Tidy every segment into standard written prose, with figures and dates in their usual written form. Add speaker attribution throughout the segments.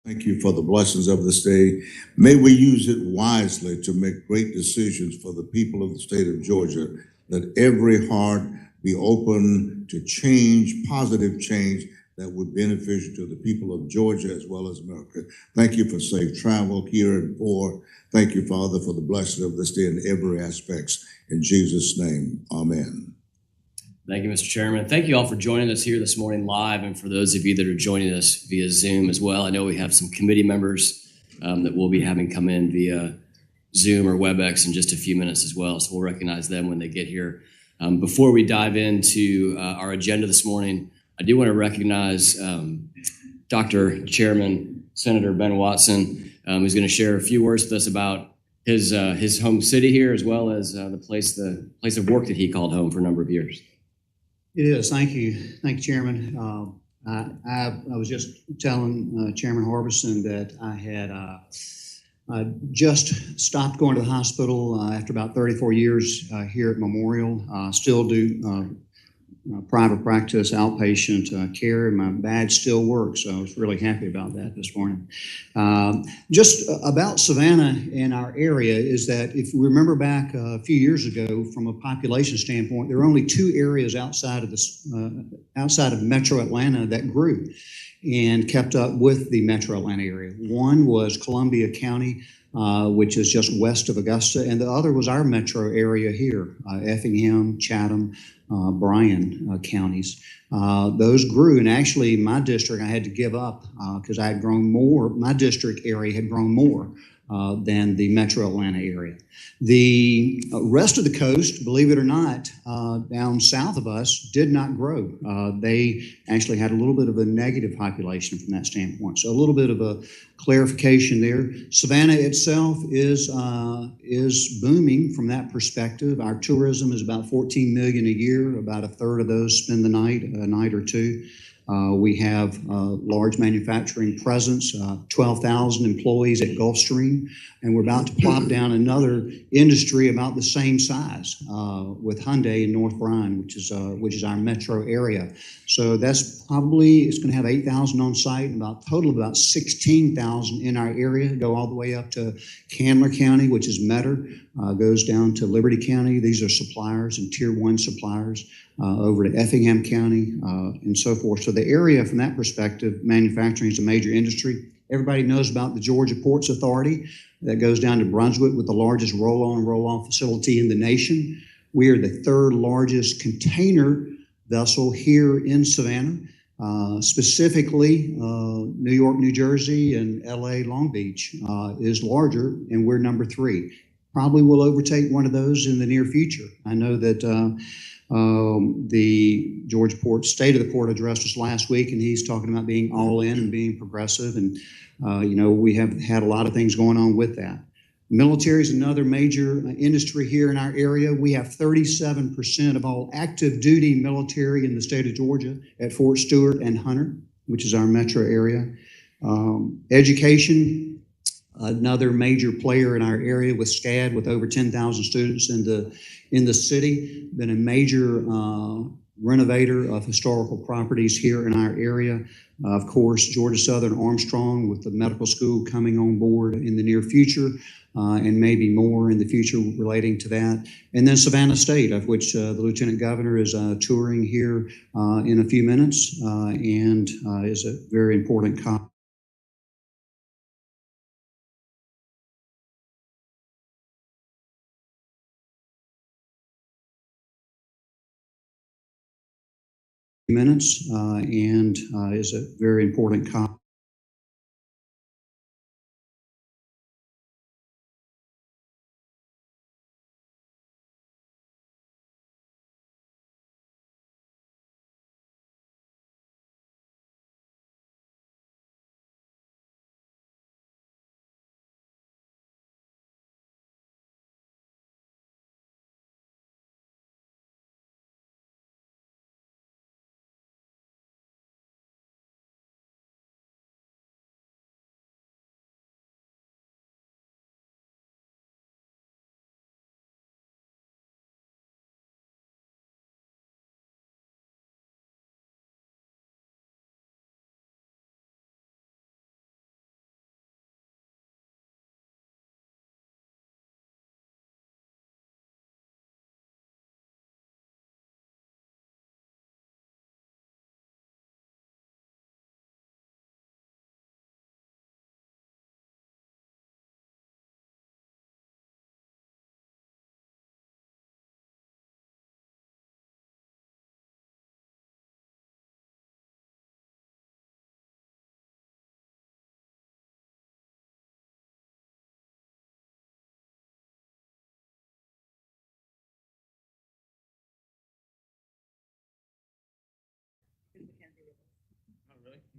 Speaker 1: Thank you for the blessings of this day. May we use it wisely to make great decisions for the people of the state of Georgia. Let every heart be open to change, positive change that would be beneficial to the people of Georgia as well as America. Thank you for safe travel here and for. Thank you, Father, for the blessing of this day in every aspect. In Jesus' name, amen.
Speaker 2: Thank you, Mr. Chairman. Thank you all for joining us here this morning live, and for those of you that are joining us via Zoom as well. I know we have some committee members that we'll be having come in via Zoom or WebEx in just a few minutes as well, so we'll recognize them when they get here. Before we dive into our agenda this morning, I do want to recognize Dr. Chairman Senator Ben Watson, who's going to share a few words with us about his home city here, as well as the place of work that he called home for a number of years.
Speaker 3: It is. Thank you, Chairman. I was just telling Chairman Harbison that I had just stopped going to the hospital after about 34 years here at Memorial. Still do private practice, outpatient care, and my badge still works, so I was really happy about that this morning. Just about Savannah and our area is that if we remember back a few years ago, from a population standpoint, there were only two areas outside of Metro Atlanta that grew and kept up with the Metro Atlanta area. One was Columbia County, which is just west of Augusta, and the other was our metro area here, Effingham, Chatham, Bryan counties. Those grew, and actually my district I had to give up because I had grown more, my district area had grown more than the Metro Atlanta area. The rest of the coast, believe it or not, down south of us did not grow. They actually had a little bit of a negative population from that standpoint. So a little bit of a clarification there. Savannah itself is booming from that perspective. Our tourism is about 14 million a year. About a third of those spend the night, a night or two. We have large manufacturing presence, 12,000 employees at Gulfstream, and we're about to plop down another industry about the same size with Hyundai in North Bryan, which is our metro area. So that's probably, it's going to have 8,000 on site, and total of about 16,000 in our area. Go all the way up to Candler County, which is Metter, goes down to Liberty County. These are suppliers and tier one suppliers. Over to Effingham County and so forth. So the area from that perspective, manufacturing is a major industry. Everybody knows about the Georgia Ports Authority that goes down to Brunswick with the largest roll-on and roll-off facility in the nation. We are the third largest container vessel here in Savannah, specifically New York, New Jersey, and LA, Long Beach is larger, and we're number 3. Probably will overtake one of those in the near future. I know that the Georgia State of the Port addressed us last week, and he's talking about being all in and being progressive. And, we have had a lot of things going on with that. Military is another major industry here in our area. We have 37% of all active duty military in the state of Georgia at Fort Stewart and Hunter, which is our metro area. Education, another major player in our area with SCAD, with over 10,000 students in the city. Been a major renovator of historical properties here in our area. Of course, Georgia Southern Armstrong with the medical school coming on board in the near future, and maybe more in the future relating to that. And then Savannah State, of which the Lieutenant Governor is touring here in a few minutes, and is a very important and is a very important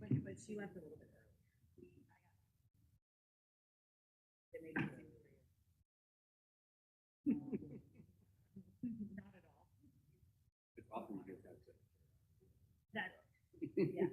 Speaker 4: really?
Speaker 5: But she left a little bit early. It made me think for you. Not at all.
Speaker 2: It's often you get that.
Speaker 5: That, yeah.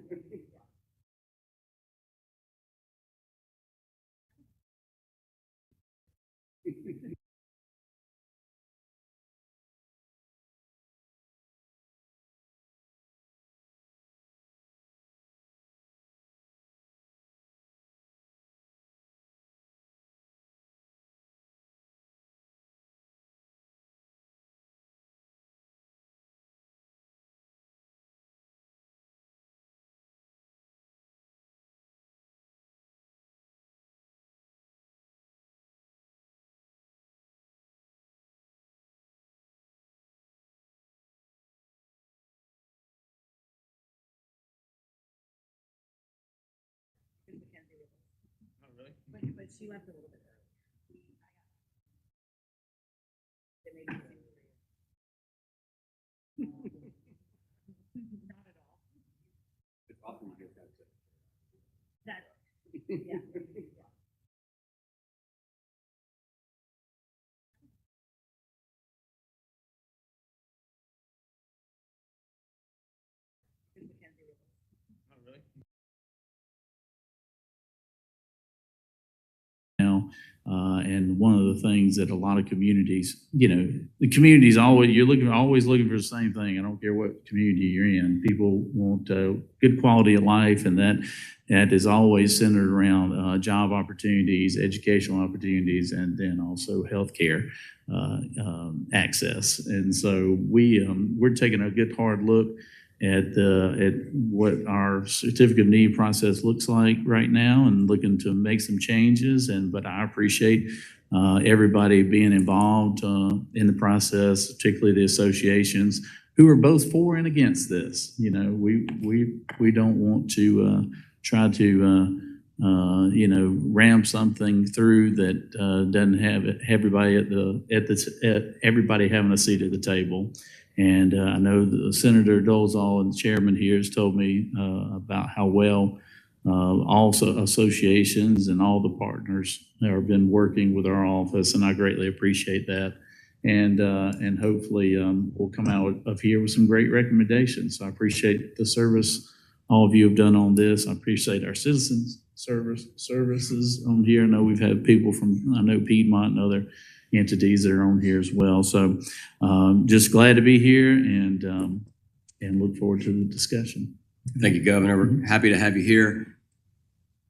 Speaker 5: Mackenzie was,
Speaker 4: Oh, really?
Speaker 5: but she left a little bit early. It made me think for you. Not at all.
Speaker 2: It's often you get that.
Speaker 5: That, yeah. Mackenzie was.
Speaker 4: Oh, really?
Speaker 6: Now, and one of the things that a lot of communities, the communities always, always looking for the same thing. I don't care what community you're in. People want good quality of life, and that is always centered around job opportunities, educational opportunities, and then also healthcare access. And so we're taking a good hard look at what our certificate of need process looks like right now, and looking to make some changes. But I appreciate everybody being involved in the process, particularly the associations who are both for and against this. We don't want to try to ram something through that doesn't have everybody everybody having a seat at the table. And I know that Senator Dolezal and the chairman here has told me about how well all associations and all the partners have been working with our office, and I greatly appreciate that. And hopefully we'll come out of here with some great recommendations. So I appreciate the service all of you have done on this. I appreciate our citizens services on here. I know we've had people from Piedmont and other entities that are on here as well. So just glad to be here, and look forward to the discussion.
Speaker 2: Thank you, Governor. We're happy to have you here.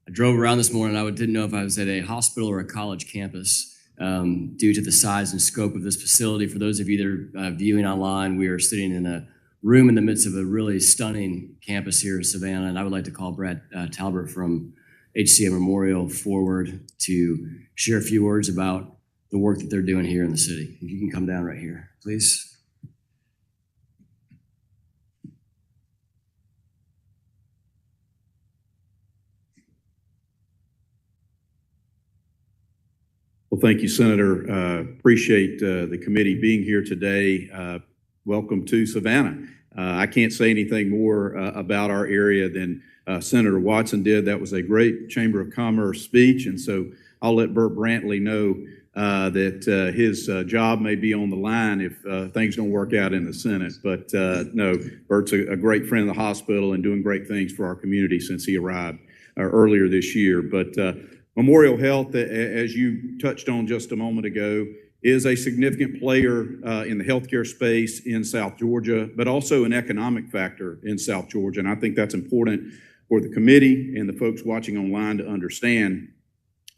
Speaker 2: I drove around this morning. I didn't know if I was at a hospital or a college campus due to the size and scope of this facility. For those of you that are viewing online, we are sitting in a room in the midst of a really stunning campus here in Savannah, and I would like to call Brad Talbert from HCA Memorial forward to share a few words about the work that they're doing here in the city. If you can come down right here, please.
Speaker 7: Well, thank you, Senator. Appreciate the committee being here today. Welcome to Savannah. I can't say anything more about our area than Senator Watson did. That was a great Chamber of Commerce speech, and so I'll let Burt Brantley know that his job may be on the line if things don't work out in the Senate. But no, Burt's a great friend of the hospital and doing great things for our community since he arrived earlier this year. But Memorial Health, as you touched on just a moment ago, is a significant player in the healthcare space in South Georgia, but also an economic factor in South Georgia. And I think that's important for the committee and the folks watching online to understand.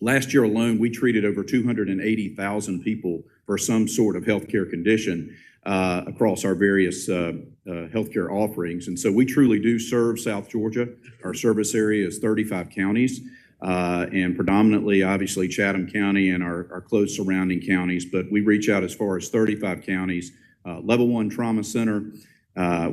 Speaker 7: Last year alone, we treated over 280,000 people for some sort of healthcare condition across our various healthcare offerings. And so we truly do serve South Georgia. Our service area is 35 counties. And predominantly, obviously, Chatham County and our close surrounding counties, but we reach out as far as 35 counties. Level 1 trauma center.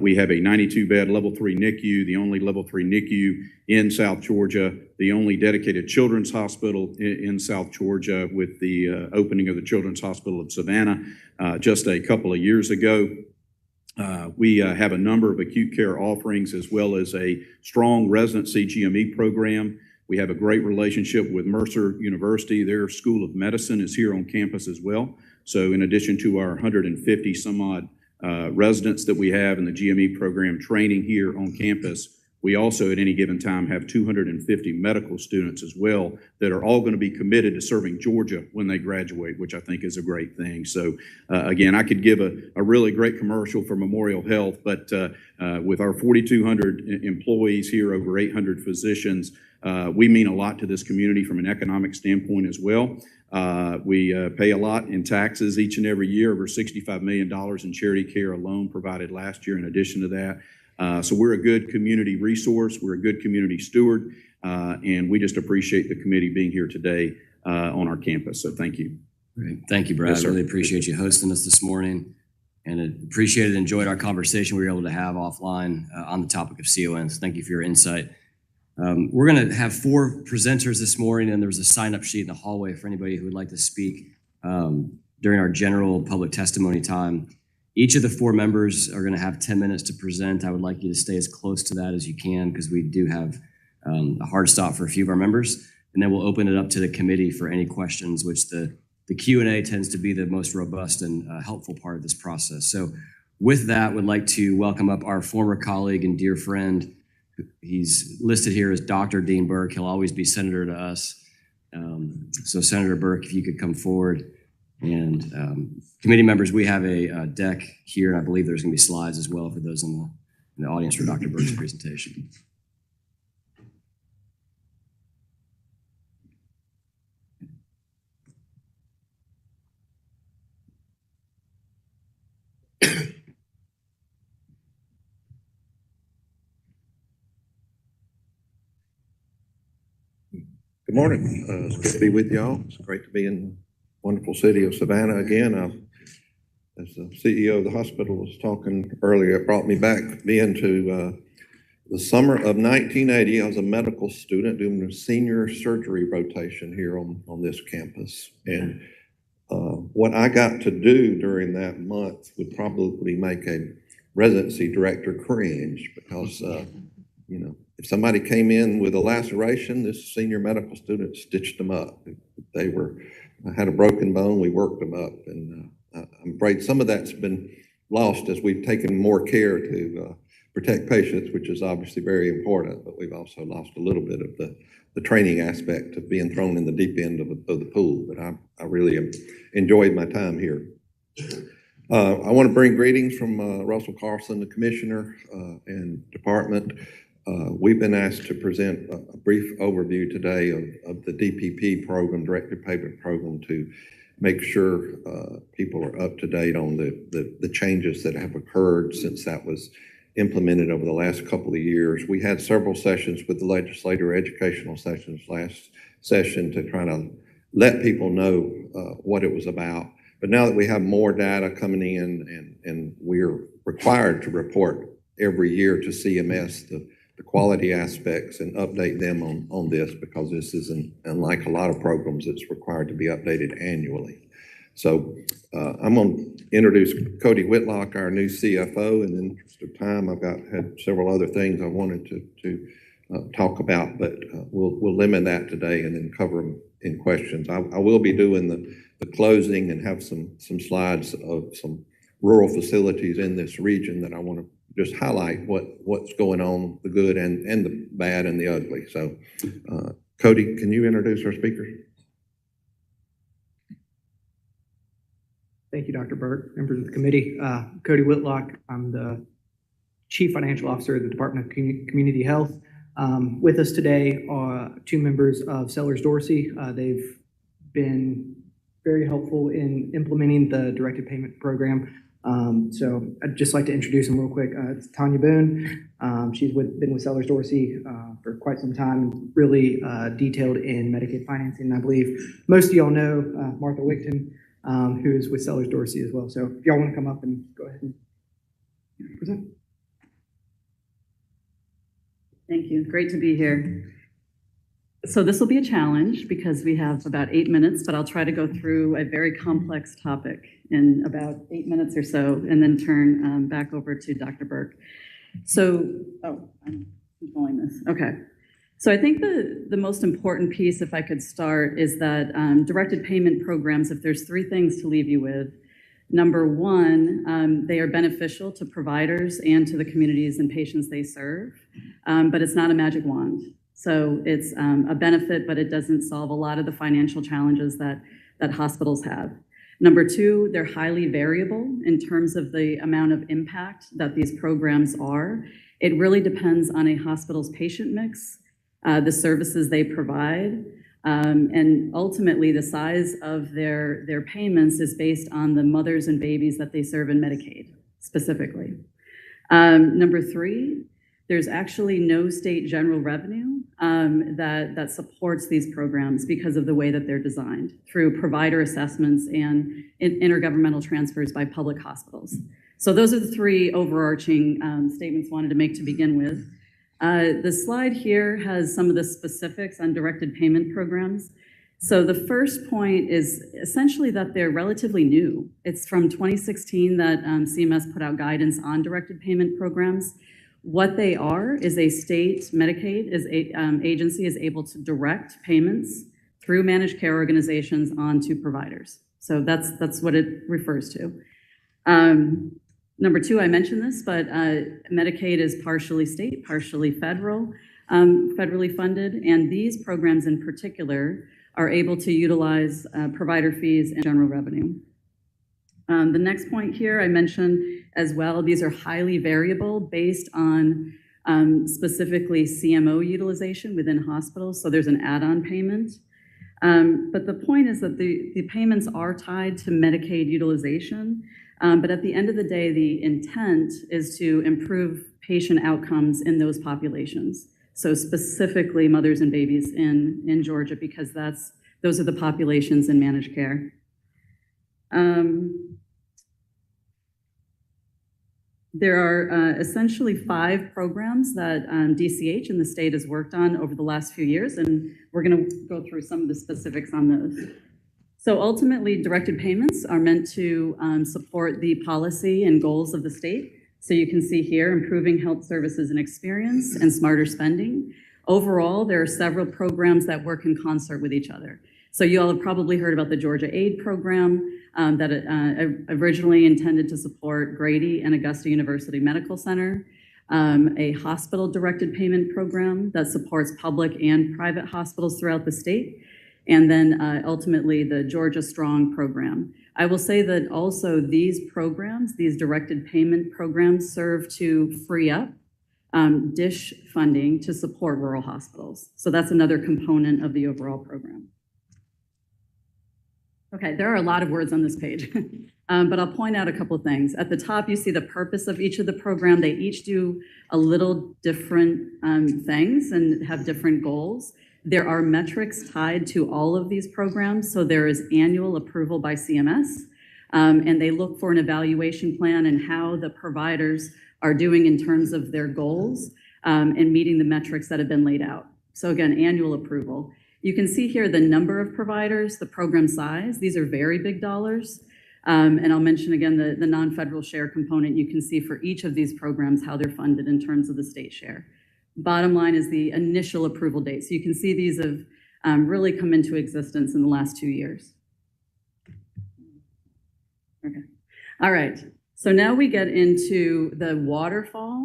Speaker 7: We have a 92-bed level 3 NICU, the only level 3 NICU in South Georgia, the only dedicated children's hospital in South Georgia, with the opening of the Children's Hospital of Savannah just a couple of years ago. We have a number of acute care offerings as well as a strong residency GME program. We have a great relationship with Mercer University. Their School of Medicine is here on campus as well. So in addition to our 150 some odd residents that we have in the GME program training here on campus, we also at any given time have 250 medical students as well that are all going to be committed to serving Georgia when they graduate, which I think is a great thing. So again, I could give a really great commercial for Memorial Health, but with our 4,200 employees here, over 800 physicians, we mean a lot to this community from an economic standpoint as well. We pay a lot in taxes each and every year, over $65 million in charity care alone provided last year in addition to that. So we're a good community resource, we're a good community steward, and we just appreciate the committee being here today on our campus. So thank you.
Speaker 2: Great. Thank you, Brad.
Speaker 7: Yes, sir.
Speaker 2: Really appreciate you hosting us this morning, and appreciated and enjoyed our conversation we were able to have offline on the topic of CONs. Thank you for your insight. We're going to have 4 presenters this morning, and there's a sign-up sheet in the hallway for anybody who would like to speak during our general public testimony time. Each of the 4 members are going to have 10 minutes to present. I would like you to stay as close to that as you can because we do have a hard stop for a few of our members. And then we'll open it up to the committee for any questions, which the Q&A tends to be the most robust and helpful part of this process. So with that, would like to welcome up our former colleague and dear friend. He's listed here as Dr. Dean Burke. He'll always be senator to us. So Senator Burke, if you could come forward. And committee members, we have a deck here, and I believe there's going to be slides as well for those in the audience for Dr. Burke's presentation.
Speaker 4: Good morning. It's good to be with y'all. It's great to be in the wonderful city of Savannah again. As the CEO of the hospital was talking earlier, it brought me back being to the summer of 1980. I was a medical student doing a senior surgery rotation here on this campus. And what I got to do during that month would probably make a residency director cringe because, you know, if somebody came in with a laceration, this senior medical student stitched them up. They had a broken bone, we worked them up. And I'm afraid some of that's been lost as we've taken more care to protect patients, which is obviously very important, but we've also lost a little bit of the training aspect of being thrown in the deep end of the pool. But I really enjoyed my time here. I want to bring greetings from Russell Carlson, the commissioner and department. We've been asked to present a brief overview today of the DPP program, Directed Payment Program, to make sure people are up to date on the changes that have occurred since that was implemented over the last couple of years. We had several sessions with the legislature, educational sessions last session to try to let people know what it was about. But now that we have more data coming in and we're required to report every year to CMS the quality aspects and update them on this, because this isn't, unlike a lot of programs, it's required to be updated annually. So I'm going to introduce Cody Whitlock, our new CFO. In the interest of time, I've had several other things I wanted to talk about, but we'll limit that today and then cover them in questions. I will be doing the closing and have some slides of some rural facilities in this region that I want to just highlight what's going on, the good and the bad and the ugly. So, Cody, can you introduce our speakers?
Speaker 8: Thank you, Dr. Burke, members of the committee. Cody Whitlock, I'm the Chief Financial Officer of the Department of Community Health. With us today are 2 members of Sellers Dorsey. They've been very helpful in implementing the directed payment program. So I'd just like to introduce them real quick. It's Tanya Boone. She's been with Sellers Dorsey for quite some time, really detailed in Medicaid financing. I believe most of y'all know Martha Wickton, who is with Sellers Dorsey as well. So if y'all want to come up and go ahead and present.
Speaker 9: Thank you. Great to be here. So this will be a challenge because we have about 8 minutes, but I'll try to go through a very complex topic in about 8 minutes or so, and then turn back over to Dr. Burke. So, I'm controlling this. Okay. So I think the most important piece, if I could start, is that directed payment programs, if there's 3 things to leave you with, number one, they are beneficial to providers and to the communities and patients they serve, but it's not a magic wand. So it's a benefit, but it doesn't solve a lot of the financial challenges that hospitals have. Number 2, they're highly variable in terms of the amount of impact that these programs are. It really depends on a hospital's patient mix, the services they provide, and ultimately the size of their payments is based on the mothers and babies that they serve in Medicaid, specifically. Number 3, there's actually no state general revenue that supports these programs because of the way that they're designed through provider assessments and intergovernmental transfers by public hospitals. So those are the 3 overarching statements I wanted to make to begin with. The slide here has some of the specifics on directed payment programs. So the first point is essentially that they're relatively new. It's from 2016 that CMS put out guidance on directed payment programs. What they are is a state Medicaid agency is able to direct payments through managed care organizations onto providers. So that's what it refers to. Number 2, I mentioned this, but Medicaid is partially state, partially federal, federally funded, and these programs in particular are able to utilize provider fees and general revenue. The next point here I mentioned as well, these are highly variable based on specifically CMO utilization within hospitals, so there's an add-on payment. But the point is that the payments are tied to Medicaid utilization, but at the end of the day, the intent is to improve patient outcomes in those populations. So specifically mothers and babies in Georgia, because those are the populations in managed care. There are essentially 5 programs that DCH in the state has worked on over the last few years, and we're going to go through some of the specifics on those. So ultimately, directed payments are meant to support the policy and goals of the state. So you can see here, improving health services and experience and smarter spending. Overall, there are several programs that work in concert with each other. So you all have probably heard about the Georgia Aid program that originally intended to support Grady and Augusta University Medical Center, a hospital-directed payment program that supports public and private hospitals throughout the state, and then ultimately the Georgia Strong program. I will say that also these programs, these directed payment programs, serve to free up DISH funding to support rural hospitals. So that's another component of the overall program. Okay, there are a lot of words on this page, but I'll point out a couple of things. At the top, you see the purpose of each of the program. They each do a little different things and have different goals. There are metrics tied to all of these programs. So there is annual approval by CMS, and they look for an evaluation plan and how the providers are doing in terms of their goals and meeting the metrics that have been laid out. So again, annual approval. You can see here the number of providers, the program size. These are very big dollars. And I'll mention again the non-federal share component. You can see for each of these programs how they're funded in terms of the state share. Bottom line is the initial approval date. So you can see these have really come into existence in the last 2 years. Okay. All right. So now we get into the waterfall.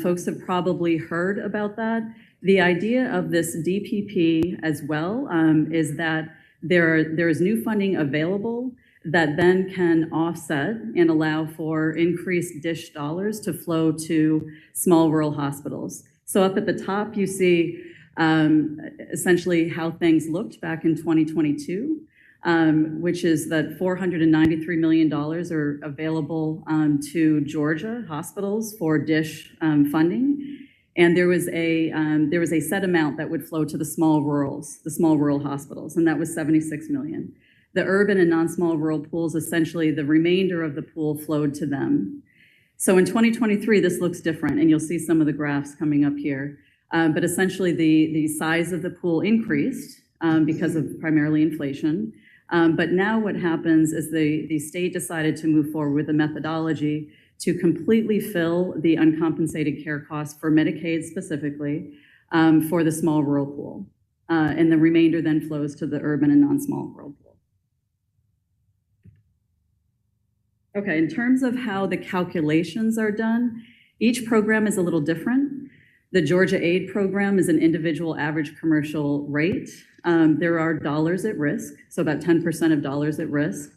Speaker 9: Folks have probably heard about that. The idea of this DPP as well is that there is new funding available that then can offset and allow for increased DISH dollars to flow to small rural hospitals. So up at the top, you see essentially how things looked back in 2022, which is that $493 million are available to Georgia hospitals for DISH funding. And there was a set amount that would flow to the small rural hospitals, and that was $76 million. The urban and non-small rural pools, essentially the remainder of the pool flowed to them. So in 2023, this looks different, and you'll see some of the graphs coming up here. But essentially, the size of the pool increased because of primarily inflation. But now what happens is the state decided to move forward with a methodology to completely fill the uncompensated care costs for Medicaid specifically for the small rural pool. And the remainder then flows to the urban and non-small rural pool. Okay, in terms of how the calculations are done, each program is a little different. The Georgia Aid program is an individual average commercial rate. There are dollars at risk, so about 10% of dollars at risk.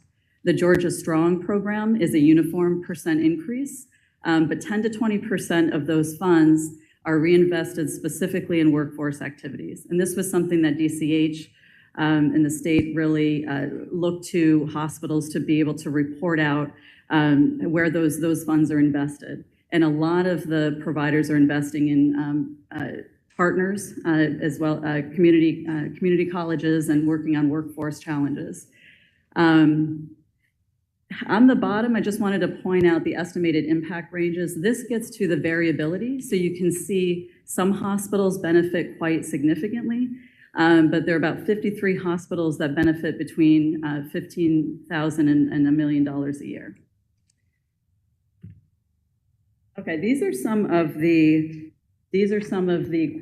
Speaker 9: The Georgia Strong program is a uniform percent increase, but 10 to 20% of those funds are reinvested specifically in workforce activities. And this was something that DCH and the state really looked to hospitals to be able to report out where those funds are invested. And a lot of the providers are investing in partners as well, community colleges, and working on workforce challenges. On the bottom, I just wanted to point out the estimated impact ranges. This gets to the variability, so you can see some hospitals benefit quite significantly, but there are about 53 hospitals that benefit between $15,000 and $1 million a year. Okay, these are some of the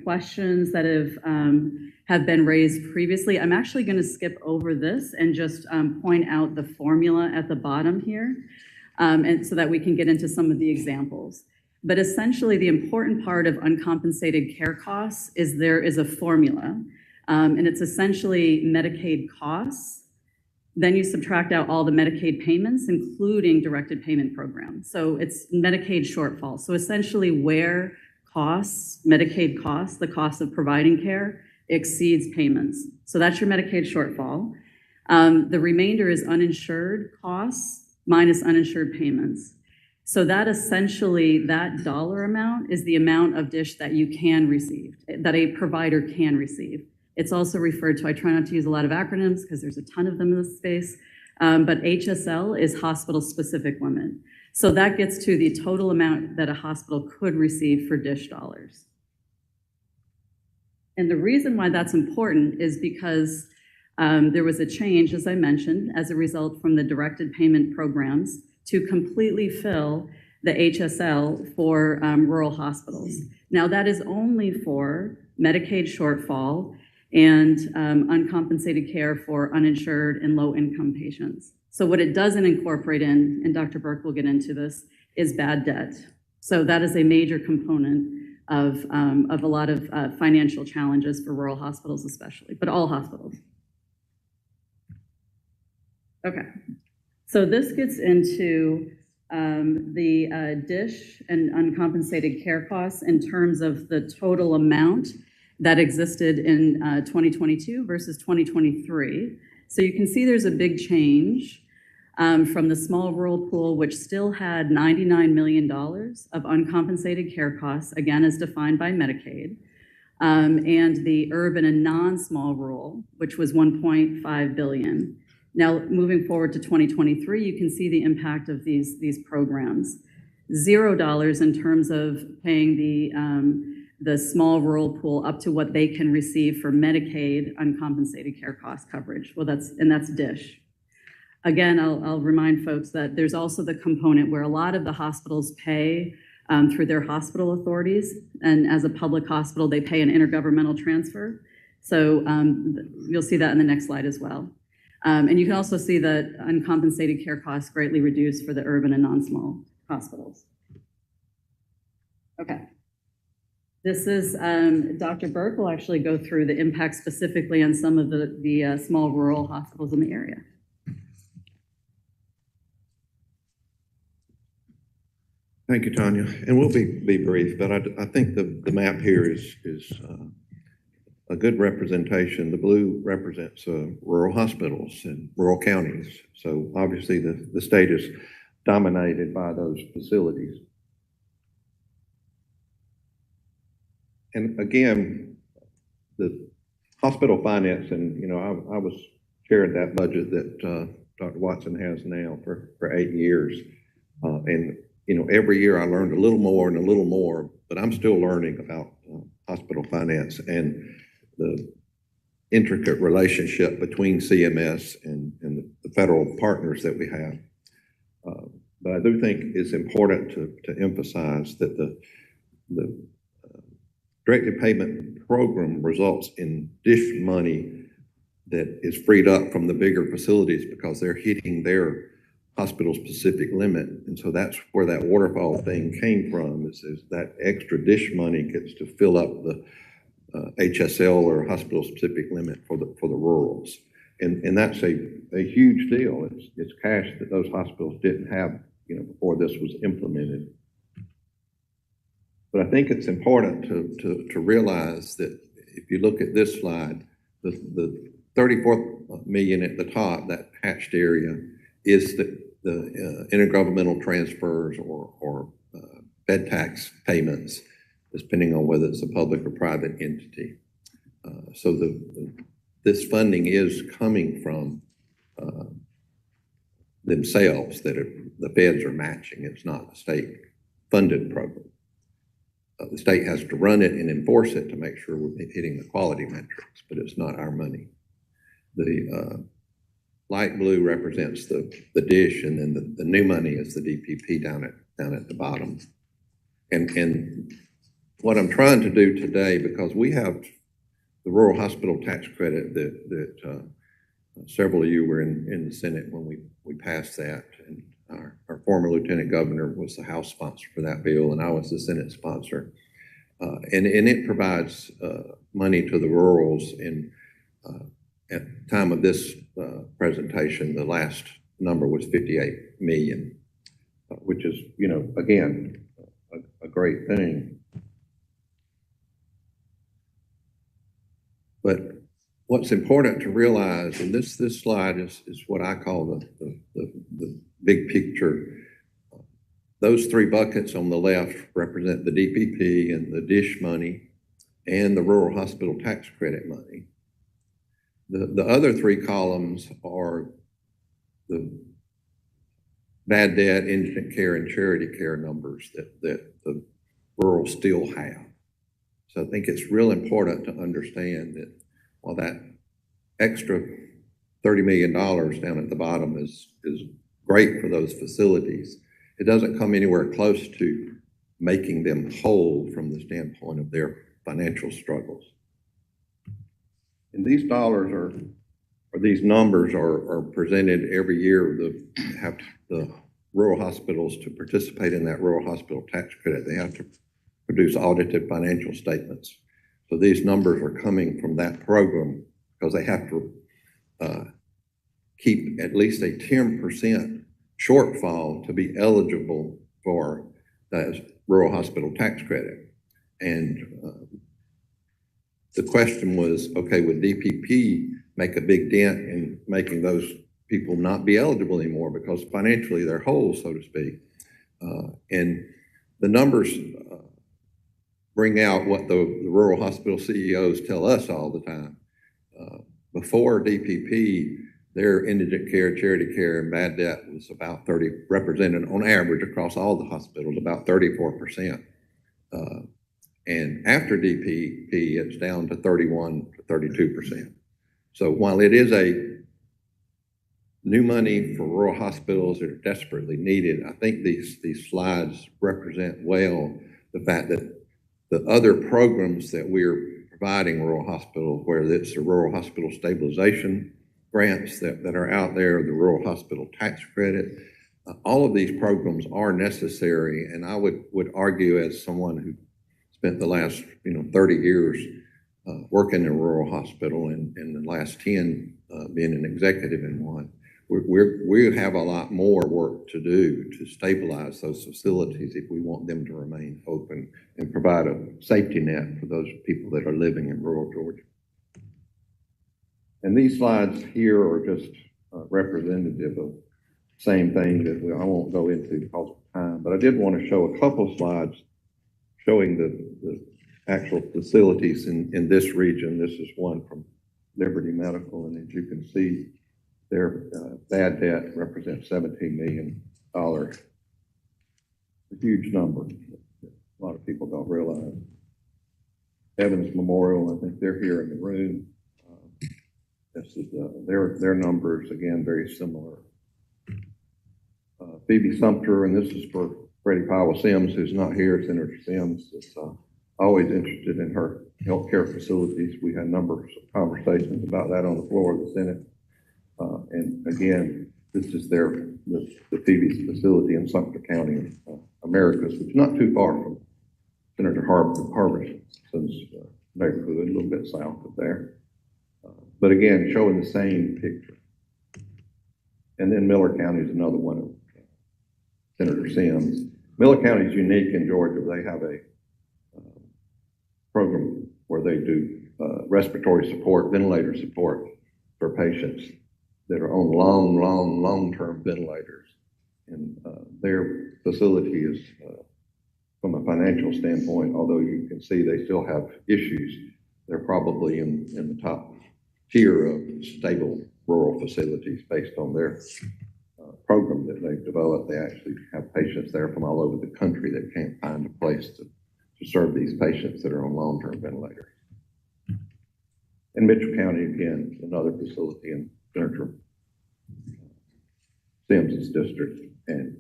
Speaker 9: questions that have been raised previously. I'm actually going to skip over this and just point out the formula at the bottom here, and so that we can get into some of the examples. But essentially, the important part of uncompensated care costs is there is a formula, and it's essentially Medicaid costs. Then you subtract out all the Medicaid payments, including directed payment programs. So it's Medicaid shortfall. So essentially where Medicaid costs, the cost of providing care, exceeds payments. So that's your Medicaid shortfall. The remainder is uninsured costs minus uninsured payments. So that essentially, that dollar amount is the amount of DSH that you can receive, that a provider can receive. It's also referred to, I try not to use a lot of acronyms because there's a ton of them in this space, but HSL is hospital-specific limit. So that gets to the total amount that a hospital could receive for DSH dollars. And the reason why that's important is because there was a change, as I mentioned, as a result from the directed payment programs to completely fill the HSL for rural hospitals. Now that is only for Medicaid shortfall and uncompensated care for uninsured and low-income patients. So what it doesn't incorporate in, and Dr. Burke will get into this, is bad debt. So that is a major component of a lot of financial challenges for rural hospitals especially, but all hospitals. Okay, so this gets into the DSH and uncompensated care costs in terms of the total amount that existed in 2022 versus 2023. So you can see there's a big change from the small rural pool, which still had $99 million of uncompensated care costs, again, as defined by Medicaid, and the urban and non-small rural, which was $1.5 billion. Now, moving forward to 2023, you can see the impact of these programs. $0 in terms of paying the small rural pool up to what they can receive for Medicaid uncompensated care cost coverage. Well, that's DSH. Again, I'll remind folks that there's also the component where a lot of the hospitals pay through their hospital authorities, and as a public hospital, they pay an intergovernmental transfer. So you'll see that in the next slide as well. And you can also see that uncompensated care costs greatly reduced for the urban and non-small hospitals. Okay. This is, Dr. Burke will actually go through the impact specifically on some of the small rural hospitals in the area.
Speaker 4: Thank you, Tanya. And we'll be brief, but I think the map here is a good representation. The blue represents rural hospitals and rural counties. So obviously the state is dominated by those facilities. And again, the hospital finance, and I was chairing that budget that Dr. Watson has now for 8 years. And every year I learned a little more and a little more, but I'm still learning about hospital finance and the intricate relationship between CMS and the federal partners that we have. But I do think it's important to emphasize that the directed payment program results in DSH money that is freed up from the bigger facilities because they're hitting their hospital-specific limit. And so that's where that waterfall thing came from, is that extra DSH money gets to fill up the HSL or hospital-specific limit for the rurals. And that's a huge deal. It's cash that those hospitals didn't have, before this was implemented. But I think it's important to realize that if you look at this slide, the 34 million at the top, that hatched area, is the intergovernmental transfers or bed tax payments, depending on whether it's a public or private entity. So this funding is coming from themselves, that the feds are matching. It's not a state-funded program. The state has to run it and enforce it to make sure we're hitting the quality metrics, but it's not our money. The light blue represents the DSH, and then the new money is the DPP down at the bottom. And what I'm trying to do today, because we have the rural hospital tax credit that several of you were in the Senate when we passed that, and our former lieutenant governor was the House sponsor for that bill, and I was the Senate sponsor. And it provides money to the rurals. And at the time of this presentation, the last number was 58 million, which is, again, a great thing. But what's important to realize, and this slide is what I call the big picture. Those three buckets on the left represent the DPP and the DSH money and the rural hospital tax credit money. The other three columns are the bad debt, indigent care, and charity care numbers that the rural still have. So I think it's real important to understand that while that extra $30 million down at the bottom is great for those facilities, it doesn't come anywhere close to making them whole from the standpoint of their financial struggles. And these dollars or these numbers are presented every year. Have the rural hospitals to participate in that rural hospital tax credit, they have to produce audited financial statements. So these numbers are coming from that program because they have to keep at least a 10% shortfall to be eligible for that rural hospital tax credit. And the question was, okay, would DPP make a big dent in making those people not be eligible anymore because financially they're whole, so to speak? And the numbers bring out what the rural hospital CEOs tell us all the time. Before DPP, their indigent care, charity care, and bad debt was about represented on average across all the hospitals, about 34%. And after DPP, it's down to 31 to 32%. So while it is a new money for rural hospitals that are desperately needed, I think these slides represent well the fact that the other programs that we're providing rural hospitals, whether it's the rural hospital stabilization grants that are out there, the rural hospital tax credit, all of these programs are necessary. And I would argue, as someone who spent the last 30 years working in a rural hospital and the last 10 being an executive in one, we have a lot more work to do to stabilize those facilities if we want them to remain open and provide a safety net for those people that are living in rural Georgia. And these slides here are just representative of the same thing that I won't go into because of time, but I did want to show a couple of slides showing the actual facilities in this region. This is one from Liberty Medical, and as you can see, their bad debt represents $17 million. A huge number that a lot of people don't realize. Evans Memorial. I think they're here in the room. This is their numbers, again, very similar. Phoebe Sumter, and this is for Freddie Powell Sims, who's not here. Senator Sims is always interested in her healthcare facilities. We had a number of conversations about that on the floor of the Senate. And again, this is the Phoebe's facility in Sumter County, Americus, which is not too far from Senator Harbison's neighborhood, a little bit south of there. But again, showing the same picture. And then Miller County is another one of Senator Sims. Miller County is unique in Georgia. They have a program where they do respiratory support, ventilator support for patients that are on long-term ventilators. And their facility is, from a financial standpoint, although you can see they still have issues, they're probably in the top tier of stable rural facilities based on their program that they've developed. They actually have patients there from all over the country that can't find a place to serve these patients that are on long-term ventilators. In Mitchell County, again, another facility in Senator Sims's district, and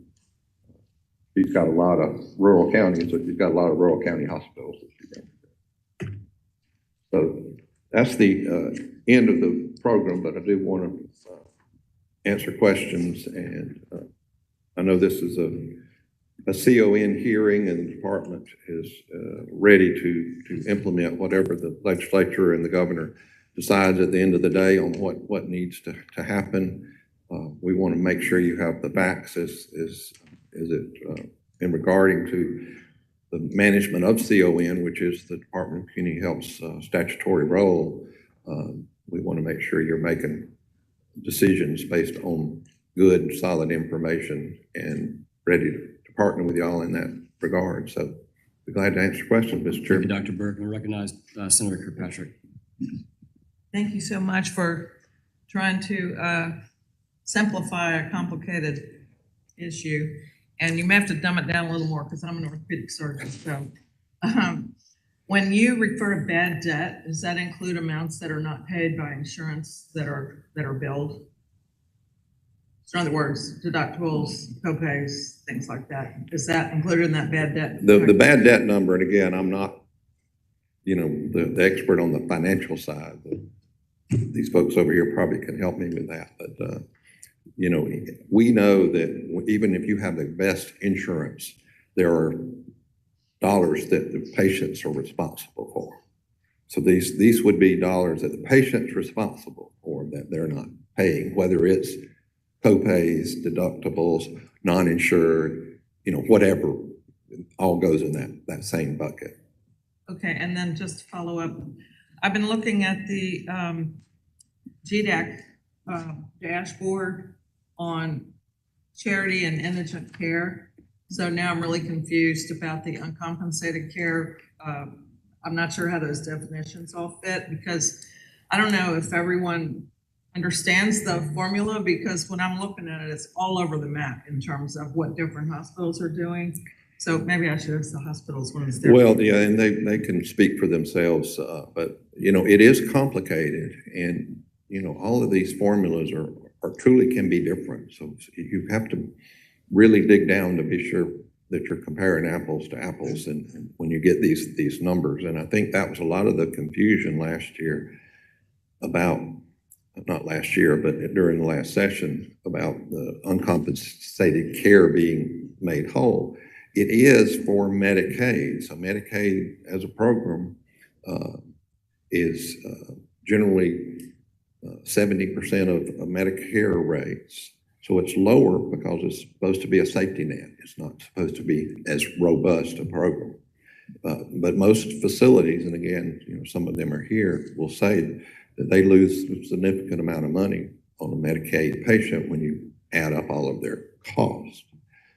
Speaker 4: she's got a lot of rural counties, so she's got a lot of rural county hospitals that she runs. So that's the end of the program, but I do want to answer questions, and I know this is a CON hearing, and the department is ready to implement whatever the legislature and the governor decides at the end of the day on what needs to happen. We want to make sure you have the facts is it in regarding to the management of CON, which is the Department of Community Health's statutory role. We want to make sure you're making decisions based on good, solid information and ready to partner with y'all in that regard. So be glad to answer questions, Mr. Chairman.
Speaker 2: Thank you, Dr. Burke, and recognize Senator Kirkpatrick.
Speaker 10: Thank you so much for trying to simplify a complicated issue. And you may have to dumb it down a little more because I'm an orthopedic surgeon. So when you refer to bad debt, does that include amounts that are not paid by insurance that are billed? So in other words, deductibles, copays, things like that. Is that included in that bad debt?
Speaker 4: The bad debt number, and again, I'm not, the expert on the financial side. These folks over here probably can help me with that. But, we know that even if you have the best insurance, there are dollars that the patients are responsible for. So these would be dollars that the patient's responsible for that they're not paying, whether it's copays, deductibles, non-insured, whatever, all goes in that same bucket.
Speaker 10: Okay, and then just to follow up, I've been looking at the GDAC dashboard on charity and indigent care. So now I'm really confused about the uncompensated care. I'm not sure how those definitions all fit, because I don't know if everyone understands the formula, because when I'm looking at it, it's all over the map in terms of what different hospitals are doing. So maybe I should ask the hospitals when it's there.
Speaker 4: Well, yeah, and they can speak for themselves, but it is complicated, and all of these formulas are truly can be different. So you have to really dig down to be sure that you're comparing apples to apples, and when you get these numbers. And I think that was a lot of the confusion last year about, not last year, but during the last session, about the uncompensated care being made whole. It is for Medicaid. So Medicaid as a program is generally 70% of Medicare rates. So it's lower because it's supposed to be a safety net. It's not supposed to be as robust a program. But most facilities, and again, some of them are here, will say that they lose a significant amount of money on a Medicaid patient when you add up all of their costs.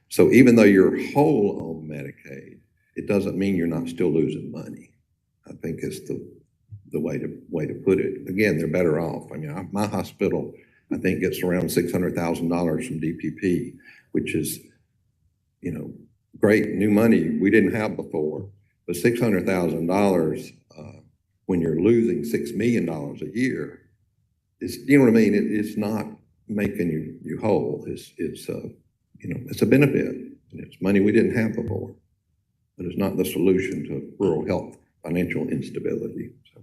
Speaker 4: So even though you're whole on Medicaid, it doesn't mean you're not still losing money. I think it's the way to put it. Again, they're better off. I mean, my hospital, I think, gets around $600,000 from DPP, which is, great new money we didn't have before. But $600,000 when you're losing $6 million a year, it's, you know what I mean? It's not making you whole. It's you know, it's a benefit. And it's money we didn't have before, but it's not the solution to rural health financial instability. So.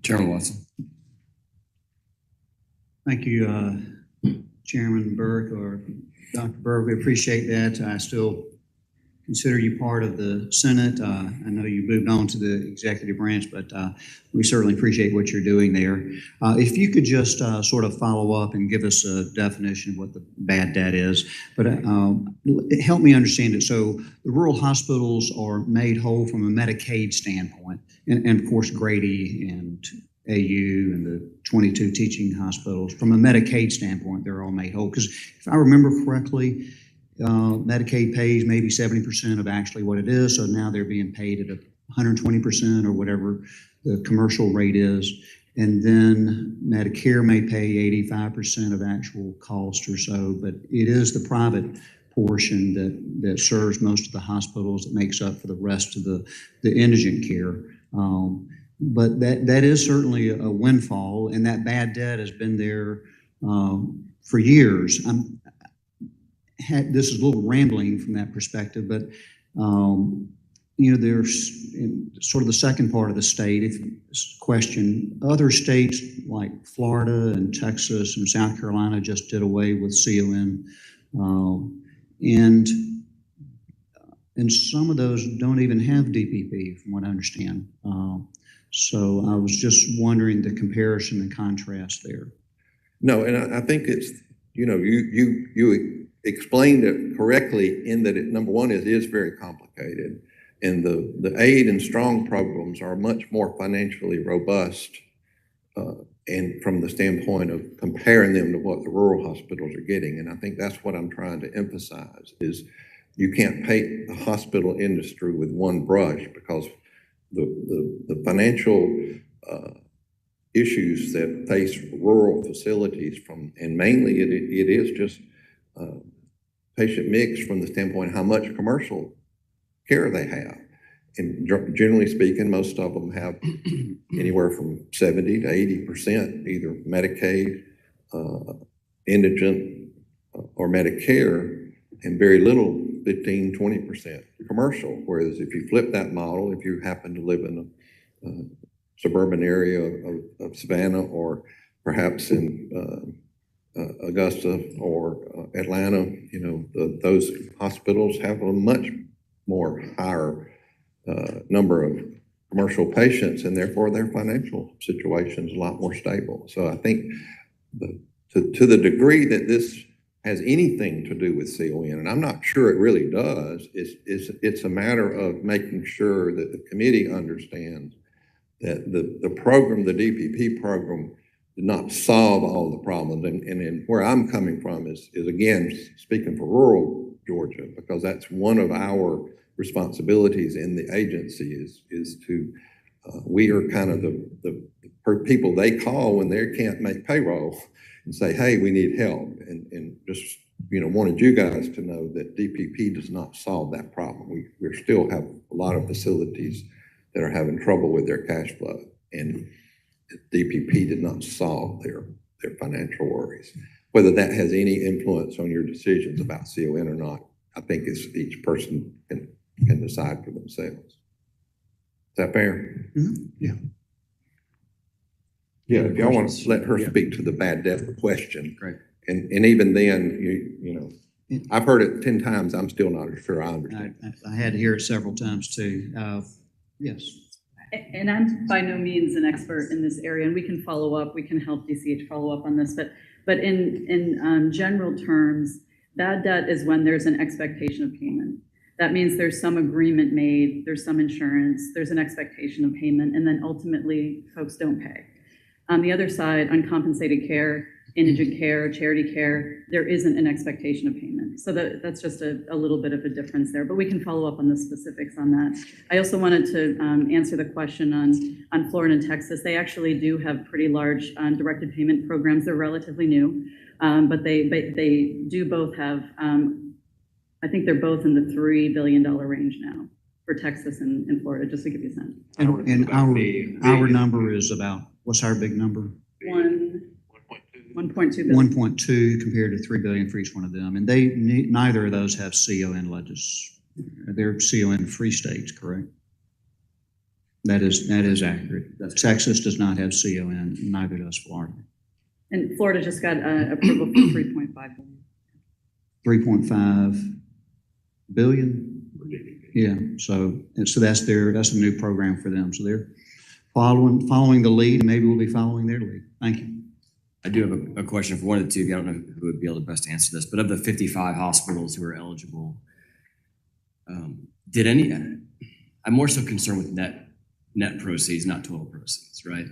Speaker 2: Chairman Watson.
Speaker 3: Thank you, Chairman Burke or Dr. Burke. We appreciate that. I still consider you part of the Senate. I know you moved on to the executive branch, but we certainly appreciate what you're doing there. If you could just sort of follow up and give us a definition of what the bad debt is, but help me understand it. So the rural hospitals are made whole from a Medicaid standpoint, and of course Grady and AU and the 22 teaching hospitals, from a Medicaid standpoint, they're all made whole. Because if I remember correctly, Medicaid pays maybe 70% of actually what it is. So now they're being paid at 120% or whatever the commercial rate is. And then Medicare may pay 85% of actual cost or so, but it is the private portion that serves most of the hospitals that makes up for the rest of the indigent care. But that is certainly a windfall, and that bad debt has been there for years. This is a little rambling from that perspective, but you know, there's sort of the second part of the state question. Other states like Florida and Texas and South Carolina just did away with CON, and some of those don't even have DPP, from what I understand. So I was just wondering the comparison and contrast there.
Speaker 4: No, and I think it's, you know, you explained it correctly in that number one, it is very complicated. And the aid and strong programs are much more financially robust and from the standpoint of comparing them to what the rural hospitals are getting. And I think that's what I'm trying to emphasize is you can't paint the hospital industry with one brush, because the financial issues that face rural facilities and mainly it is just patient mix from the standpoint of how much commercial care they have. And generally speaking, most of them have anywhere from 70 to 80% either Medicaid, indigent, or Medicare, and very little, 15, 20% commercial. Whereas if you flip that model, if you happen to live in a suburban area of Savannah, or perhaps in Augusta or Atlanta, you know, those hospitals have a much more higher number of commercial patients, and therefore their financial situation is a lot more stable. So I think to the degree that this has anything to do with CON, and I'm not sure it really does, it's a matter of making sure that the committee understands that the program, the DPP program, did not solve all the problems. And where I'm coming from is again, speaking for rural Georgia, because that's one of our responsibilities in the agency is to, we are kind of the people they call when they can't make payroll and say, hey, we need help. And just, you know, wanted you guys to know that DPP does not solve that problem. We still have a lot of facilities that are having trouble with their cash flow, and DPP did not solve their financial worries. Whether that has any influence on your decisions about CON or not, I think it's each person can decide for themselves. Is that fair?
Speaker 3: Mm-hmm. Yeah.
Speaker 4: Yeah, if y'all want to let her speak to the bad debt question.
Speaker 2: Great.
Speaker 4: And even then, you know, I've heard it 10 times. I'm still not sure I understand.
Speaker 3: I had to hear it several times too. Yes.
Speaker 9: And I'm by no means an expert in this area, and we can follow up. We can help DCH follow up on this. But in general terms, bad debt is when there's an expectation of payment. That means there's some agreement made, there's some insurance, there's an expectation of payment, and then ultimately folks don't pay. On the other side, uncompensated care, indigent care, charity care, there isn't an expectation of payment. So that's just a little bit of a difference there, but we can follow up on the specifics on that. I also wanted to answer the question on Florida and Texas. They actually do have pretty large directed payment programs. They're relatively new, but they do both have I think they're both in the $3 billion range now for Texas and Florida, just to give you a sense.
Speaker 3: And our number is about, what's our big number?
Speaker 9: 1.2 billion.
Speaker 3: 1.2 compared to 3 billion for each one of them. And neither of those have CON legis. They're CON free states, correct? That is accurate. Texas does not have CON, neither does Florida.
Speaker 9: And Florida just got approval for 3.5 billion.
Speaker 3: 3.5 billion? Yeah, so that's a new program for them. So they're following the lead, and maybe we'll be following their lead. Thank you.
Speaker 2: I do have a question for one of the two of you. I don't know who would be able to best answer this, but of the 55 hospitals who are eligible, I'm more so concerned with net proceeds, not total proceeds, right?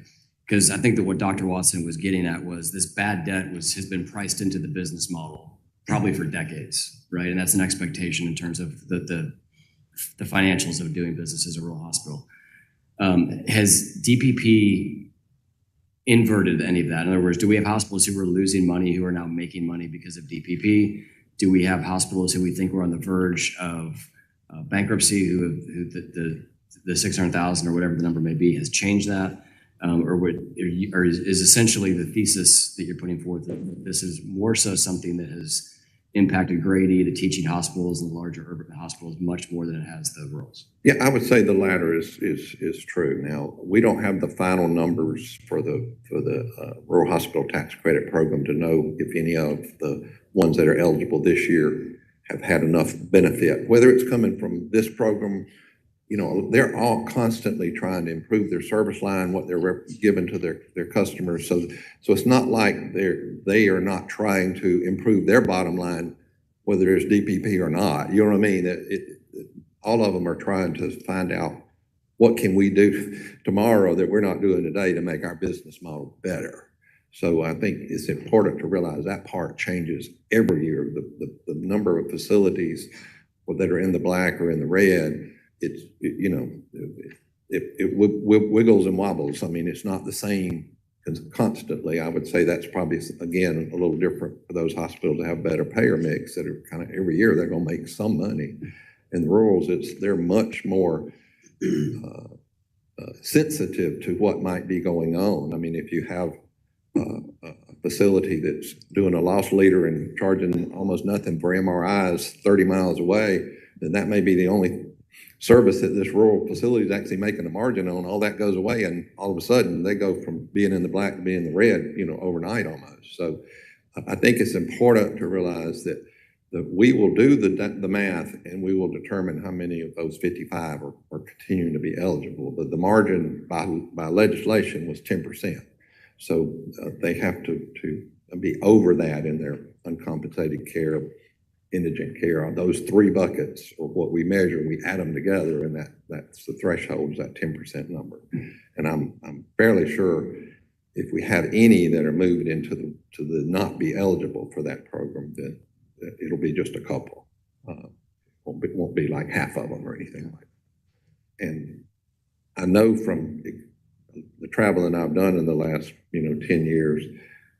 Speaker 2: Because I think that what Dr. Watson was getting at was this bad debt has been priced into the business model probably for decades, right? And that's an expectation in terms of the financials of doing business as a rural hospital. Has DPP inverted any of that? In other words, do we have hospitals who were losing money who are now making money because of DPP? Do we have hospitals who we think were on the verge of bankruptcy, who the 600,000 or whatever the number may be has changed that? Or is essentially the thesis that you're putting forth that this is more so something that has impacted Grady, the teaching hospitals, and the larger urban hospitals much more than it has the rurals?
Speaker 4: Yeah, I would say the latter is true. Now, we don't have the final numbers for the rural hospital tax credit program to know if any of the ones that are eligible this year have had enough benefit. Whether it's coming from this program, you know, they're all constantly trying to improve their service line, what they're giving to their customers. So it's not like they are not trying to improve their bottom line, whether there's DPP or not. You know what I mean? All of them are trying to find out what can we do tomorrow that we're not doing today to make our business model better. So I think it's important to realize that part changes every year. The number of facilities that are in the black or in the red, it wiggles and wobbles. I mean, it's not the same constantly. I would say that's probably, again, a little different for those hospitals that have better payer mix that are kind of every year they're going to make some money. In the rurals, they're much more sensitive to what might be going on. I mean, if you have a facility that's doing a loss leader and charging almost nothing for MRIs 30 miles away, then that may be the only service that this rural facility is actually making a margin on. All that goes away, and all of a sudden they go from being in the black to being in the red, overnight almost. So I think it's important to realize that we will do the math and we will determine how many of those 55 are continuing to be eligible. But the margin by legislation was 10%. So they have to be over that in their uncompensated care, indigent care. Those three buckets are what we measure. We add them together, and that's the threshold, is that 10% number. And I'm fairly sure if we have any that are moved into the not be eligible for that program, then it'll be just a couple. Won't be like half of them or anything like that. And I know from the traveling I've done in the last 10 years,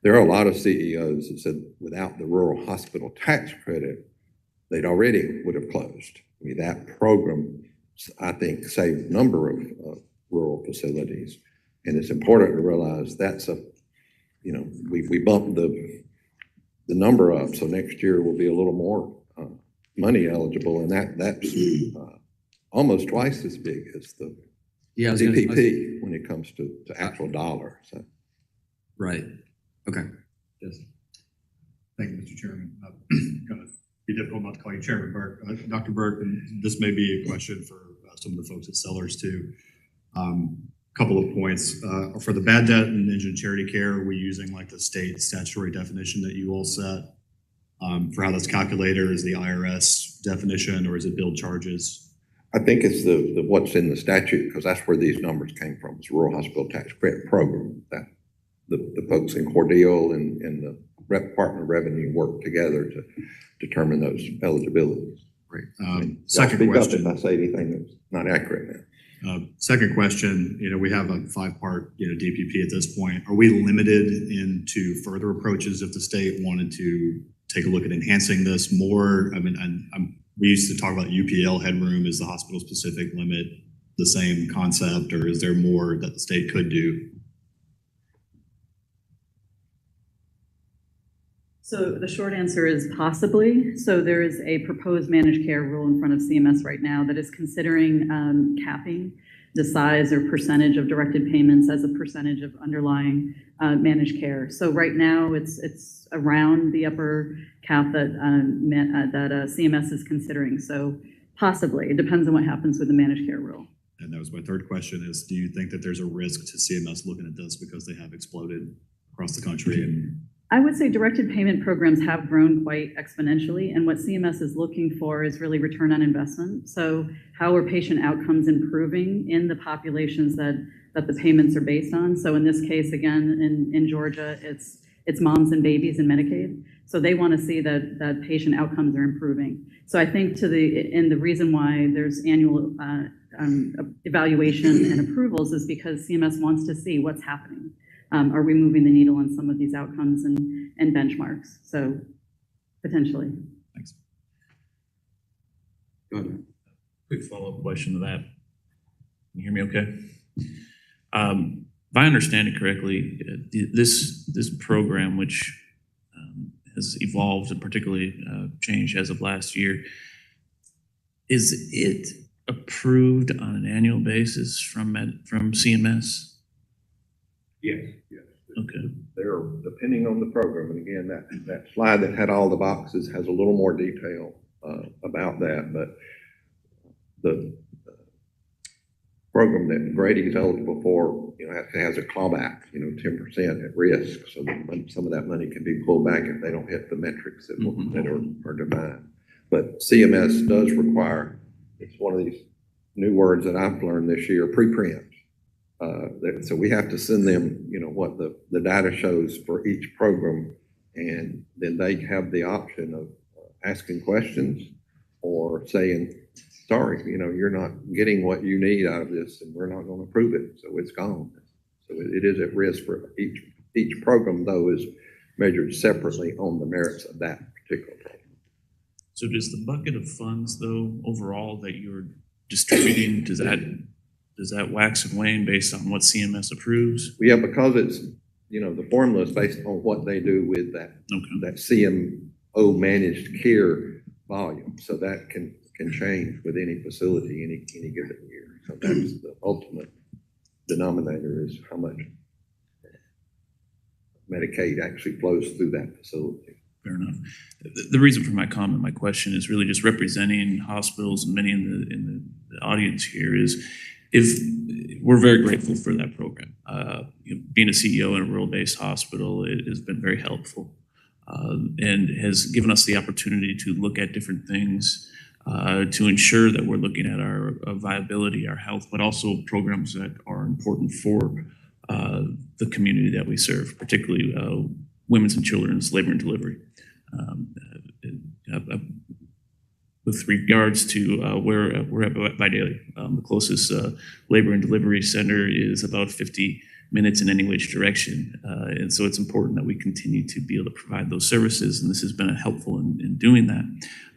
Speaker 4: there are a lot of CEOs that said without the rural hospital tax credit, they'd already would have closed. I mean, that program, I think, saved a number of rural facilities. And it's important to realize that's we bumped the number up. So next year will be a little more money eligible. And that's almost twice as big as the DPP when it comes to actual dollar. So.
Speaker 2: Right. Okay.
Speaker 11: Yes. Thank you, Mr. Chairman. Going to be difficult not to call you Chairman Burke. Dr. Burke, and this may be a question for some of the folks at Sellers too. Couple of points. For the bad debt and indigent charity care, are we using like the state statutory definition that you all set? For how that's calculated, is the IRS definition or is it billed charges?
Speaker 4: I think it's the what's in the statute, because that's where these numbers came from. It's Rural Hospital Tax Credit Program that the folks in Cordele and the Department of Revenue work together to determine those eligibilities.
Speaker 11: Great.
Speaker 4: Second question. If I say anything that's not accurate now.
Speaker 11: Second question, we have a 5-part, DPP at this point. Are we limited into further approaches if the state wanted to take a look at enhancing this more? I mean, I'm we used to talk about UPL headroom. Is the hospital-specific limit the same concept, or is there more that the state could do?
Speaker 9: So the short answer is possibly. So there is a proposed managed care rule in front of CMS right now that is considering capping the size or percentage of directed payments as a percentage of underlying managed care. So right now it's around the upper cap that CMS is considering. So possibly, it depends on what happens with the managed care rule.
Speaker 11: And that was my third question is, do you think that there's a risk to CMS looking at this because they have exploded across the country? And
Speaker 9: I would say directed payment programs have grown quite exponentially, and what CMS is looking for is really return on investment. So how are patient outcomes improving in the populations that the payments are based on? So in this case, again, in Georgia, it's moms and babies in Medicaid. So they want to see that patient outcomes are improving. So I think the reason why there's annual evaluation and approvals is because CMS wants to see what's happening. Are we moving the needle on some of these outcomes and benchmarks? So potentially.
Speaker 11: thanks.
Speaker 2: Go ahead.
Speaker 6: Quick follow-up question to that. Can you hear me okay? If I understand it correctly, this program, which has evolved and particularly changed as of last year, is it approved on an annual basis from CMS?
Speaker 4: Yes.
Speaker 6: Okay.
Speaker 4: They're depending on the program, and again, that slide that had all the boxes has a little more detail about that, but the program that Grady is eligible for, has a clawback, 10% at risk, so that some of that money can be pulled back if they don't hit the metrics that are defined. But CMS does require, it's one of these new words that I've learned this year, preprint. So we have to send them, what the data shows for each program, and then they have the option of asking questions or saying, sorry, you're not getting what you need out of this, and we're not going to approve it, so it's gone. So it is at risk for each program, though, is measured separately on the merits of that particular program.
Speaker 6: So does the bucket of funds, though, overall that you're distributing, does that wax and wane based on what CMS approves?
Speaker 4: Yeah, because it's, the formula is based on what they do with that, that CMO managed care volume. So that can change with any facility any given year. Sometimes the ultimate denominator is how much Medicaid actually flows through that facility.
Speaker 6: Fair enough. The reason for my comment, my question is really just representing hospitals and many in the audience here is, if we're very grateful for that program. Being a CEO in a rural-based hospital, it has been very helpful and has given us the opportunity to look at different things to ensure that we're looking at our viability, our health, but also programs that are important for the community that we serve, particularly women's and children's labor and delivery. With regards to where we're at Vidalia, the closest labor and delivery center is about 50 minutes in any which direction. And so it's important that we continue to be able to provide those services, and this has been helpful in doing that.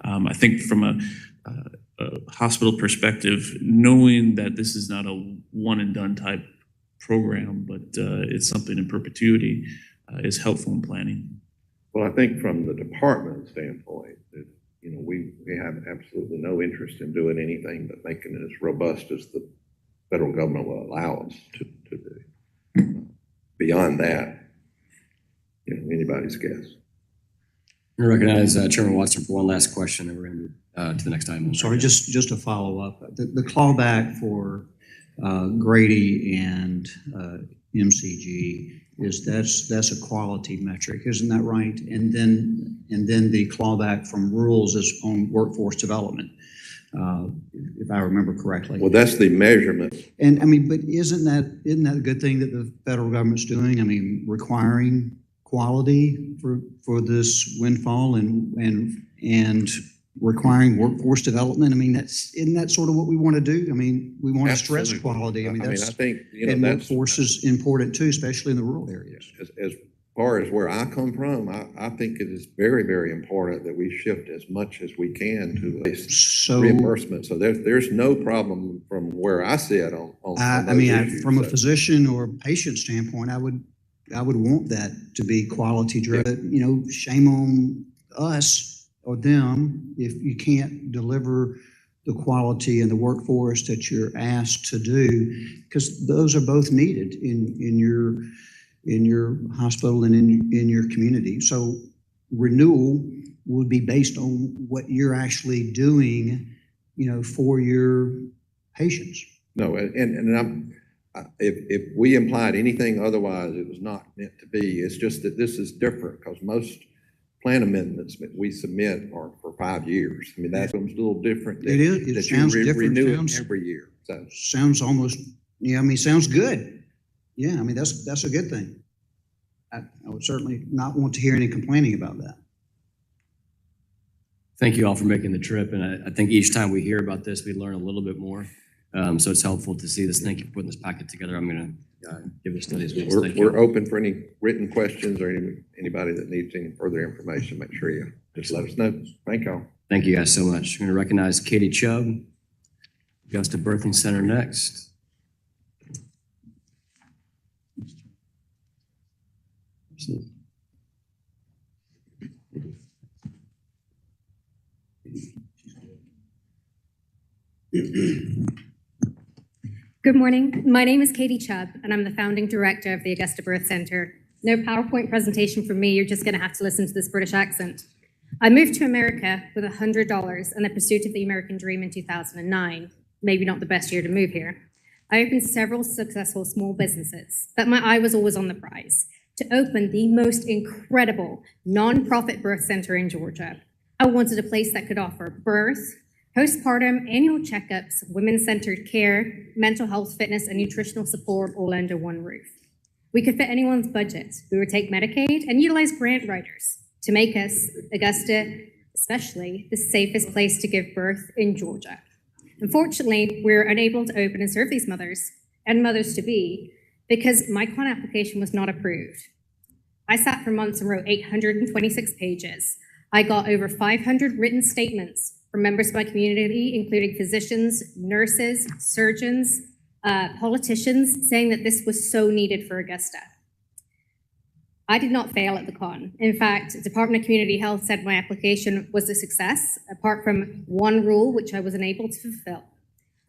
Speaker 6: I think from a hospital perspective, knowing that this is not a one and done type program, but it's something in perpetuity is helpful in planning.
Speaker 4: Well, I think from the department standpoint, that we have absolutely no interest in doing anything but making it as robust as the federal government will allow us to do. Beyond that, anybody's guess.
Speaker 2: I recognize Chairman Watson for one last question, and we're going to the next item.
Speaker 3: Sorry, just to follow up, the clawback for Grady and MCG that's a quality metric, isn't that right? And then the clawback from rules is on workforce development, if I remember correctly.
Speaker 4: Well, that's the measurement.
Speaker 3: And but isn't that a good thing that the federal government's doing? Requiring quality for this windfall and requiring workforce development. Isn't that sort of what we want to do? We want to stress quality.
Speaker 4: I think
Speaker 3: and workforce is important too, especially in the rural areas.
Speaker 4: As far as where I come from, I think it is very, very important that we shift as much as we can to
Speaker 3: So,
Speaker 4: reimbursement. So there's no problem from where I sit on
Speaker 3: I
Speaker 4: those
Speaker 3: mean,
Speaker 4: issues.
Speaker 3: from a
Speaker 4: So-
Speaker 3: physician or patient standpoint, I would want that to be quality driven. You know, shame on us or them if you can't deliver the quality and the workforce that you're asked to do, because those are both needed in your hospital and in your community. So renewal would be based on what you're actually doing, you know, for your patients.
Speaker 4: No, and if we implied anything otherwise, it was not meant to be. It's just that this is different because most plan amendments that we submit are for 5 years. I mean, that's a little different.
Speaker 3: It is. It
Speaker 4: that you
Speaker 3: sounds different.
Speaker 4: renew it
Speaker 3: Sounds-
Speaker 4: every year. So
Speaker 3: Sounds almost, yeah, I mean, sounds good. Yeah, I mean, that's a good thing. I would certainly not want to hear any complaining about that.
Speaker 2: Thank you all for making the trip, and I think each time we hear about this, we learn a little bit more. So it's helpful to see this. Thank you for putting this packet together. I'm going to give it a study as well. Thank you.
Speaker 4: we're open for any written questions or anybody that needs any further information. Make sure you just let us know. Thank y'all.
Speaker 2: Thank you guys so much. I'm going to recognize Katie Chubb, Augusta Birthing Center next.
Speaker 12: Good morning. My name is Katie Chubb, and I'm the founding director of the Augusta Birth Center. No PowerPoint presentation from me. You're just going to have to listen to this British accent. I moved to America with $100 in the pursuit of the American dream in 2009. Maybe not the best year to move here. I opened several successful small businesses, but my eye was always on the prize, to open the most incredible nonprofit birth center in Georgia. I wanted a place that could offer birth, postpartum, annual checkups, women-centered care, mental health, fitness, and nutritional support all under one roof. We could fit anyone's budget. We would take Medicaid and utilize grant writers to make us, Augusta especially, the safest place to give birth in Georgia. Unfortunately, we're unable to open and serve these mothers and mothers-to-be because my con application was not approved. I sat for months and wrote 826 pages. I got over 500 written statements from members of my community, including physicians, nurses, surgeons, politicians, saying that this was so needed for Augusta. I did not fail at the con. In fact, the Department of Community Health said my application was a success, apart from one rule which I was unable to fulfill.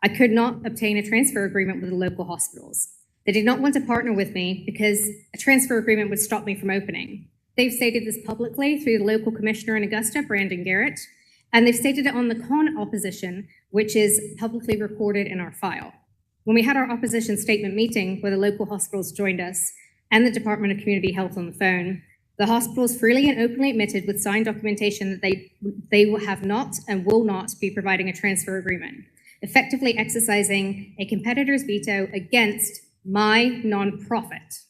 Speaker 12: I could not obtain a transfer agreement with the local hospitals. They did not want to partner with me because a transfer agreement would stop me from opening. They've stated this publicly through the local commissioner in Augusta, Brandon Garrett, and they've stated it on the con opposition, which is publicly recorded in our file. When we had our opposition statement meeting where the local hospitals joined us and the Department of Community Health on the phone, the hospitals freely and openly admitted with signed documentation that they have not and will not be providing a transfer agreement, effectively exercising a competitor's veto against my nonprofit.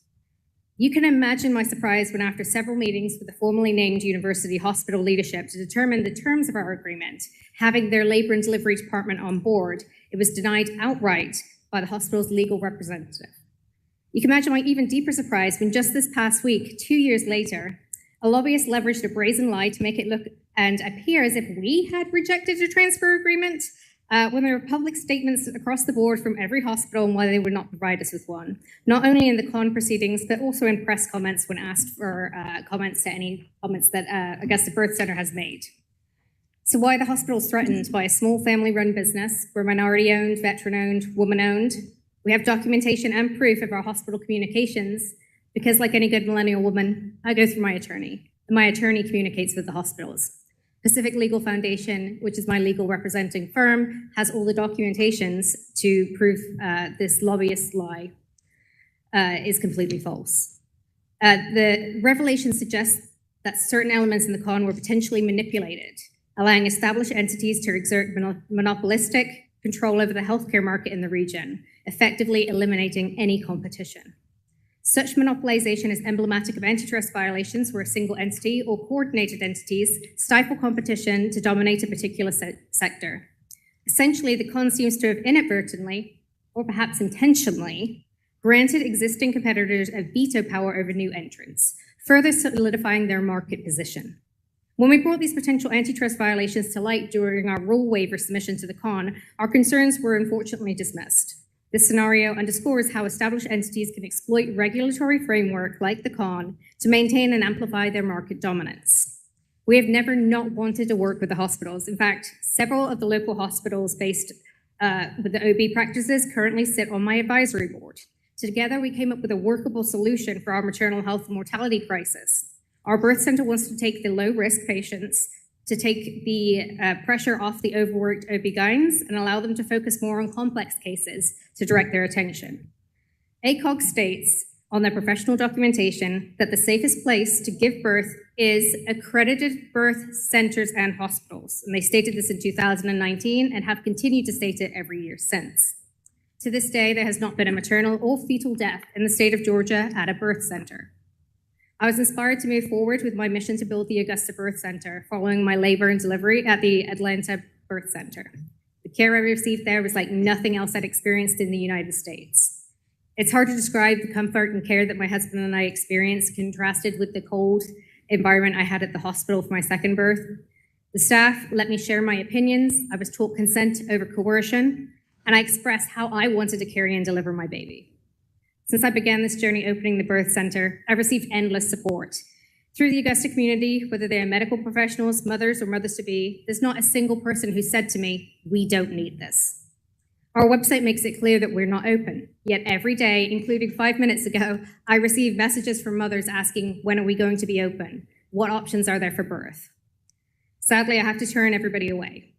Speaker 12: You can imagine my surprise when, after several meetings with the formerly named university hospital leadership to determine the terms of our agreement, having their labor and delivery department on board, it was denied outright by the hospital's legal representative. You can imagine my even deeper surprise when just this past week, 2 years later, a lobbyist leveraged a brazen lie to make it look and appear as if we had rejected a transfer agreement, when there were public statements across the board from every hospital on why they would not provide us with one, not only in the con proceedings, but also in press comments when asked for comments to any comments that Augusta Birth Center has made. So why the hospital is threatened by a small family-run business? We're minority-owned, veteran-owned, woman-owned. We have documentation and proof of our hospital communications because, like any good millennial woman, I go through my attorney, and my attorney communicates with the hospitals. Pacific Legal Foundation, which is my legal representing firm, has all the documentations to prove this lobbyist lie is completely false. The revelation suggests that certain elements in the con were potentially manipulated, allowing established entities to exert monopolistic control over the healthcare market in the region, effectively eliminating any competition. Such monopolization is emblematic of antitrust violations where a single entity or coordinated entities stifle competition to dominate a particular sector. Essentially, the con seems to have inadvertently, or perhaps intentionally, granted existing competitors a veto power over new entrants, further solidifying their market position. When we brought these potential antitrust violations to light during our rule waiver submission to the CON, our concerns were unfortunately dismissed. This scenario underscores how established entities can exploit regulatory framework like the CON to maintain and amplify their market dominance. We have never not wanted to work with the hospitals. In fact, several of the local hospitals based with the OB practices currently sit on my advisory board. Together, we came up with a workable solution for our maternal health and mortality crisis. Our birth center wants to take the low-risk patients to take the pressure off the overworked OB-GYNs and allow them to focus more on complex cases to direct their attention. ACOG states on their professional documentation that the safest place to give birth is accredited birth centers and hospitals. And they stated this in 2019 and have continued to state it every year since. To this day, there has not been a maternal or fetal death in the state of Georgia at a birth center. I was inspired to move forward with my mission to build the Augusta Birth Center following my labor and delivery at the Atlanta Birth Center. The care I received there was like nothing else I'd experienced in the United States. It's hard to describe the comfort and care that my husband and I experienced contrasted with the cold environment I had at the hospital for my second birth. The staff let me share my opinions. I was taught consent over coercion, and I expressed how I wanted to carry and deliver my baby. Since I began this journey opening the birth center, I've received endless support. Through the Augusta community, whether they are medical professionals, mothers, or mothers-to-be, there's not a single person who said to me, "We don't need this." Our website makes it clear that we're not open. Yet every day, including 5 minutes ago, I receive messages from mothers asking, when are we going to be open? What options are there for birth? Sadly, I have to turn everybody away.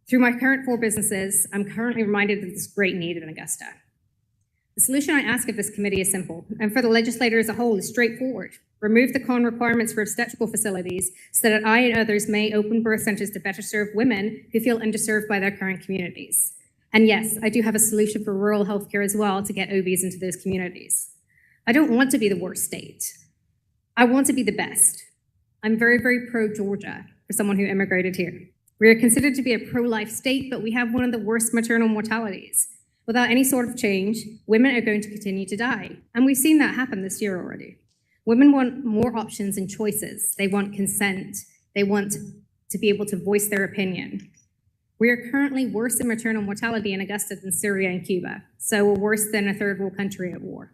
Speaker 12: Through my current 4 businesses, I'm currently reminded of this great need in Augusta. The solution I ask of this committee is simple, and for the legislator as a whole is straightforward. Remove the CON requirements for obstetrical facilities so that I and others may open birth centers to better serve women who feel underserved by their current communities. And yes, I do have a solution for rural healthcare as well to get OBs into those communities. I don't want to be the worst state. I want to be the best. I'm very, very pro-Georgia for someone who immigrated here. We are considered to be a pro-life state, but we have one of the worst maternal mortalities. Without any sort of change, women are going to continue to die. And we've seen that happen this year already. Women want more options and choices. They want consent. They want to be able to voice their opinion. We are currently worse in maternal mortality in Augusta than Syria and Cuba, so we're worse than a third world country at war.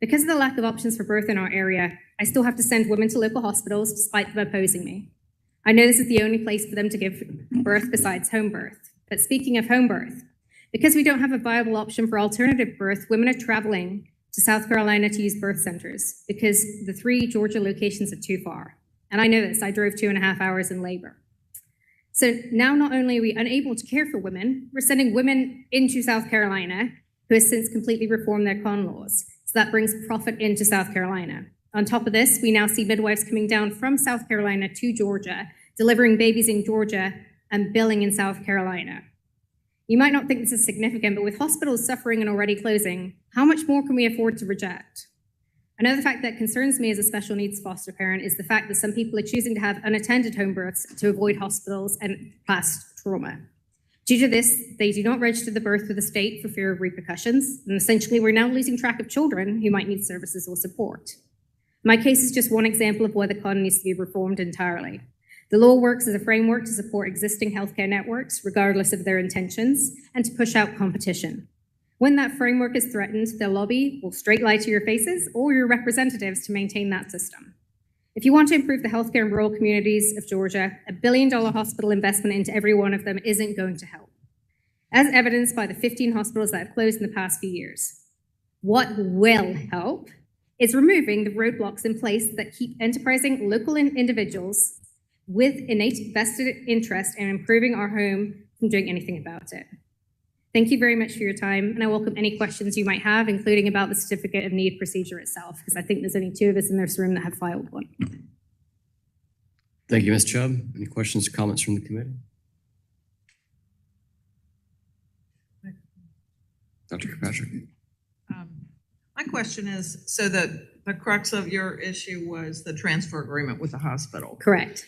Speaker 12: Because of the lack of options for birth in our area, I still have to send women to local hospitals despite them opposing me. I know this is the only place for them to give birth besides home birth. But speaking of home birth, because we don't have a viable option for alternative birth, women are traveling to South Carolina to use birth centers because the 3 Georgia locations are too far. And I know this, I drove 2.5 hours in labor. So now not only are we unable to care for women, we're sending women into South Carolina who has since completely reformed their CON laws. So that brings profit into South Carolina. On top of this, we now see midwives coming down from South Carolina to Georgia, delivering babies in Georgia and billing in South Carolina. You might not think this is significant, but with hospitals suffering and already closing, how much more can we afford to reject? Another fact that concerns me as a special needs foster parent is the fact that some people are choosing to have unattended home births to avoid hospitals and past trauma. Due to this, they do not register the birth with the state for fear of repercussions, and essentially we're now losing track of children who might need services or support. My case is just one example of where the CON needs to be reformed entirely. The law works as a framework to support existing healthcare networks, regardless of their intentions, and to push out competition. When that framework is threatened, the lobby will straight lie to your faces or your representatives to maintain that system. If you want to improve the healthcare in rural communities of Georgia, $1 billion hospital investment into every one of them isn't going to help, as evidenced by the 15 hospitals that have closed in the past few years. What will help is removing the roadblocks in place that keep enterprising local individuals with innate vested interest in improving our home from doing anything about it. Thank you very much for your time, and I welcome any questions you might have, including about the certificate of need procedure itself, because I think there's only 2 of us in this room that have filed one.
Speaker 2: Thank you, Ms. Chubb. Any questions or comments from the committee? Dr. Kirkpatrick.
Speaker 10: My question is, so the crux of your issue was the transfer agreement with the hospital.
Speaker 12: Correct.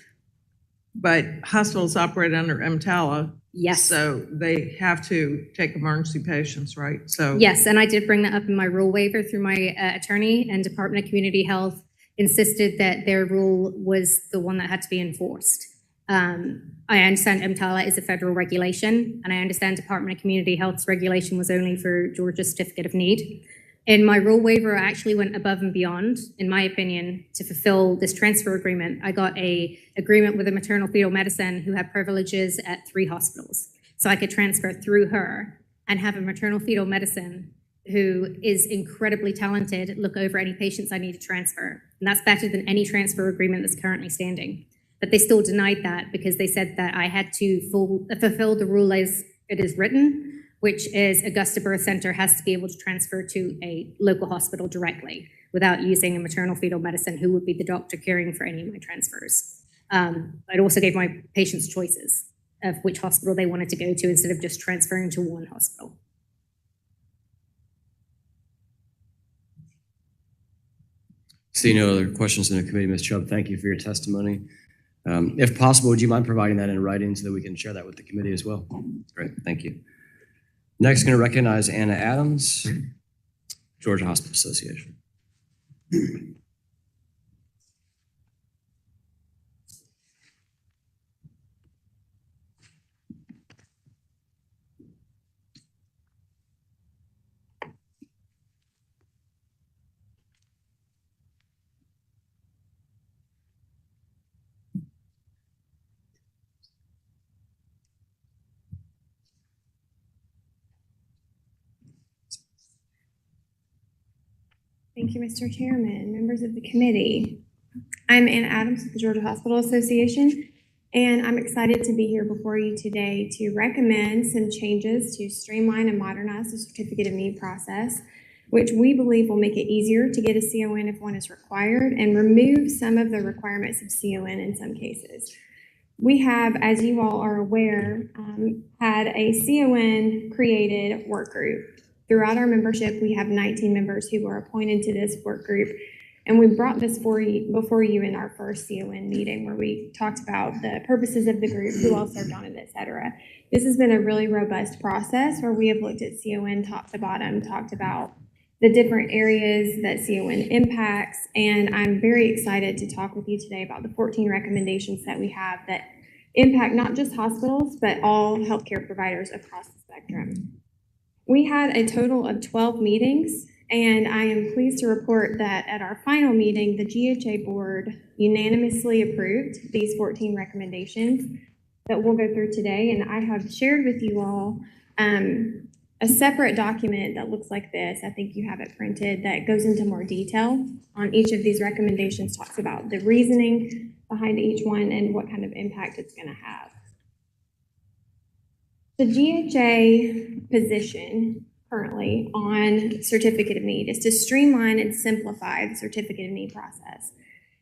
Speaker 10: But hospitals operate under EMTALA.
Speaker 12: Yes.
Speaker 10: So they have to take emergency patients, right? So.
Speaker 12: Yes, and I did bring that up in my rule waiver through my attorney, and Department of Community Health insisted that their rule was the one that had to be enforced. I understand EMTALA is a federal regulation, and I understand Department of Community Health's regulation was only for Georgia Certificate of Need. In my rule waiver, I actually went above and beyond, in my opinion, to fulfill this transfer agreement. I got a agreement with a maternal fetal medicine who had privileges at 3 hospitals. So I could transfer through her and have a maternal fetal medicine who is incredibly talented look over any patients I need to transfer. And that's better than any transfer agreement that's currently standing. But they still denied that because they said that I had to fulfill the rule as it is written, which is Augusta Birth Center has to be able to transfer to a local hospital directly without using a maternal fetal medicine who would be the doctor caring for any of my transfers. I'd also gave my patients choices of which hospital they wanted to go to instead of just transferring to one hospital.
Speaker 2: See no other questions in the committee, Ms. Chubb. Thank you for your testimony. If possible, would you mind providing that in writing so that we can share that with the committee as well? Great, thank you. Next, going to recognize Anna Adams, Georgia Hospital Association.
Speaker 13: Thank you, Mr. Chairman, members of the committee. I'm Anna Adams with the Georgia Hospital Association, and I'm excited to be here before you today to recommend some changes to streamline and modernize the Certificate of Need process, which we believe will make it easier to get a CON if one is required and remove some of the requirements of CON in some cases. We have, as you all are aware, had a CON created work group. Throughout our membership, we have 19 members who were appointed to this work group. And we brought this before you in our first CON meeting where we talked about the purposes of the group, who all served on it, et cetera. This has been a really robust process where we have looked at CON top to bottom, talked about the different areas that CON impacts. And I'm very excited to talk with you today about the 14 recommendations that we have that impact not just hospitals, but all healthcare providers across the spectrum. We had a total of 12 meetings, and I am pleased to report that at our final meeting, the GHA board unanimously approved these 14 recommendations that we'll go through today. And I have shared with you all a separate document that looks like this. I think you have it printed that goes into more detail on each of these recommendations, talks about the reasoning behind each one and what kind of impact it's going to have. The GHA position currently on Certificate of Need is to streamline and simplify the Certificate of Need process.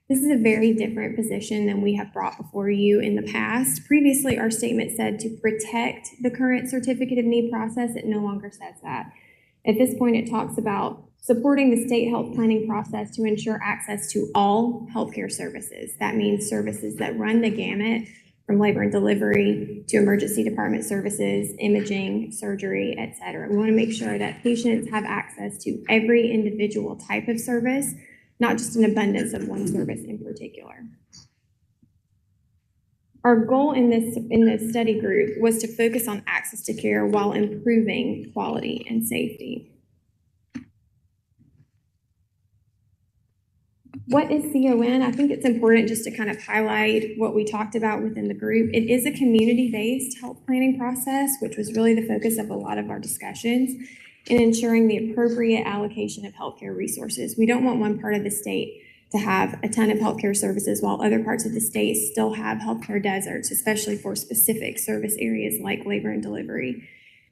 Speaker 13: This is a very different position than we have brought before you in the past. Previously, our statement said to protect the current Certificate of Need process. It no longer says that. At this point, it talks about supporting the state health planning process to ensure access to all healthcare services. That means services that run the gamut from labor and delivery to emergency department services, imaging, surgery, et cetera. We want to make sure that patients have access to every individual type of service, not just an abundance of one service in particular. Our goal in this study group was to focus on access to care while improving quality and safety. What is CON? I think it's important just to kind of highlight what we talked about within the group. It is a community-based health planning process, which was really the focus of a lot of our discussions in ensuring the appropriate allocation of healthcare resources. We don't want one part of the state to have a ton of healthcare services while other parts of the state still have healthcare deserts, especially for specific service areas like labor and delivery.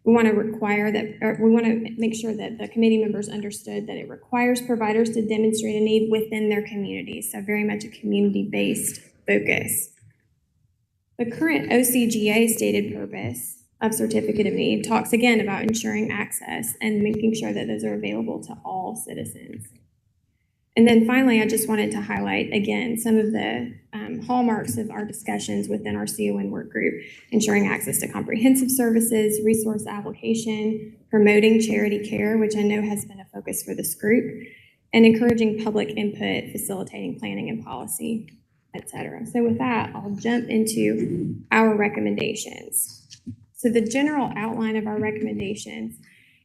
Speaker 13: We want to require that, or we want to make sure that the committee members understood that it requires providers to demonstrate a need within their communities. So very much a community-based focus. The current OCGA stated purpose of Certificate of Need talks again about ensuring access and making sure that those are available to all citizens. And then finally, I just wanted to highlight again some of the hallmarks of our discussions within our CON work group: ensuring access to comprehensive services, resource application, promoting charity care, which I know has been a focus for this group, and encouraging public input, facilitating planning and policy, et cetera. So with that, I'll jump into our recommendations. So the general outline of our recommendations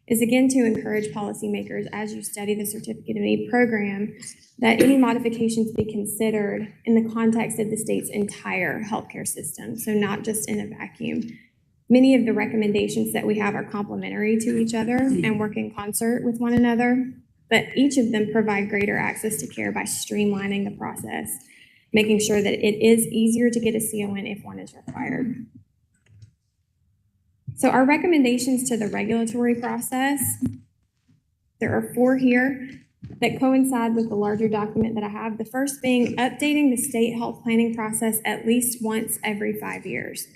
Speaker 13: is again to encourage policymakers, as you study the Certificate of Need program, that any modifications be considered in the context of the state's entire healthcare system, so not just in a vacuum. Many of the recommendations that we have are complementary to each other and work in concert with one another, but each of them provide greater access to care by streamlining the process, making sure that it is easier to get a CON if one is required. So our recommendations to the regulatory process, there are 4 here that coincide with the larger document that I have. The first being updating the state health planning process at least once every 5 years.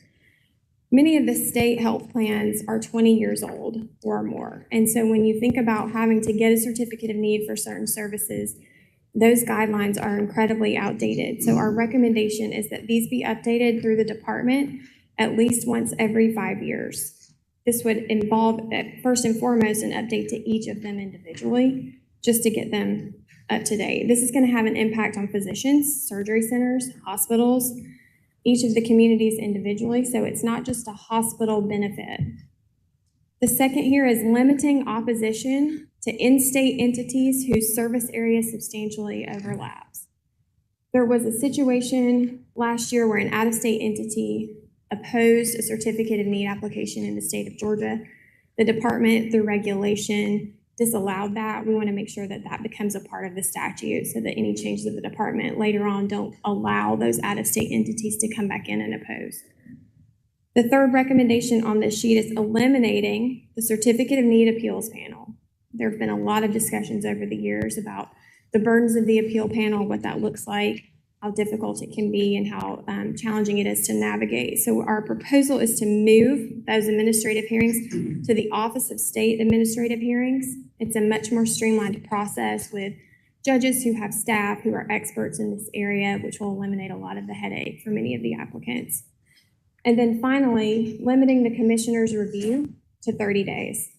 Speaker 13: Many of the state health plans are 20 years old or more. And so when you think about having to get a certificate of need for certain services, those guidelines are incredibly outdated. So our recommendation is that these be updated through the department at least once every 5 years. This would involve, first and foremost, an update to each of them individually, just to get them up to date. This is going to have an impact on physicians, surgery centers, hospitals, each of the communities individually, so it's not just a hospital benefit. The second here is limiting opposition to in-state entities whose service area substantially overlaps. There was a situation last year where an out-of-state entity opposed a certificate of need application in the state of Georgia. The department, through regulation, disallowed that. We want to make sure that that becomes a part of the statute so that any changes of the department later on don't allow those out-of-state entities to come back in and oppose. The third recommendation on this sheet is eliminating the Certificate of Need Appeals Panel. There have been a lot of discussions over the years about the burdens of the appeal panel, what that looks like, how difficult it can be, and how challenging it is to navigate. So our proposal is to move those administrative hearings to the Office of State Administrative Hearings. It's a much more streamlined process with judges who have staff who are experts in this area, which will eliminate a lot of the headache for many of the applicants. And then finally, limiting the commissioner's review to 30 days.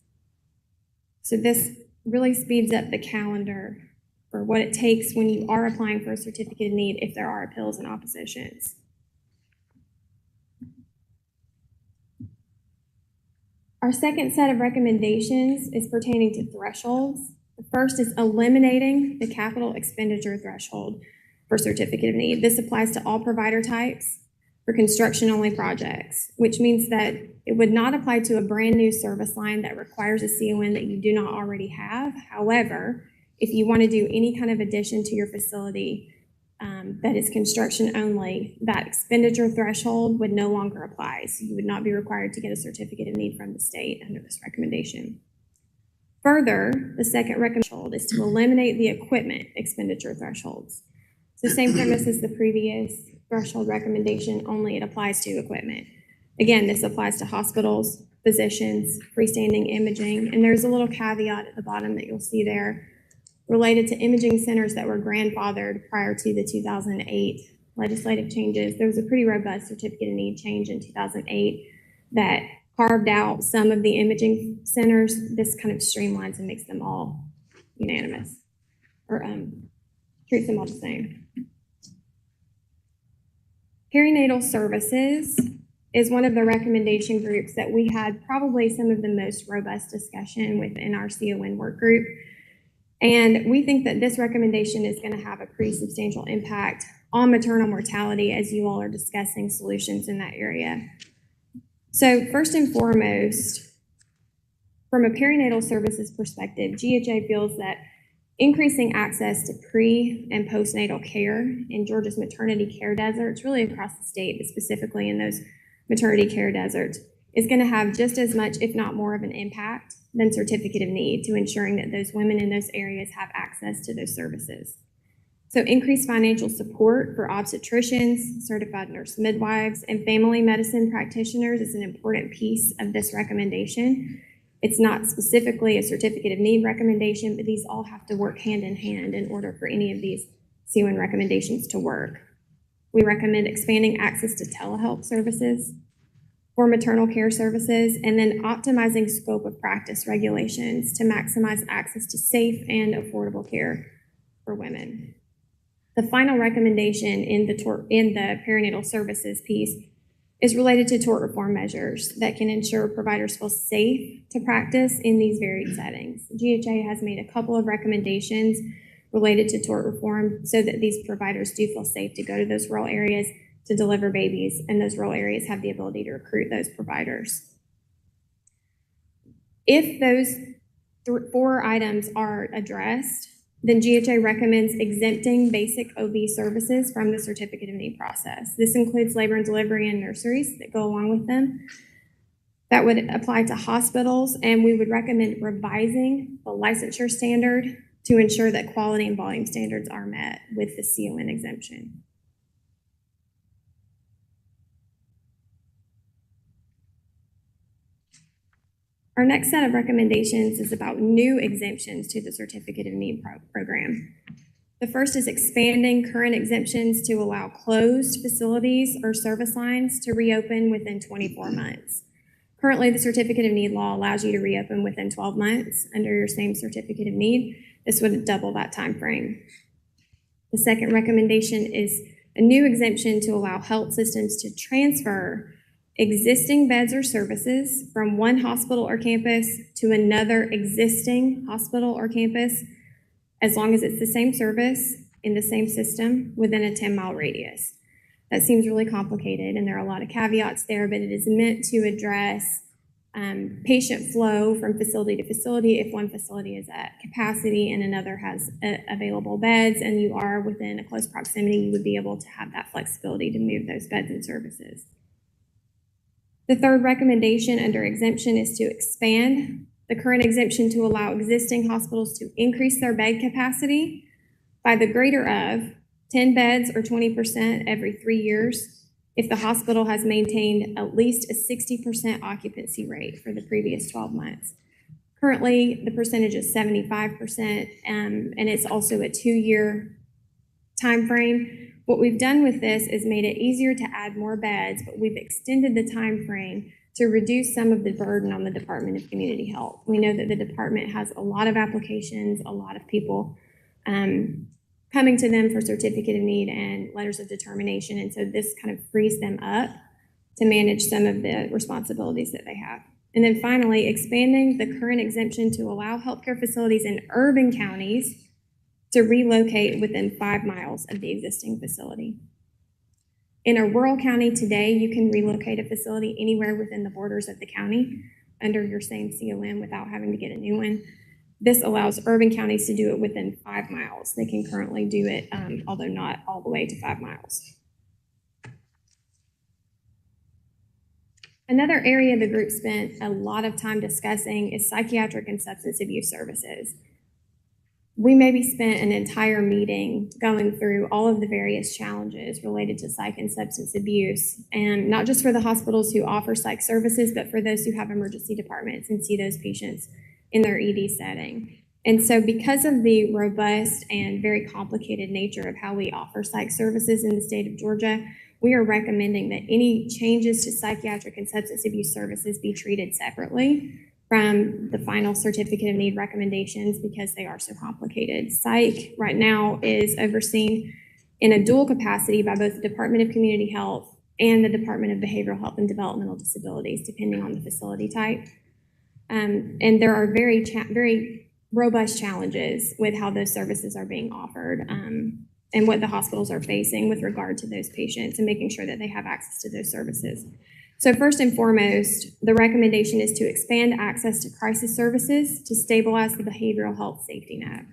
Speaker 13: So this really speeds up the calendar for what it takes when you are applying for a certificate of need if there are appeals and oppositions. Our second set of recommendations is pertaining to thresholds. The first is eliminating the capital expenditure threshold for certificate of need. This applies to all provider types for construction-only projects, which means that it would not apply to a brand new service line that requires a CON that you do not already have. However, if you want to do any kind of addition to your facility that is construction only, that expenditure threshold would no longer apply. So you would not be required to get a certificate of need from the state under this recommendation. Further, the second recommendation is to eliminate the equipment expenditure thresholds. It's the same premise as the previous threshold recommendation, only it applies to equipment. Again, this applies to hospitals, physicians, freestanding imaging, and there's a little caveat at the bottom that you'll see there related to imaging centers that were grandfathered prior to the 2008 legislative changes. There was a pretty robust certificate of need change in 2008 that carved out some of the imaging centers. This kind of streamlines and makes them all unanimous, or treats them all the same. Perinatal services is one of the recommendation groups that we had probably some of the most robust discussion within our CON work group. And we think that this recommendation is going to have a pretty substantial impact on maternal mortality as you all are discussing solutions in that area. So first and foremost, from a perinatal services perspective, GHA feels that increasing access to pre- and postnatal care in Georgia's maternity care deserts, really across the state, but specifically in those maternity care deserts, is going to have just as much, if not more, of an impact than certificate of need to ensuring that those women in those areas have access to those services. So increased financial support for obstetricians, certified nurse midwives, and family medicine practitioners is an important piece of this recommendation. It's not specifically a certificate of need recommendation, but these all have to work hand in hand in order for any of these CON recommendations to work. We recommend expanding access to telehealth services for maternal care services, and then optimizing scope of practice regulations to maximize access to safe and affordable care for women. The final recommendation in the perinatal services piece is related to tort reform measures that can ensure providers feel safe to practice in these varied settings. GHA has made a couple of recommendations related to tort reform so that these providers do feel safe to go to those rural areas to deliver babies, and those rural areas have the ability to recruit those providers. If those 4 items are addressed, then GHA recommends exempting basic OB services from the certificate of need process. This includes labor and delivery and nurseries that go along with them. That would apply to hospitals, and we would recommend revising the licensure standard to ensure that quality and volume standards are met with the CON exemption. Our next set of recommendations is about new exemptions to the Certificate of Need program. The first is expanding current exemptions to allow closed facilities or service lines to reopen within 24 months. Currently, the Certificate of Need law allows you to reopen within 12 months under your same Certificate of Need. This would double that time frame. The second recommendation is a new exemption to allow health systems to transfer existing beds or services from one hospital or campus to another existing hospital or campus, as long as it's the same service in the same system within a 10-mile radius. That seems really complicated, and there are a lot of caveats there, but it is meant to address patient flow from facility to facility. If one facility is at capacity and another has available beds, and you are within a close proximity, you would be able to have that flexibility to move those beds and services. The third recommendation under exemption is to expand the current exemption to allow existing hospitals to increase their bed capacity by the greater of 10 beds or 20% every 3 years if the hospital has maintained at least a 60% occupancy rate for the previous 12 months. Currently, the percentage is 75%, and it's also a 2-year time frame. What we've done with this is made it easier to add more beds, but we've extended the time frame to reduce some of the burden on the Department of Community Health. We know that the department has a lot of applications, a lot of people coming to them for certificate of need and letters of determination, and so this kind of frees them up to manage some of the responsibilities that they have. And then finally, expanding the current exemption to allow healthcare facilities in urban counties to relocate within 5 miles of the existing facility. In a rural county today, you can relocate a facility anywhere within the borders of the county under your same CON without having to get a new one. This allows urban counties to do it within 5 miles. They can currently do it, although not all the way to 5 miles. Another area the group spent a lot of time discussing is psychiatric and substance abuse services. We maybe spent an entire meeting going through all of the various challenges related to psych and substance abuse, and not just for the hospitals who offer psych services, but for those who have emergency departments and see those patients in their ED setting. And so because of the robust and very complicated nature of how we offer psych services in the state of Georgia, we are recommending that any changes to psychiatric and substance abuse services be treated separately from the final certificate of need recommendations because they are so complicated. Psych right now is overseen in a dual capacity by both the Department of Community Health and the Department of Behavioral Health and Developmental Disabilities, depending on the facility type. And there are very robust challenges with how those services are being offered and what the hospitals are facing with regard to those patients and making sure that they have access to those services. So first and foremost, the recommendation is to expand access to crisis services to stabilize the behavioral health safety net.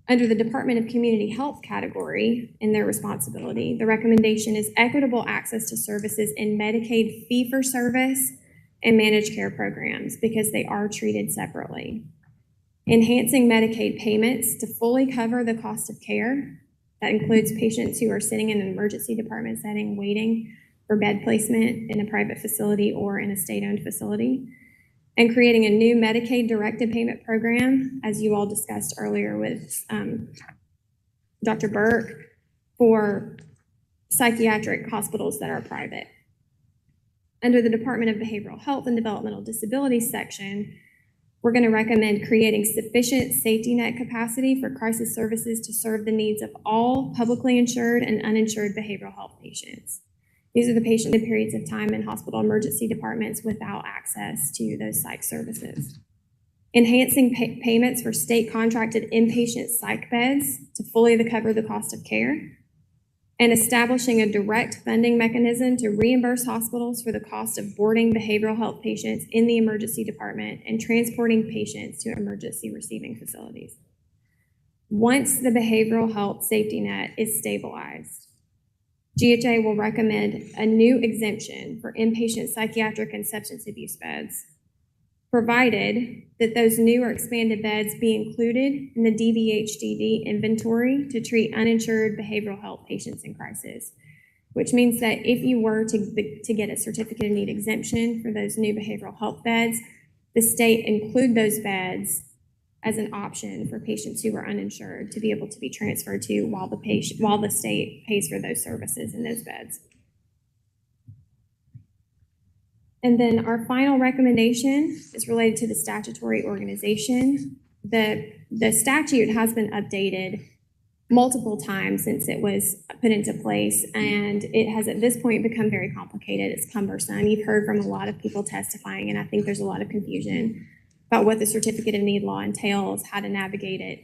Speaker 13: Under the Department of Community Health category in their responsibility, the recommendation is equitable access to services in Medicaid fee-for-service and managed care programs because they are treated separately. Enhancing Medicaid payments to fully cover the cost of care. That includes patients who are sitting in an emergency department setting waiting for bed placement in a private facility or in a state-owned facility. and creating a new Medicaid-directed payment program, as you all discussed earlier with Dr. Burke, for psychiatric hospitals that are private. Under the Department of Behavioral Health and Developmental Disabilities section, we're going to recommend creating sufficient safety net capacity for crisis services to serve the needs of all publicly insured and uninsured behavioral health patients. These are the patient in periods of time in hospital emergency departments without access to those psych services. Enhancing payments for state contracted inpatient psych beds to fully cover the cost of care, and establishing a direct funding mechanism to reimburse hospitals for the cost of boarding behavioral health patients in the emergency department and transporting patients to emergency receiving facilities. Once the behavioral health safety net is stabilized, GHA will recommend a new exemption for inpatient psychiatric and substance abuse beds, provided that those new or expanded beds be included in the DBHDD inventory to treat uninsured behavioral health patients in crisis, which means that if you were to get a certificate of need exemption for those new behavioral health beds, the state include those beds as an option for patients who are uninsured to be able to be transferred to while the state pays for those services in those beds. And then our final recommendation is related to the statutory organization. The statute has been updated multiple times since it was put into place, and it has at this point become very complicated. It's cumbersome. You've heard from a lot of people testifying, and I think there's a lot of confusion about what the certificate of need law entails, how to navigate it.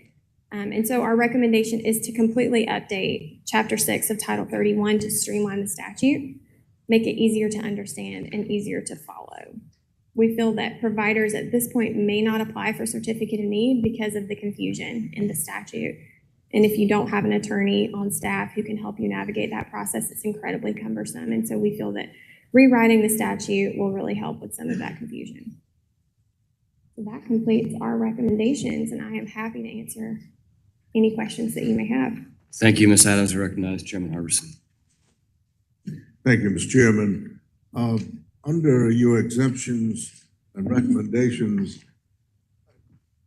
Speaker 13: And so our recommendation is to completely update Chapter 6 of Title 31 to streamline the statute, make it easier to understand and easier to follow. We feel that providers at this point may not apply for certificate of need because of the confusion in the statute. And if you don't have an attorney on staff who can help you navigate that process, it's incredibly cumbersome. And so we feel that rewriting the statute will really help with some of that confusion. So that completes our recommendations, and I am happy to answer any questions that you may have.
Speaker 2: Thank you, Ms. Adams. I recognize Chairman Harbison.
Speaker 1: Thank you, Mr. Chairman. Under your exemptions and recommendations,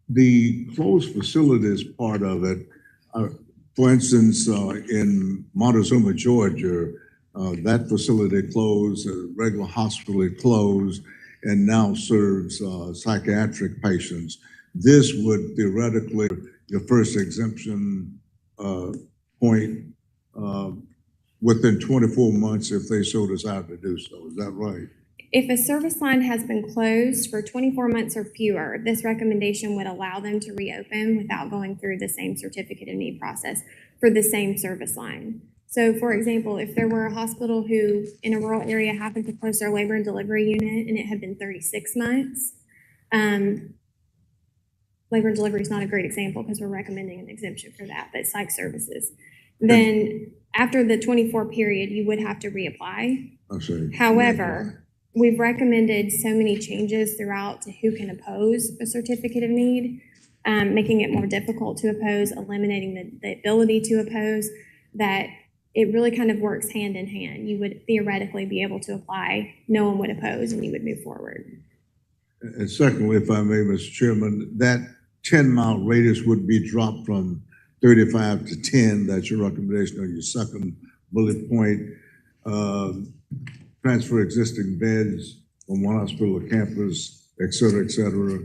Speaker 1: the closed facilities part of it, for instance, in Montezuma, Georgia, that facility closed, a regular hospital closed, and now serves psychiatric patients. This would theoretically, your first exemption point, within 24 months if they so desire to do so. Is that right?
Speaker 13: If a service line has been closed for 24 months or fewer, this recommendation would allow them to reopen without going through the same certificate of need process for the same service line. So for example, if there were a hospital who in a rural area happened to close their labor and delivery unit and it had been 36 months, labor and delivery is not a great example because we're recommending an exemption for that, but psych services. Then after the 24 period, you would have to reapply. However, we've recommended so many changes throughout to who can oppose a certificate of need, making it more difficult to oppose, eliminating the ability to oppose, that it really kind of works hand in hand. You would theoretically be able to apply, no one would oppose, and you would move forward.
Speaker 1: And secondly, if I may, Mr. Chairman, that 10-mile radius would be dropped from 35 to 10. That's your recommendation on your second bullet point. Transfer existing beds from one hospital to campus, et cetera,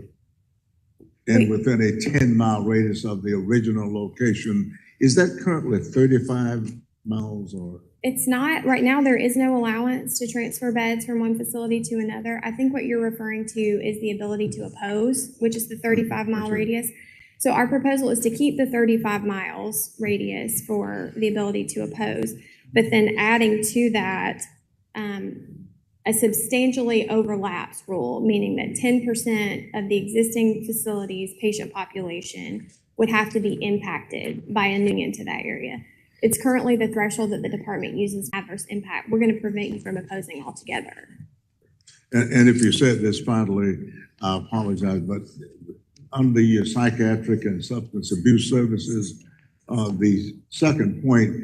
Speaker 1: and within a 10-mile radius of the original location. Is that currently 35 miles or?
Speaker 13: It's not. Right now, there is no allowance to transfer beds from one facility to another. I think what you're referring to is the ability to oppose, which is the 35-mile radius. So our proposal is to keep the 35 miles radius for the ability to oppose, but then adding to that a substantially overlaps rule, meaning that 10% of the existing facility's patient population would have to be impacted by a new into that area. It's currently the threshold that the department uses adverse impact. We're going to prevent you from opposing altogether.
Speaker 1: And if you said this finally, I apologize, but under your psychiatric and substance abuse services, the second point,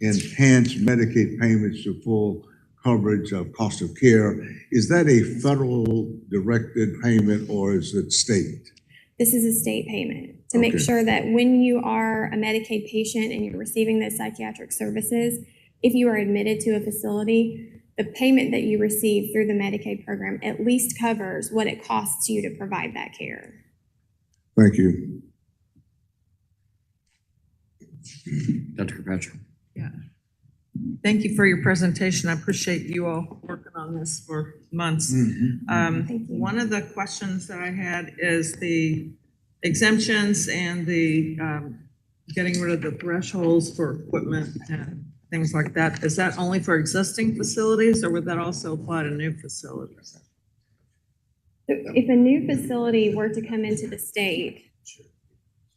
Speaker 1: enhanced Medicaid payments to full coverage of cost of care. Is that a federal directed payment or is it state?
Speaker 13: This is a state payment to make
Speaker 1: Okay.
Speaker 13: sure that when you are a Medicaid patient and you're receiving those psychiatric services, if you are admitted to a facility, the payment that you receive through the Medicaid program at least covers what it costs you to provide that care.
Speaker 1: Thank you.
Speaker 2: Dr. Kirkpatrick.
Speaker 10: Yeah. Thank you for your presentation. I appreciate you all working on this for months.
Speaker 13: Thank you.
Speaker 10: One of the questions that I had is the exemptions and the getting rid of the thresholds for equipment and things like that. Is that only for existing facilities or would that also apply to new facilities?
Speaker 13: So if a new facility were to come into the state,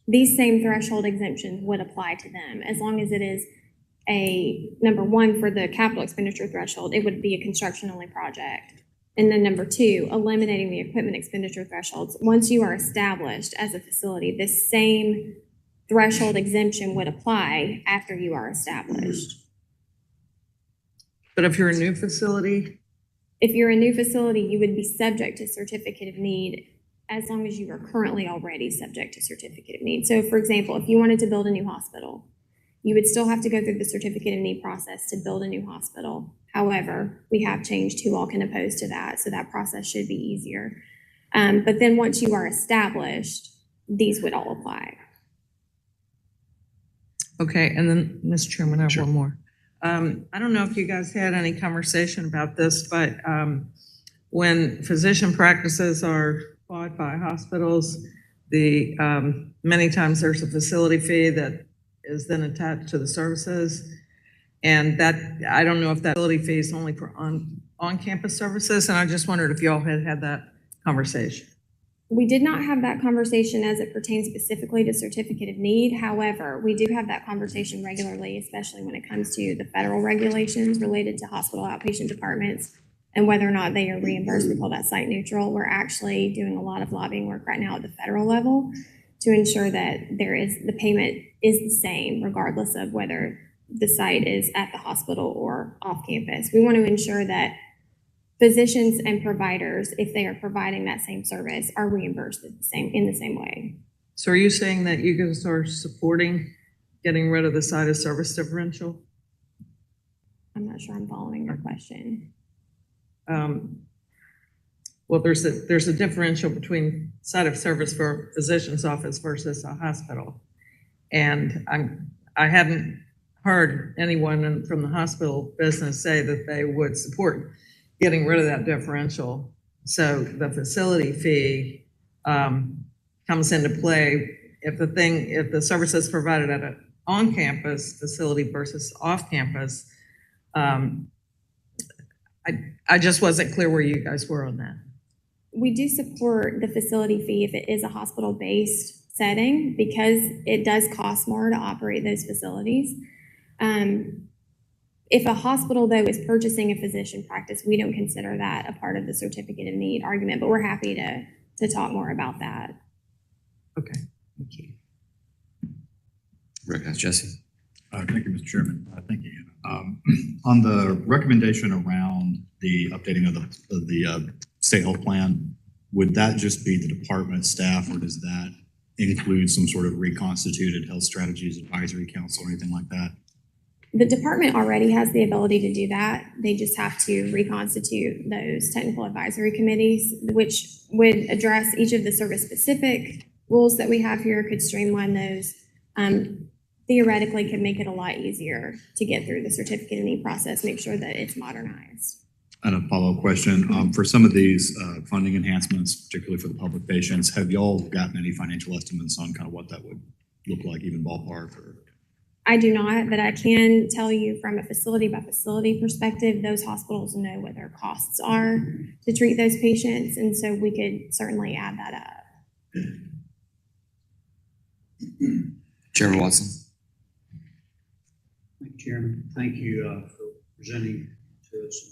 Speaker 13: these same threshold exemptions would apply to them as long as it is number one, for the capital expenditure threshold, it would be a construction only project. And then number two, eliminating the equipment expenditure thresholds. Once you are established as a facility, this same threshold exemption would apply after you are established.
Speaker 10: But if you're a new facility,
Speaker 13: If you're a new facility, you would be subject to certificate of need as long as you are currently already subject to certificate of need. So for example, if you wanted to build a new hospital, you would still have to go through the certificate of need process to build a new hospital. However, we have changed who all can oppose to that, so that process should be easier. But then once you are established, these would all apply.
Speaker 10: okay, and then, Mr. Chairman, I have one more. I don't know if you guys had any conversation about this, but when physician practices are bought by hospitals, many times there's a facility fee that is then attached to the services. And that, I don't know if that facility fee is only for on-campus services, and I just wondered if y'all had that conversation.
Speaker 13: We did not have that conversation as it pertains specifically to certificate of need. However, we do have that conversation regularly, especially when it comes to the federal regulations related to hospital outpatient departments and whether or not they are reimbursed. We call that site neutral. We're actually doing a lot of lobbying work right now at the federal level to ensure that the payment is the same regardless of whether the site is at the hospital or off campus. We want to ensure that physicians and providers, if they are providing that same service, are reimbursed in the same way.
Speaker 10: So are you saying that you guys are supporting getting rid of the site of service differential?
Speaker 13: I'm not sure I'm following your question.
Speaker 10: Well, there's a differential between site of service for a physician's office versus a hospital. And I haven't heard anyone from the hospital business say that they would support getting rid of that differential. So the facility fee comes into play if the service is provided at an on-campus facility versus off-campus. I just wasn't clear where you guys were on that.
Speaker 13: We do support the facility fee if it is a hospital-based setting because it does cost more to operate those facilities. If a hospital, though, is purchasing a physician practice, we don't consider that a part of the certificate of need argument, but we're happy to talk more about that.
Speaker 10: Okay, thank you.
Speaker 2: Recognize Jesse.
Speaker 11: Thank you, Mr. Chairman. Thank you, Anna. On the recommendation around the updating of the state health plan, would that just be the department staff, or does that include some sort of reconstituted health strategies advisory council or anything like that?
Speaker 13: The department already has the ability to do that. They just have to reconstitute those technical advisory committees, which would address each of the service-specific rules that we have here, could streamline those. Theoretically could make it a lot easier to get through the certificate of need process, make sure that it's modernized.
Speaker 11: And a follow-up question, for some of these funding enhancements, particularly for the public patients, have y'all gotten any financial estimates on kind of what that would look like, even ballpark? Or?
Speaker 13: I do not, but I can tell you from a facility by facility perspective, those hospitals know what their costs are to treat those patients, and so we could certainly add that up.
Speaker 2: Chairman Watson.
Speaker 3: Thank you, Chairman. Thank you for presenting to us.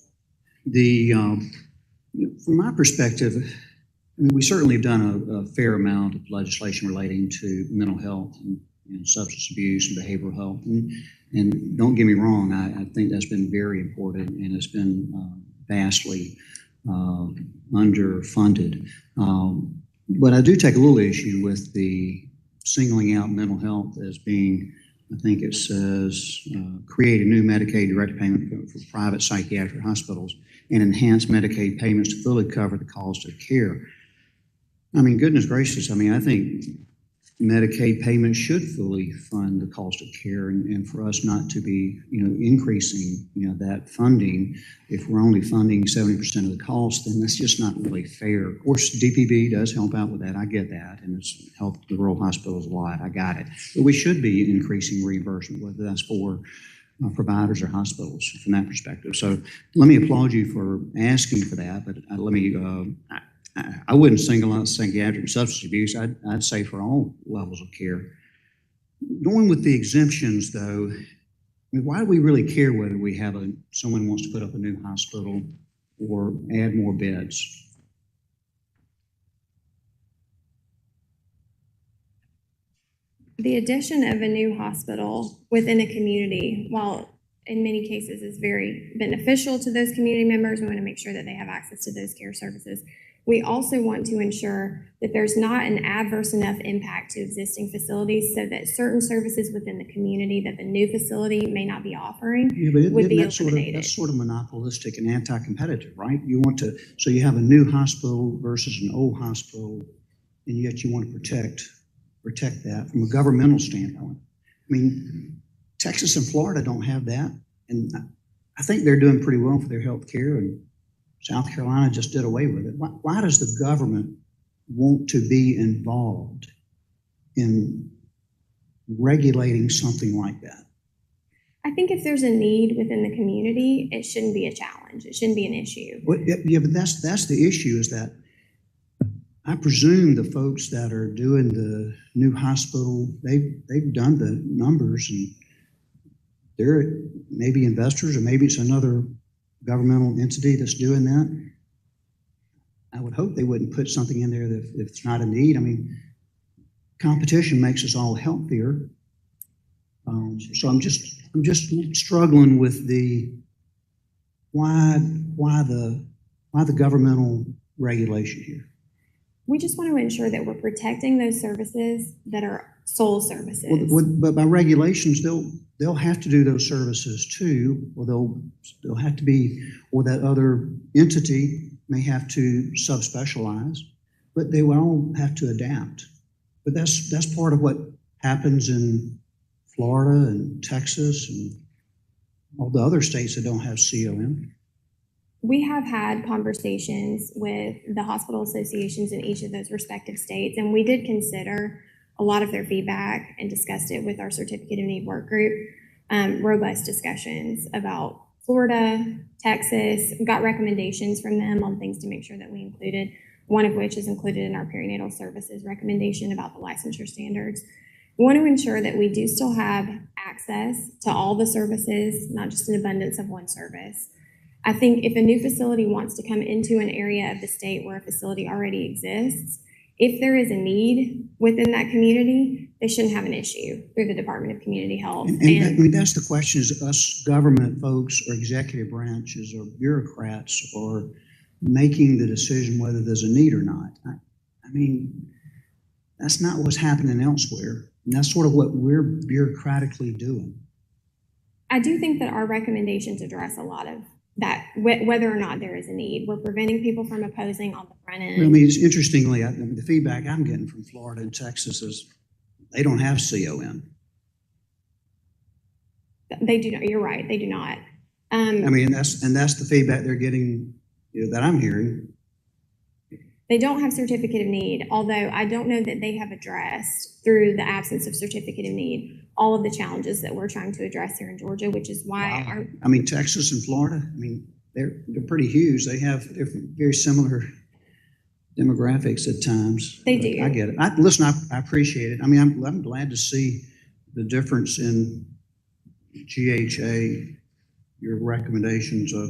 Speaker 3: From my perspective, I mean, we certainly have done a fair amount of legislation relating to mental health and and substance abuse and behavioral health. And don't get me wrong, I think that's been very important, and it's been vastly underfunded. But I do take a little issue with the singling out mental health as being, I think it says, create a new Medicaid direct payment for private psychiatric hospitals and enhance Medicaid payments to fully cover the cost of care. I mean, goodness gracious, I mean, I think Medicaid payments should fully fund the cost of care, and for us not to be, increasing, that funding, if we're only funding 70% of the cost, then that's just not really fair. Of course, DPB does help out with that. I get that, and it's helped the rural hospitals a lot. I got it. But we should be increasing reimbursement, whether that's for providers or hospitals from that perspective. So let me applaud you for asking for that, but I wouldn't single out psychiatric and substance abuse. I'd say for all levels of care. Going with the exemptions, though, I mean, why do we really care whether we have someone wants to put up a new hospital or add more beds?
Speaker 13: The addition of a new hospital within a community, while in many cases is very beneficial to those community members, we want to make sure that they have access to those care services. We also want to ensure that there's not an adverse enough impact to existing facilities so that certain services within the community that the new facility may not be offering would be eliminated.
Speaker 3: That's sort of monopolistic and anti-competitive, right? So you have a new hospital versus an old hospital, and yet you want to protect that from a governmental standpoint. I mean, Texas and Florida don't have that, and I think they're doing pretty well for their health care, and South Carolina just did away with it. Why does the government want to be involved in regulating something like that?
Speaker 13: I think if there's a need within the community, it shouldn't be a challenge. It shouldn't be an issue.
Speaker 3: Yeah, but that's the issue, is that I presume the folks that are doing the new hospital, they've done the numbers, and they're maybe investors, or maybe it's another governmental entity that's doing that. I would hope they wouldn't put something in there that if it's not a need. I mean, competition makes us all healthier. So I'm just struggling with the why the governmental regulation here.
Speaker 13: We just want to ensure that we're protecting those services that are sole services.
Speaker 3: But by regulations, they'll have to do those services too, or they'll have to be, or that other entity may have to subspecialize, but they will all have to adapt. But that's part of what happens in Florida and Texas and all the other states that don't have CON.
Speaker 13: We have had conversations with the hospital associations in each of those respective states, and we did consider a lot of their feedback and discussed it with our certificate of need work group. Robust discussions about Florida, Texas. We got recommendations from them on things to make sure that we included, one of which is included in our perinatal services recommendation about the licensure standards. We want to ensure that we do still have access to all the services, not just an abundance of one service. I think if a new facility wants to come into an area of the state where a facility already exists, if there is a need within that community, they shouldn't have an issue through the Department of Community Health.
Speaker 3: And I mean, that's the question, is us government folks or executive branches or bureaucrats are making the decision whether there's a need or not. I mean, that's not what's happening elsewhere. And that's sort of what we're bureaucratically doing.
Speaker 13: I do think that our recommendations address a lot of that, whether or not there is a need. We're preventing people from opposing on the front end.
Speaker 3: Well, I mean, it's interestingly, the feedback I'm getting from Florida and Texas is they don't have CON.
Speaker 13: They do not. You're right. They do not.
Speaker 3: I mean, that's the feedback they're getting, that I'm hearing.
Speaker 13: They don't have certificate of need, although I don't know that they have addressed, through the absence of certificate of need, all of the challenges that we're trying to address here in Georgia, which is why
Speaker 3: I mean, Texas and Florida, I mean, they're pretty huge. They're very similar demographics at times.
Speaker 13: They do.
Speaker 3: I get it. Listen, I appreciate it. I mean, I'm glad to see the difference in GHA, your recommendations of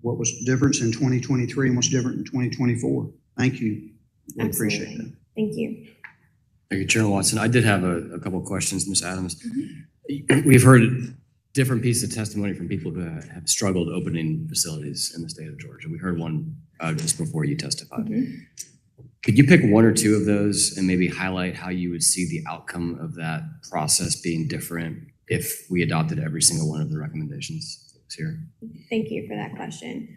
Speaker 3: what was difference in 2023 and what's different in 2024. Thank you. I appreciate that.
Speaker 13: Thank you.
Speaker 2: Thank you, Chairman Watson. I did have a couple of questions, Ms. Adams. We've heard different pieces of testimony from people who have struggled opening facilities in the state of Georgia. We heard one just before you testified. Could you pick one or two of those and maybe highlight how you would see the outcome of that process being different if we adopted every single one of the recommendations here?
Speaker 13: Thank you for that question.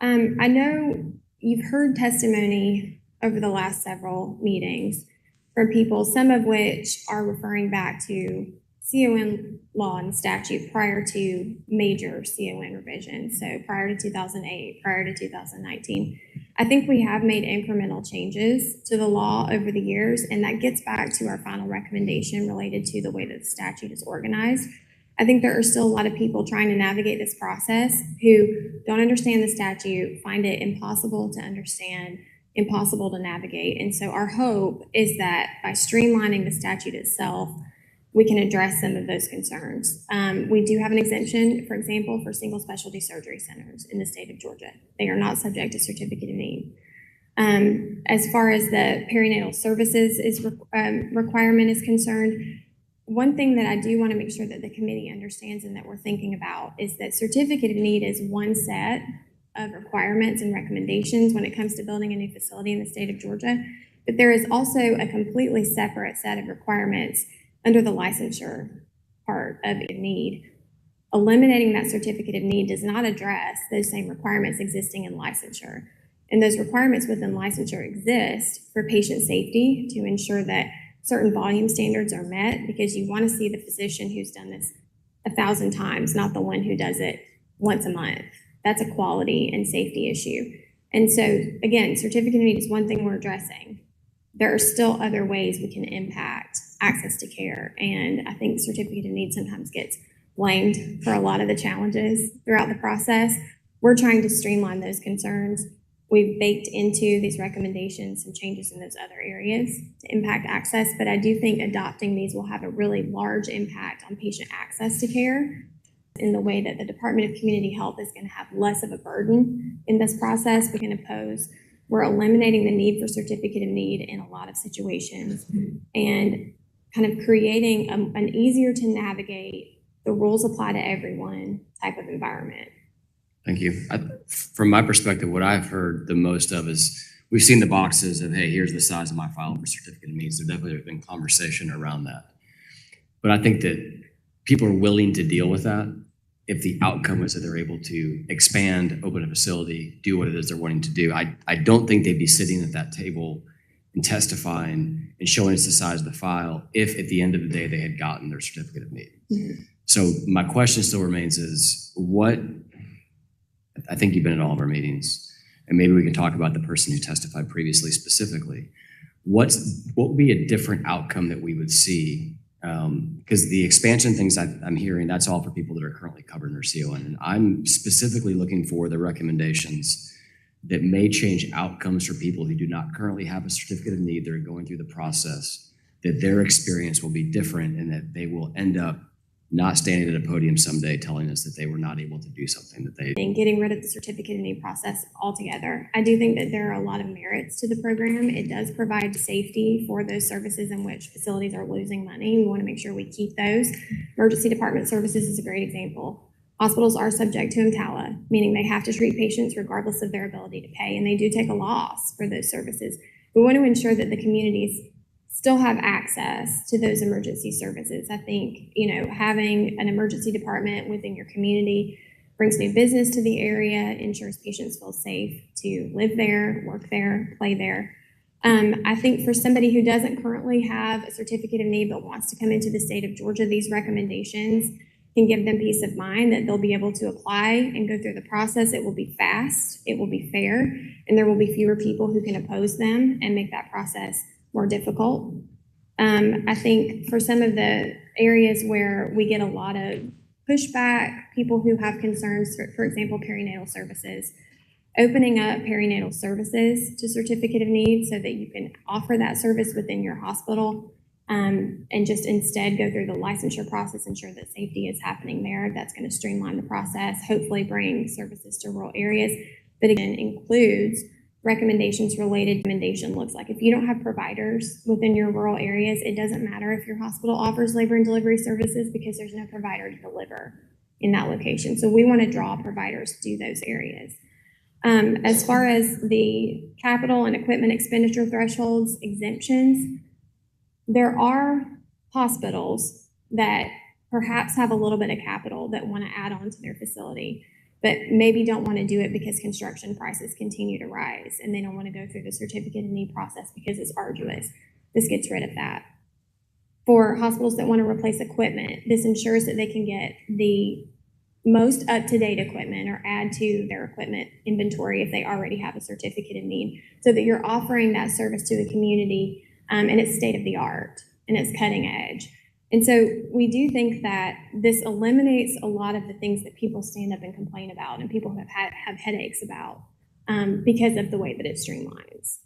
Speaker 13: I know you've heard testimony over the last several meetings from people, some of which are referring back to CON law and statute prior to major CON revisions, so prior to 2008, prior to 2019. I think we have made incremental changes to the law over the years, and that gets back to our final recommendation related to the way that the statute is organized. I think there are still a lot of people trying to navigate this process who don't understand the statute, find it impossible to understand, impossible to navigate. And so our hope is that by streamlining the statute itself, we can address some of those concerns. We do have an exemption, for example, for single specialty surgery centers in the state of Georgia. They are not subject to certificate of need. As far as the perinatal services requirement is concerned, one thing that I do want to make sure that the committee understands and that we're thinking about is that certificate of need is one set of requirements and recommendations when it comes to building a new facility in the state of Georgia, but there is also a completely separate set of requirements under the licensure part of need. Eliminating that certificate of need does not address those same requirements existing in licensure. And those requirements within licensure exist for patient safety to ensure that certain volume standards are met, because you want to see the physician who's done this 1,000 times, not the one who does it once a month. That's a quality and safety issue. And so again, certificate of need is one thing we're addressing. There are still other ways we can impact access to care. And I think certificate of need sometimes gets blamed for a lot of the challenges throughout the process. We're trying to streamline those concerns. We've baked into these recommendations some changes in those other areas to impact access, but I do think adopting these will have a really large impact on patient access to care in the way that the Department of Community Health is going to have less of a burden in this process. We can oppose. We're eliminating the need for certificate of need in a lot of situations and kind of creating an easier to navigate, the rules apply to everyone type of environment.
Speaker 2: Thank you. From my perspective, what I've heard the most of is we've seen the boxes of, hey, here's the size of my file for certificate of needs. There definitely has been conversation around that. But I think that people are willing to deal with that if the outcome is that they're able to expand, open a facility, do what it is they're wanting to do. I don't think they'd be sitting at that table and testifying and showing us the size of the file if at the end of the day they had gotten their certificate of need. Mm-hmm. So my question still remains is what, I think you've been at all of our meetings, and maybe we can talk about the person who testified previously specifically. What would be a different outcome that we would see? Because the expansion things I'm hearing, that's all for people that are currently covered in their CON. And I'm specifically looking for the recommendations that may change outcomes for people who do not currently have a certificate of need. They're going through the process, that their experience will be different and that they will end up not standing at a podium someday telling us that they were not able to do something that they...
Speaker 13: And getting rid of the certificate of need process altogether. I do think that there are a lot of merits to the program. It does provide safety for those services in which facilities are losing money. We want to make sure we keep those. Emergency department services is a great example. Hospitals are subject to EMTALA, meaning they have to treat patients regardless of their ability to pay, and they do take a loss for those services. We want to ensure that the communities still have access to those emergency services. I think, having an emergency department within your community brings new business to the area, ensures patients feel safe to live there, work there, play there. I think for somebody who doesn't currently have a certificate of need but wants to come into the state of Georgia, these recommendations can give them peace of mind that they'll be able to apply and go through the process. It will be fast, it will be fair, and there will be fewer people who can oppose them and make that process more difficult. I think for some of the areas where we get a lot of pushback, people who have concerns, for example, perinatal services, opening up perinatal services to certificate of need so that you can offer that service within your hospital and just instead go through the licensure process, ensure that safety is happening there. That's going to streamline the process, hopefully bring services to rural areas, but again, includes recommendations related recommendation looks like. If you don't have providers within your rural areas, it doesn't matter if your hospital offers labor and delivery services because there's no provider to deliver in that location. So we want to draw providers to those areas. As far as the capital and equipment expenditure thresholds exemptions, there are hospitals that perhaps have a little bit of capital that want to add on to their facility, but maybe don't want to do it because construction prices continue to rise and they don't want to go through the certificate of need process because it's arduous. This gets rid of that. For hospitals that want to replace equipment, this ensures that they can get the most up-to-date equipment or add to their equipment inventory if they already have a certificate of need, so that you're offering that service to the community and it's state-of-the-art and it's cutting edge. And so we do think that this eliminates a lot of the things that people stand up and complain about and people have headaches about because of the way that it streamlines.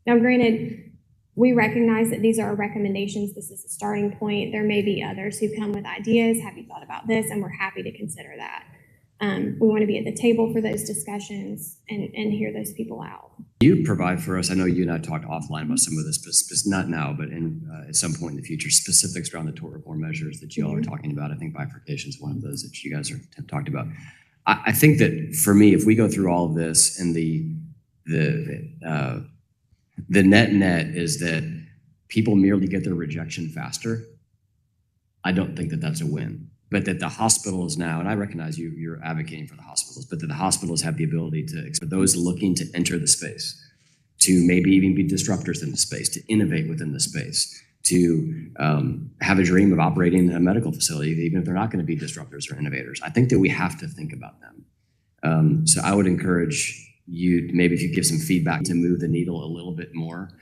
Speaker 13: Now, granted, we recognize that these are recommendations. This is a starting point. There may be others who come with ideas. Have you thought about this? And we're happy to consider that. We want to be at the table for those discussions and hear those people out.
Speaker 2: You provide for us, I know you and I talked offline about some of this, but not now, but at some point in the future, specifics around the tort reform measures that you all are talking about. I think bifurcation is one of those that you guys have talked about. I think that for me, if we go through all of this and the net is that people merely get their rejection faster, I don't think that that's a win. But that the hospitals now, and I recognize you're advocating for the hospitals, but that the hospitals have the ability to, for those looking to enter the space, to maybe even be disruptors in the space, to innovate within the space, to have a dream of operating a medical facility, even if they're not going to be disruptors or innovators. I think that we have to think about them. So I would encourage you, maybe if you give some feedback, to move the needle a little bit more,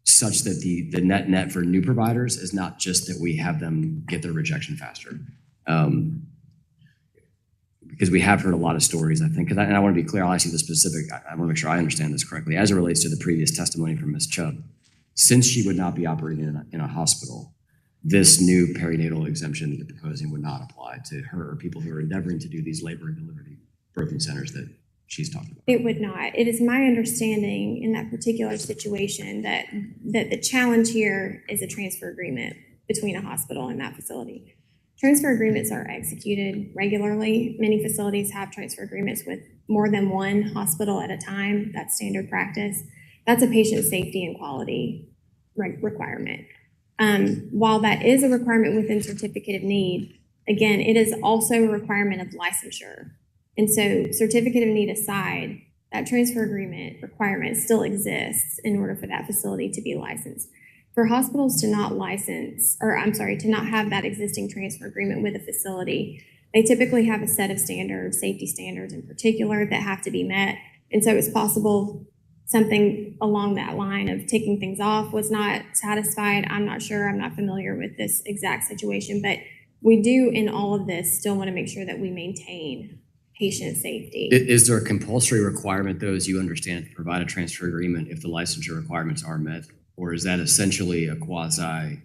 Speaker 2: such that the net for new providers is not just that we have them get their rejection faster. Because we have heard a lot of stories, I think, and I want to be clear, I'll ask you the specific, I want to make sure I understand this correctly. As it relates to the previous testimony from Ms. Chubb, since she would not be operating in a hospital, this new perinatal exemption that you're proposing would not apply to her or people who are endeavoring to do these labor and delivery birthing centers that she's talking about.
Speaker 13: It would not. It is my understanding in that particular situation that the challenge here is a transfer agreement between a hospital and that facility. Transfer agreements are executed regularly. Many facilities have transfer agreements with more than one hospital at a time. That's standard practice. That's a patient safety and quality requirement. While that is a requirement within certificate of need, again, it is also a requirement of licensure. And so certificate of need aside, that transfer agreement requirement still exists in order for that facility to be licensed. For hospitals to not to not have that existing transfer agreement with a facility, they typically have a set of standards, safety standards in particular, that have to be met. And so it's possible something along that line of taking things off was not satisfied. I'm not sure. I'm not familiar with this exact situation, but we do in all of this still want to make sure that we maintain patient safety.
Speaker 2: Is there a compulsory requirement, though, as you understand, to provide a transfer agreement if the licensure requirements are met? Or is that essentially a quasi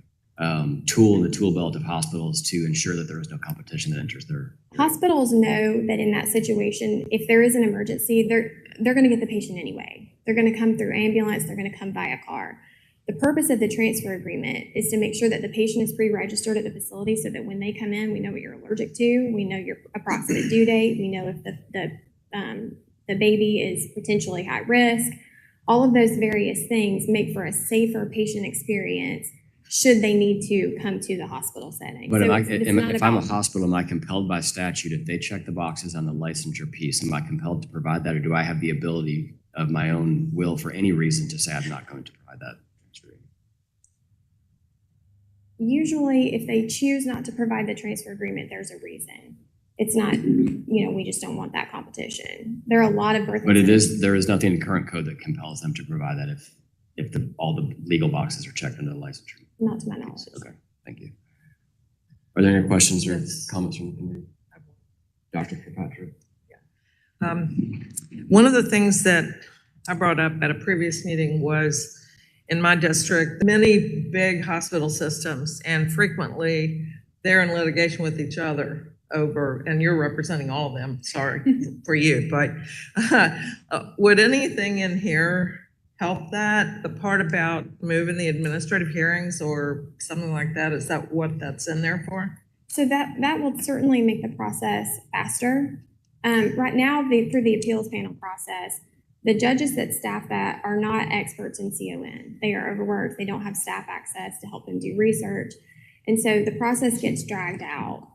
Speaker 2: tool in the tool belt of hospitals to ensure that there is no competition that enters their...
Speaker 13: Hospitals know that in that situation, if there is an emergency, they're going to get the patient anyway. They're going to come through ambulance. They're going to come by a car. The purpose of the transfer agreement is to make sure that the patient is pre-registered at the facility so that when they come in, we know what you're allergic to. We know your approximate due date. We know if the baby is potentially high risk. All of those various things make for a safer patient experience should they need to come to the hospital setting.
Speaker 2: But
Speaker 13: So
Speaker 2: if I'm a hospital, am I compelled by statute, if they check the boxes on the licensure piece, am I compelled to provide that, or do I have the ability of my own will for any reason to say I'm not going to provide that?
Speaker 13: Usually, if they choose not to provide the transfer agreement, there's a reason. It's not, we just don't want that competition. There are a lot of birth.
Speaker 2: But there is nothing in current code that compels them to provide that if all the legal boxes are checked under the licensure.
Speaker 13: Not to my knowledge.
Speaker 2: Okay, thank you. Are there any questions or comments from the committee? Dr. Kirkpatrick?
Speaker 10: One of the things that I brought up at a previous meeting was in my district, many big hospital systems, and frequently they're in litigation with each other over, and you're representing all of them, sorry for you, but would anything in here help that? The part about moving the administrative hearings or something like that, is that what that's in there for?
Speaker 13: So that will certainly make the process faster. Right now, through the appeals panel process, the judges that staff that are not experts in CON. They are overworked. They don't have staff access to help them do research. And so the process gets dragged out.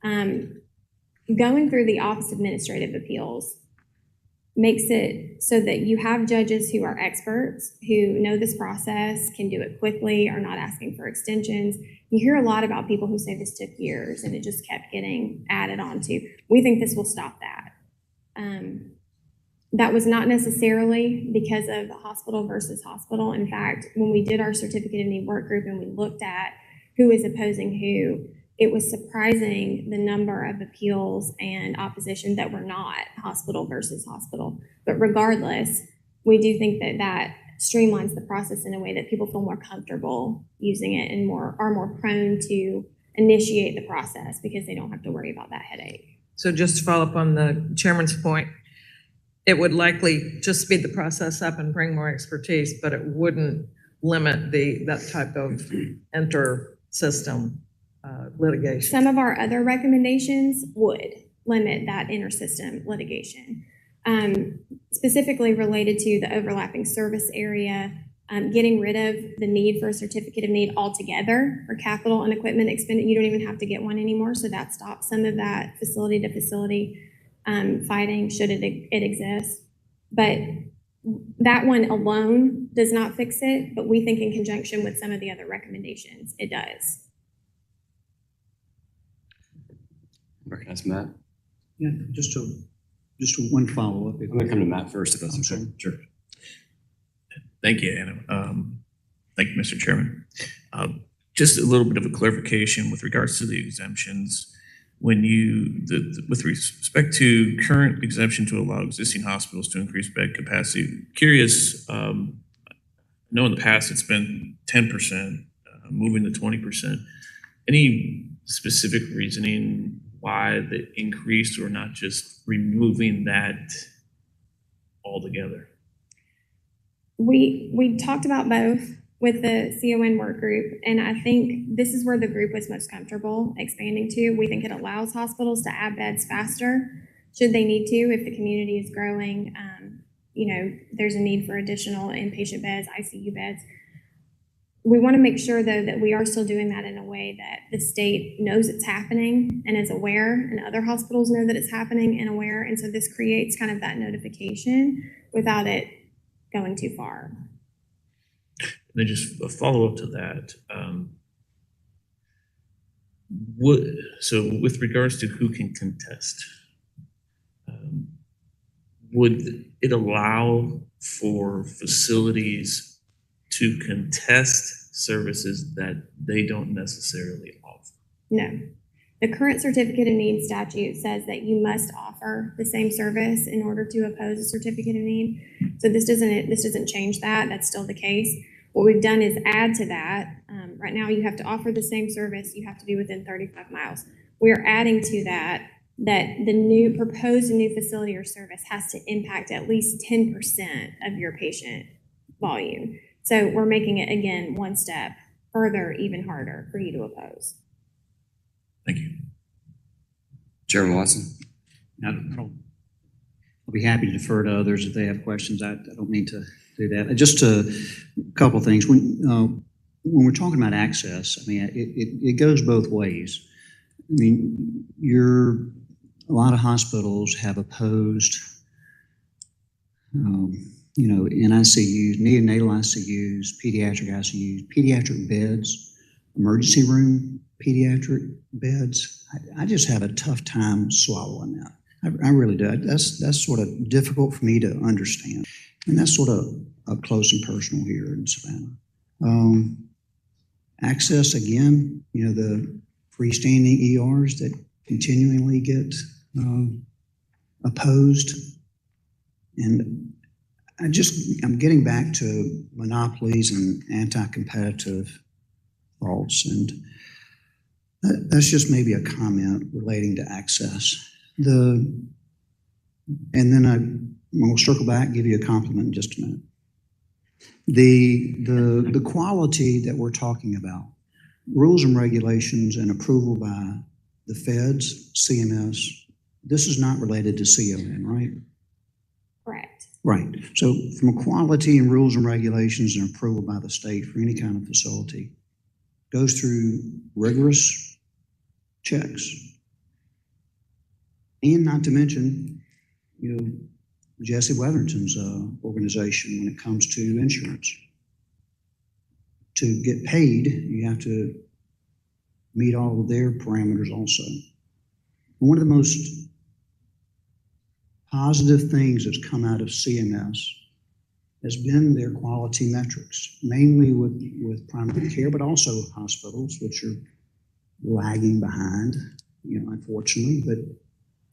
Speaker 13: Going through the Office of Administrative Appeals makes it so that you have judges who are experts, who know this process, can do it quickly, are not asking for extensions. You hear a lot about people who say this took years and it just kept getting added on to. We think this will stop that. That was not necessarily because of the hospital versus hospital. In fact, when we did our certificate of need work group and we looked at who is opposing who, it was surprising the number of appeals and opposition that were not hospital versus hospital. But regardless, we do think that that streamlines the process in a way that people feel more comfortable using it and are more prone to initiate the process because they don't have to worry about that headache.
Speaker 10: So just to follow up on the chairman's point, it would likely just speed the process up and bring more expertise, but it wouldn't limit that type of inter-system litigation.
Speaker 13: Some of our other recommendations would limit that inter-system litigation, specifically related to the overlapping service area, getting rid of the need for a certificate of need altogether for capital and equipment expenditure. You don't even have to get one anymore, so that stops some of that facility to facility fighting should it exist. But that one alone does not fix it, but we think in conjunction with some of the other recommendations, it does.
Speaker 2: Recognize Matt.
Speaker 3: Yeah, just one follow-up.
Speaker 2: I'm going to come to Matt first, if that's okay. Sure.
Speaker 14: Thank you, Anna. Thank you, Mr. Chairman. Just a little bit of a clarification with regards to the exemptions. When with respect to current exemption to allow existing hospitals to increase bed capacity, curious, I know in the past it's been 10%, moving to 20%. Any specific reasoning why the increase or not just removing that altogether?
Speaker 13: We talked about both with the CON work group, and I think this is where the group was most comfortable expanding to. We think it allows hospitals to add beds faster should they need to. If the community is growing, there's a need for additional inpatient beds, ICU beds. We want to make sure, though, that we are still doing that in a way that the state knows it's happening and is aware, and other hospitals know that it's happening and aware. And so this creates kind of that notification without it going too far.
Speaker 14: And then just a follow-up to that. So with regards to who can contest, would it allow for facilities to contest services that they don't necessarily offer?
Speaker 13: No. The current certificate of need statute says that you must offer the same service in order to oppose a certificate of need. So this doesn't change that. That's still the case. What we've done is add to that. Right now, you have to offer the same service. You have to be within 35 miles. We are adding to that the proposed new facility or service has to impact at least 10% of your patient volume. So we're making it, again, one step further, even harder for you to oppose.
Speaker 14: Thank you.
Speaker 2: Chairman Watson.
Speaker 3: I'll be happy to defer to others if they have questions. I don't mean to do that. Just a couple of things. When we're talking about access, I mean, it goes both ways. I mean, a lot of hospitals have opposed, NICUs, neonatal ICUs, pediatric ICUs, pediatric beds, emergency room pediatric beds. I just have a tough time swallowing that. I really do. That's sort of difficult for me to understand. And that's sort of up close and personal here in Savannah. Access, again, the freestanding ERs that continually get opposed. And I'm getting back to monopolies and anti-competitive thoughts. And That's just maybe a comment relating to access. And then we'll circle back, give you a compliment in just a minute. The quality that we're talking about, rules and regulations and approval by the feds, CMS, this is not related to CON, right?
Speaker 13: Correct.
Speaker 3: Right. So from a quality and rules and regulations and approval by the state for any kind of facility, goes through rigorous checks. And not to mention, Jesse Wetherington's organization when it comes to insurance. To get paid, you have to meet all of their parameters also. And one of the most positive things that's come out of CMS has been their quality metrics, mainly with primary care, but also hospitals, which are lagging behind, unfortunately. But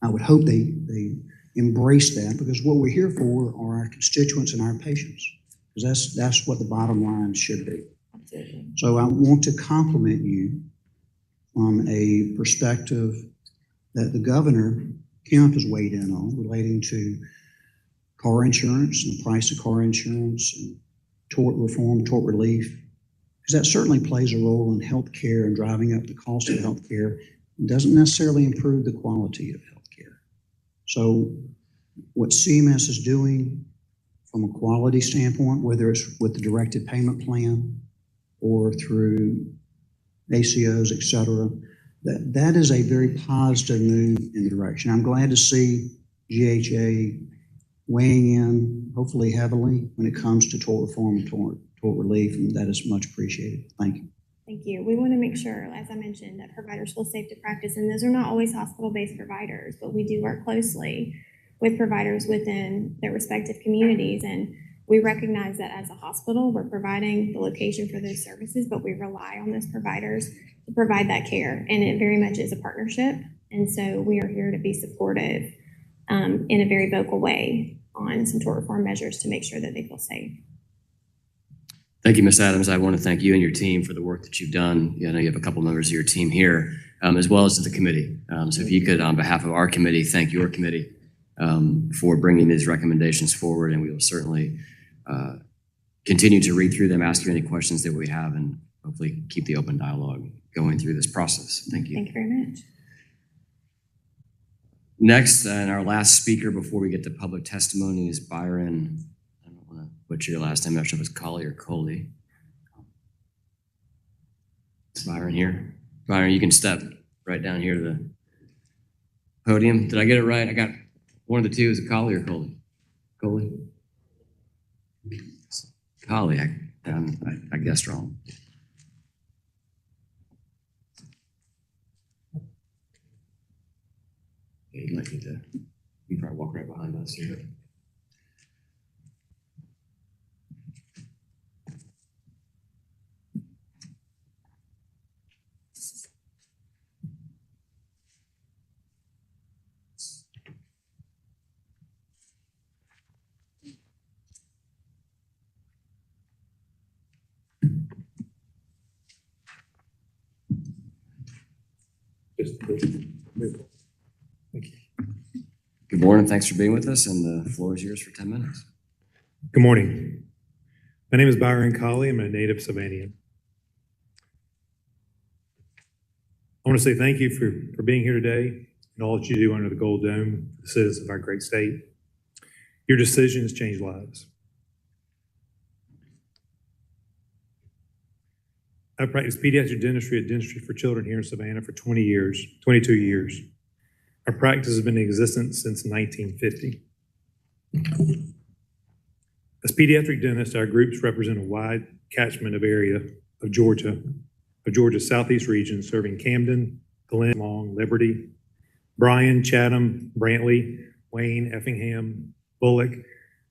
Speaker 3: I would hope they embrace that, because what we're here for are our constituents and our patients, because that's what the bottom line should be. So I want to compliment you from a perspective that the governor, Kemp, has weighed in on relating to car insurance and the price of car insurance and tort reform, tort relief, because that certainly plays a role in healthcare and driving up the cost of healthcare. It doesn't necessarily improve the quality of healthcare. So what CMS is doing from a quality standpoint, whether it's with the directed payment plan or through ACOs, et cetera, that is a very positive move in the direction. I'm glad to see GHA weighing in, hopefully heavily, when it comes to tort reform and tort relief, and that is much appreciated. Thank you.
Speaker 13: Thank you. We want to make sure, as I mentioned, that providers feel safe to practice, and those are not always hospital-based providers, but we do work closely with providers within their respective communities, and we recognize that as a hospital, we're providing the location for those services, but we rely on those providers to provide that care, and it very much is a partnership, and so we are here to be supportive in a very vocal way on some tort reform measures to make sure that they feel safe.
Speaker 2: Thank you, Ms. Adams. I want to thank you and your team for the work that you've done. I know you have a couple members of your team here, as well as to the committee. So if you could, on behalf of our committee, thank your committee for bringing these recommendations forward, and we will certainly continue to read through them, ask you any questions that we have, and hopefully keep the open dialogue going through this process. Thank you.
Speaker 13: Thank you very much.
Speaker 2: Next, and our last speaker before we get to public testimony is Byron. I don't want to butcher your last name. I'm not sure if it's Colley or Coley. Is Byron here? Byron, you can step right down here to the podium. Did I get it right? I got one of the two. Is it Colley or Coley? Coley? Colley. I guessed wrong. Yeah, you might need to, you can probably walk right behind us here. Good morning. Thanks for being with us, and the floor is yours for 10 minutes.
Speaker 15: Good morning. My name is Byron Colley. I'm a native Savanian. I want to say thank you for being here today and all that you do under the Gold Dome for the citizens of our great state. Your decisions change lives. I've practiced pediatric dentistry at Dentistry for Children here in Savannah for 22 years. Our practice has been in existence since 1950. As pediatric dentists, our groups represent a wide catchment of area of Georgia's southeast region, serving Camden, Glen, Long, Liberty, Bryan, Chatham, Brantley, Wayne, Effingham, Bullock,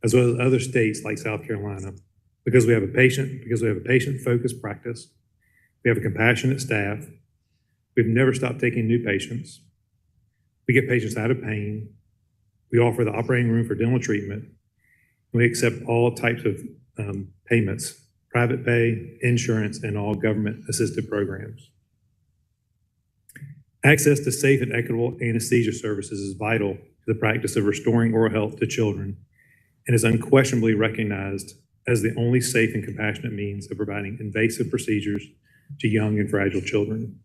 Speaker 15: as well as other states like South Carolina. Because we have a patient-focused practice, we have a compassionate staff, we've never stopped taking new patients, we get patients out of pain, we offer the operating room for dental treatment, and we accept all types of payments, private pay, insurance, and all government-assisted programs. Access to safe and equitable anesthesia services is vital to the practice of restoring oral health to children and is unquestionably recognized as the only safe and compassionate means of providing invasive procedures to young and fragile children.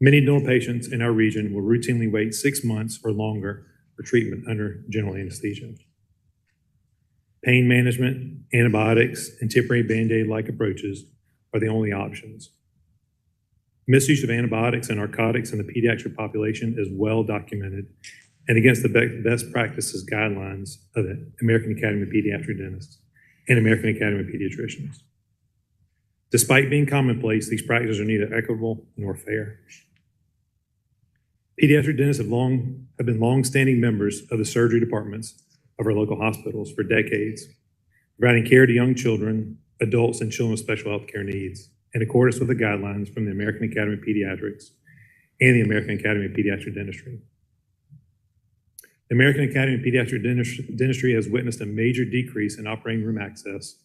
Speaker 15: Many dental patients in our region will routinely wait 6 months or longer for treatment under general anesthesia. Pain management, antibiotics, and temporary Band-Aid-like approaches are the only options. Misuse of antibiotics and narcotics in the pediatric population is well documented and against the best practices guidelines of the American Academy of Pediatric Dentists and American Academy of Pediatricians. Despite being commonplace, these practices are neither equitable nor fair. Pediatric dentists have been long-standing members of the surgery departments of our local hospitals for decades, providing care to young children, adults, and children with special health care needs in accordance with the guidelines from the American Academy of Pediatrics and the American Academy of Pediatric Dentistry. The American Academy of Pediatric Dentistry has witnessed a major decrease in operating room access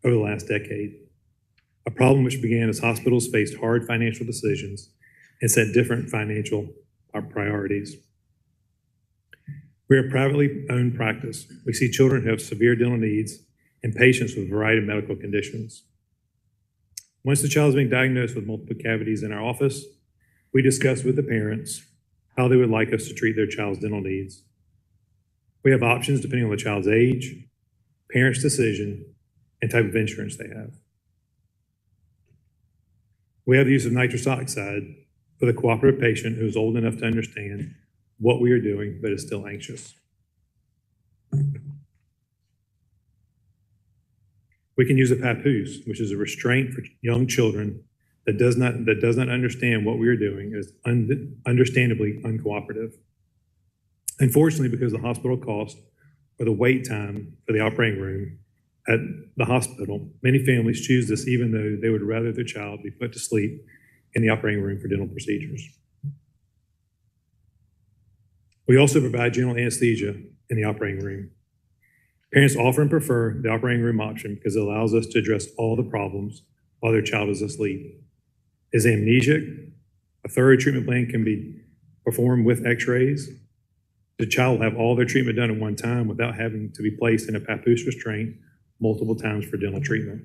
Speaker 15: over the last decade, a problem which began as hospitals faced hard financial decisions and set different financial priorities. We are a privately owned practice. We see children who have severe dental needs and patients with a variety of medical conditions. Once the child is being diagnosed with multiple cavities in our office, we discuss with the parents how they would like us to treat their child's dental needs. We have options depending on the child's age, parents' decision, and type of insurance they have. We have the use of nitrous oxide for the cooperative patient who is old enough to understand what we are doing but is still anxious. We can use a papoose, which is a restraint for young children that does not understand what we are doing, is understandably uncooperative. Unfortunately, because of the hospital cost or the wait time for the operating room at the hospital, many families choose this even though they would rather their child be put to sleep in the operating room for dental procedures. We also provide general anesthesia in the operating room. Parents often prefer the operating room option because it allows us to address all the problems while their child is asleep. Is amnesic? A thorough treatment plan can be performed with x-rays. The child will have all their treatment done at one time without having to be placed in a papoose restraint multiple times for dental treatment.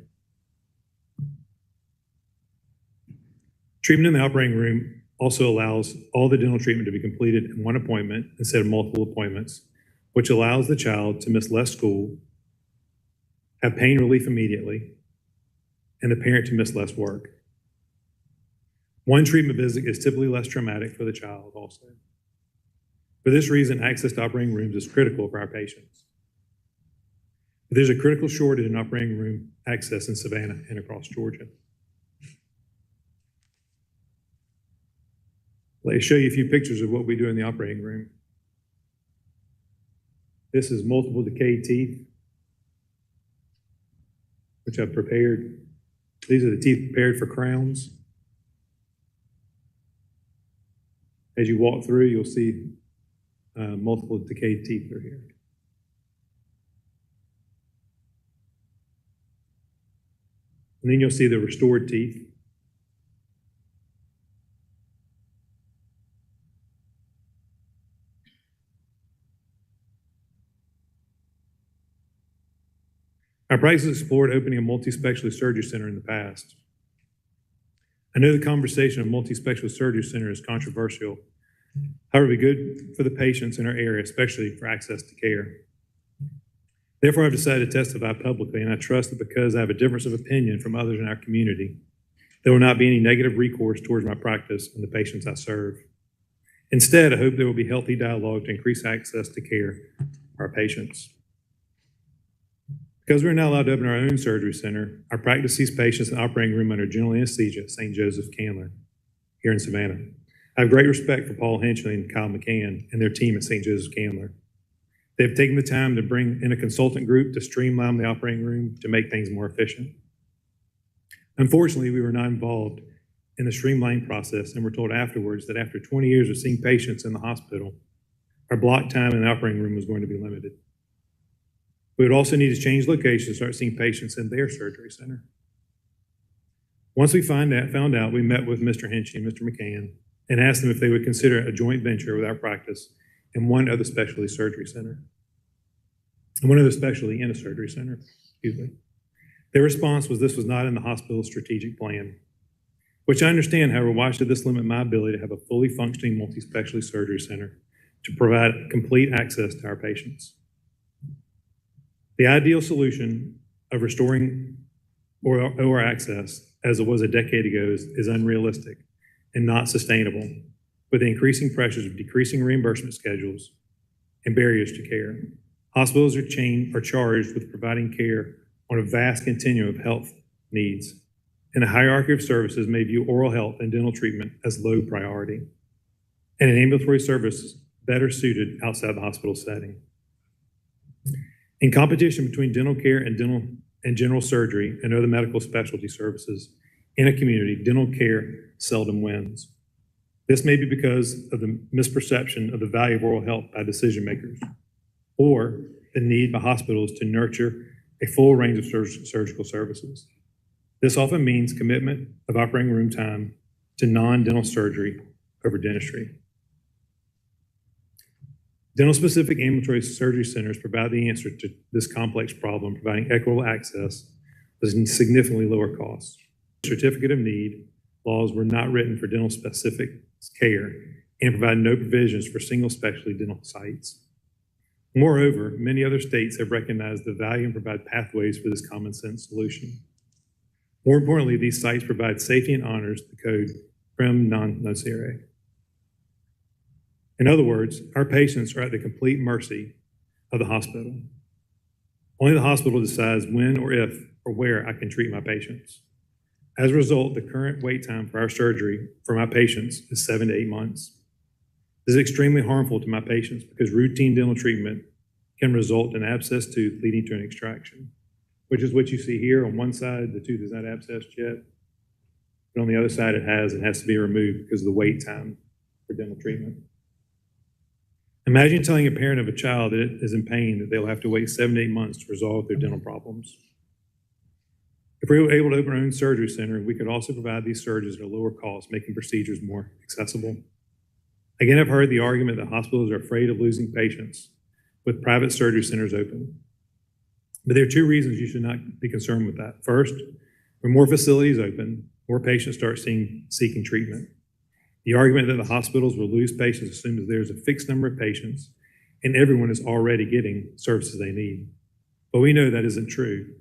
Speaker 15: Treatment in the operating room also allows all the dental treatment to be completed in one appointment instead of multiple appointments, which allows the child to miss less school, have pain relief immediately, and the parent to miss less work. One treatment visit is typically less traumatic for the child also. For this reason, access to operating rooms is critical for our patients. But there's a critical shortage in operating room access in Savannah and across Georgia. Let me show you a few pictures of what we do in the operating room. This is multiple decayed teeth, which I've prepared. These are the teeth prepared for crowns. As you walk through, you'll see multiple decayed teeth are here. And then you'll see the restored teeth. Our practice has explored opening a multi-specialty surgery center in the past. I know the conversation of multi-specialty surgery center is controversial. However, it would be good for the patients in our area, especially for access to care. Therefore, I've decided to testify publicly, and I trust that because I have a difference of opinion from others in our community, there will not be any negative recourse towards my practice and the patients I serve. Instead, I hope there will be healthy dialogue to increase access to care for our patients. Because we're not allowed to open our own surgery center, our practice sees patients in the operating room under general anesthesia at St. Joseph Candler here in Savannah. I have great respect for Paul Hinchley and Kyle McCann and their team at St. Joseph Candler. They've taken the time to bring in a consultant group to streamline the operating room to make things more efficient. Unfortunately, we were not involved in the streamlining process and were told afterwards that after 20 years of seeing patients in the hospital, our block time in the operating room was going to be limited. We would also need to change locations to start seeing patients in their surgery center. Once we found out, we met with Mr. Hinchley and Mr. McCann and asked them if they would consider a joint venture with our practice and one other specialty surgery center. And one other specialty in a surgery center, excuse me. Their response was this was not in the hospital's strategic plan, which I understand. However, why should this limit my ability to have a fully functioning multi-specialty surgery center to provide complete access to our patients? The ideal solution of restoring OR access, as it was a decade ago, is unrealistic and not sustainable, with the increasing pressures of decreasing reimbursement schedules and barriers to care. Hospitals are charged with providing care on a vast continuum of health needs, and a hierarchy of services may view oral health and dental treatment as low priority, and an ambulatory service better suited outside the hospital setting. In competition between dental care and general surgery and other medical specialty services in a community, dental care seldom wins. This may be because of the misperception of the value of oral health by decision makers, or the need by hospitals to nurture a full range of surgical services. This often means commitment of operating room time to non-dental surgery over dentistry. Dental-specific ambulatory surgery centers provide the answer to this complex problem, providing equitable access with significantly lower costs. Certificate of Need laws were not written for dental-specific care and provide no provisions for single specialty dental sites. Moreover, many other states have recognized the value and provide pathways for this common sense solution. More importantly, these sites provide safety and honors the code Prem non nocere. In other words, our patients are at the complete mercy of the hospital. Only the hospital decides when or if or where I can treat my patients. As a result, the current wait time for our surgery for my patients is 7 to 8 months. This is extremely harmful to my patients because routine dental treatment can result in abscessed tooth leading to an extraction, which is what you see here. On one side, the tooth is not abscessed yet, but on the other side, it has to be removed because of the wait time for dental treatment. Imagine telling a parent of a child that is in pain that they'll have to wait 7 to 8 months to resolve their dental problems. If we were able to open our own surgery center, we could also provide these surgeons at a lower cost, making procedures more accessible. Again, I've heard the argument that hospitals are afraid of losing patients with private surgery centers open. But there are 2 reasons you should not be concerned with that. First, when more facilities open, more patients start seeking treatment. The argument that the hospitals will lose patients assumes there's a fixed number of patients and everyone is already getting services they need. But we know that isn't true.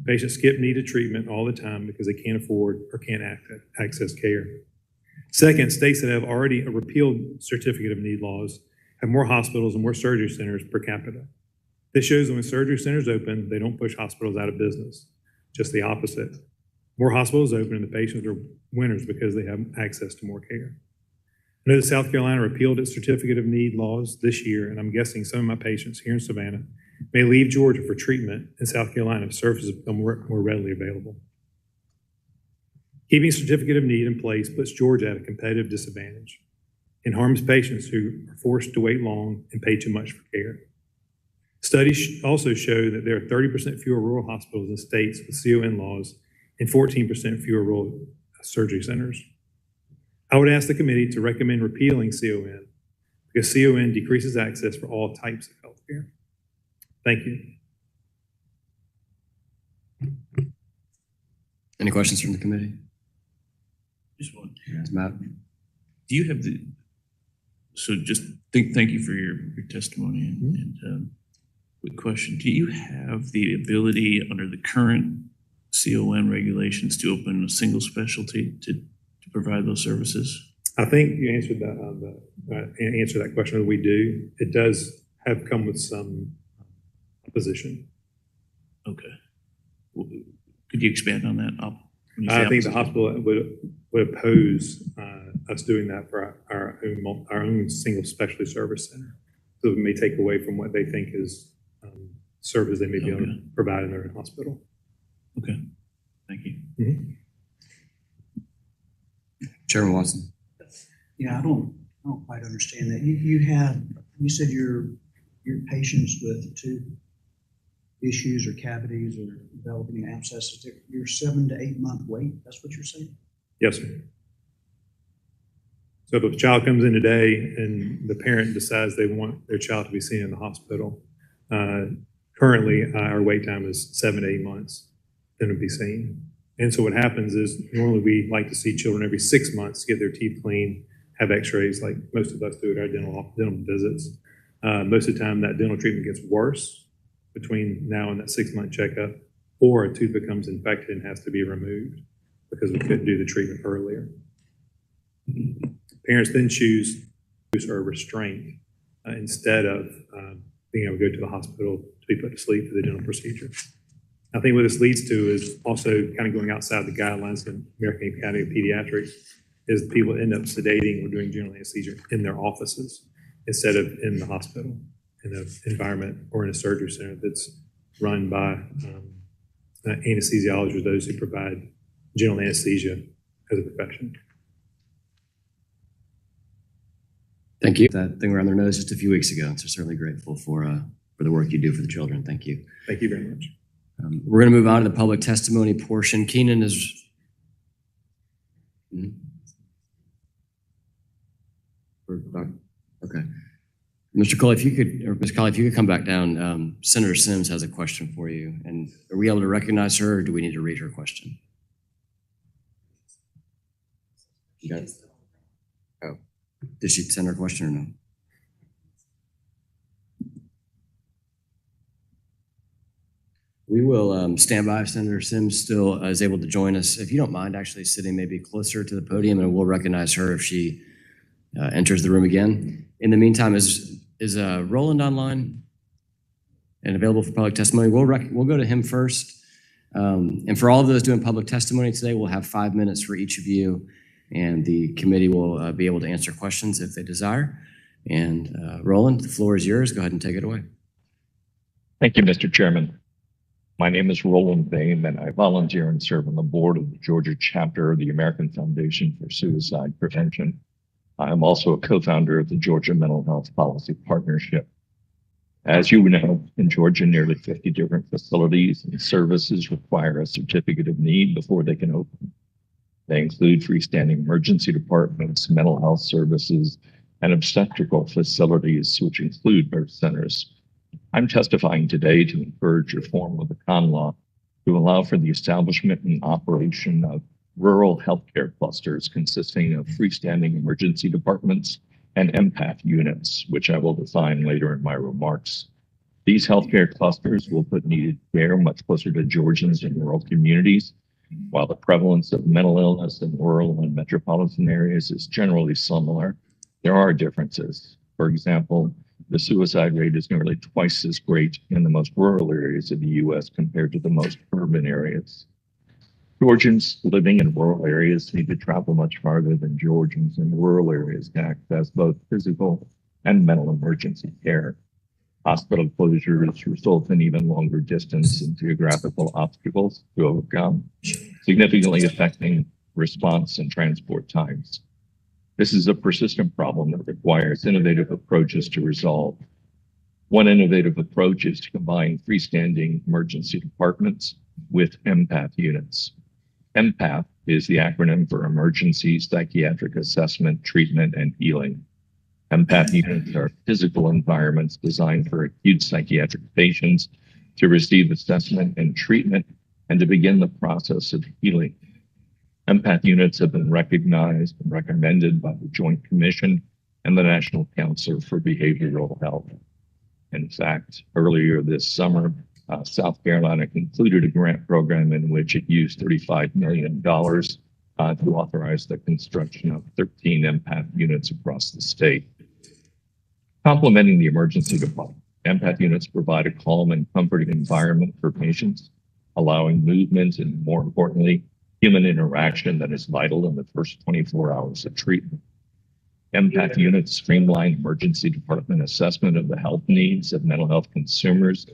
Speaker 15: Patients skip needed treatment all the time because they can't afford or can't access care. Second, states that have already repealed certificate of need laws have more hospitals and more surgery centers per capita. This shows that when surgery centers open, they don't push hospitals out of business, just the opposite. More hospitals open and the patients are winners because they have access to more care. I know that South Carolina repealed its certificate of need laws this year, and I'm guessing some of my patients here in Savannah may leave Georgia for treatment in South Carolina if services become more readily available. Keeping certificate of need in place puts Georgia at a competitive disadvantage and harms patients who are forced to wait long and pay too much for care. Studies also show that there are 30% fewer rural hospitals in states with CON laws and 14% fewer rural surgery centers. I would ask the committee to recommend repealing CON because CON decreases access for all types of health care. Thank you.
Speaker 2: Any questions from the committee?
Speaker 14: Just one.
Speaker 2: Yes, Matt.
Speaker 14: Do you have thank you for your testimony and quick question. Do you have the ability under the current CON regulations to open a single specialty to provide those services?
Speaker 15: I think you answered that question. We do. It does have come with some opposition.
Speaker 14: Okay. Could you expand on that?
Speaker 15: I think the hospital would oppose us doing that for our own single specialty service center. So it may take away from what they think is service they may be able to provide in their own hospital.
Speaker 14: Okay. Thank you.
Speaker 15: Mm-hmm.
Speaker 2: Chairman Watson.
Speaker 3: Yeah, I don't quite understand that. You said your patients with tooth issues or cavities or developing abscesses, your 7 to 8 month wait. That's what you're saying?
Speaker 15: Yes, sir. So if a child comes in today and the parent decides they want their child to be seen in the hospital, currently our wait time is 7 to 8 months then to be seen. And so what happens is normally we like to see children every 6 months, get their teeth cleaned, have x-rays like most of us do at our dental visits. Most of the time that dental treatment gets worse between now and that 6-month checkup, or a tooth becomes infected and has to be removed because we couldn't do the treatment earlier. Parents then choose or restraint instead of being able to go to the hospital to be put to sleep for the dental procedure. I think what this leads to is also kind of going outside the guidelines of the American Academy of Pediatrics, is people end up sedating or doing general anesthesia in their offices instead of in the hospital, in an environment or in a surgery center that's run by anesthesiologists, those who provide general anesthesia as a profession.
Speaker 2: Thank you. That thing around their nose just a few weeks ago. So certainly grateful for the work you do for the children. Thank you.
Speaker 15: Thank you very much.
Speaker 2: We're going to move on to the public testimony portion. Keenan is. Okay. Mr. Cole, if you could, or Ms. Colley, if you could come back down, Senator Sims has a question for you. And are we able to recognize her, or do we need to read her question? You got it? Oh, did she send her question or no? We will stand by if Senator Sims still is able to join us. If you don't mind actually sitting maybe closer to the podium, and we'll recognize her if she enters the room again. In the meantime, is Roland online and available for public testimony? We'll go to him first. And for all of those doing public testimony today, we'll have 5 minutes for each of you, and the committee will be able to answer questions if they desire. And Roland, the floor is yours. Go ahead and take it away.
Speaker 16: Thank you, Mr. Chairman. My name is Roland Boehm, and I volunteer and serve on the board of the Georgia chapter of the American Foundation for Suicide Prevention. I am also a co-founder of the Georgia Mental Health Policy Partnership. As you know, in Georgia, nearly 50 different facilities and services require a certificate of need before they can open. They include freestanding emergency departments, mental health services, and obstetrical facilities, which include birth centers. I'm testifying today to encourage reform of the con law to allow for the establishment and operation of rural healthcare clusters consisting of freestanding emergency departments and empath units, which I will define later in my remarks. These healthcare clusters will put needed care much closer to Georgians in rural communities. While the prevalence of mental illness in rural and metropolitan areas is generally similar, there are differences. For example, the suicide rate is nearly twice as great in the most rural areas of the U.S. compared to the most urban areas. Georgians living in rural areas need to travel much farther than Georgians in rural areas to access both physical and mental emergency care. Hospital closures result in even longer distance and geographical obstacles to overcome, significantly affecting response and transport times. This is a persistent problem that requires innovative approaches to resolve. One innovative approach is to combine freestanding emergency departments with empath units. empath is the acronym for Emergency Psychiatric Assessment, Treatment, and Healing. Empath units are physical environments designed for acute psychiatric patients to receive assessment and treatment and to begin the process of healing. Empath units have been recognized and recommended by the Joint Commission and the National Council for Behavioral Health. In fact, earlier this summer, South Carolina concluded a grant program in which it used $35 million to authorize the construction of 13 empath units across the state. Complementing the emergency department, empath units provide a calm and comforting environment for patients, allowing movement and, more importantly, human interaction that is vital in the first 24 hours of treatment. Empath units streamline emergency department assessment of the health needs of mental health consumers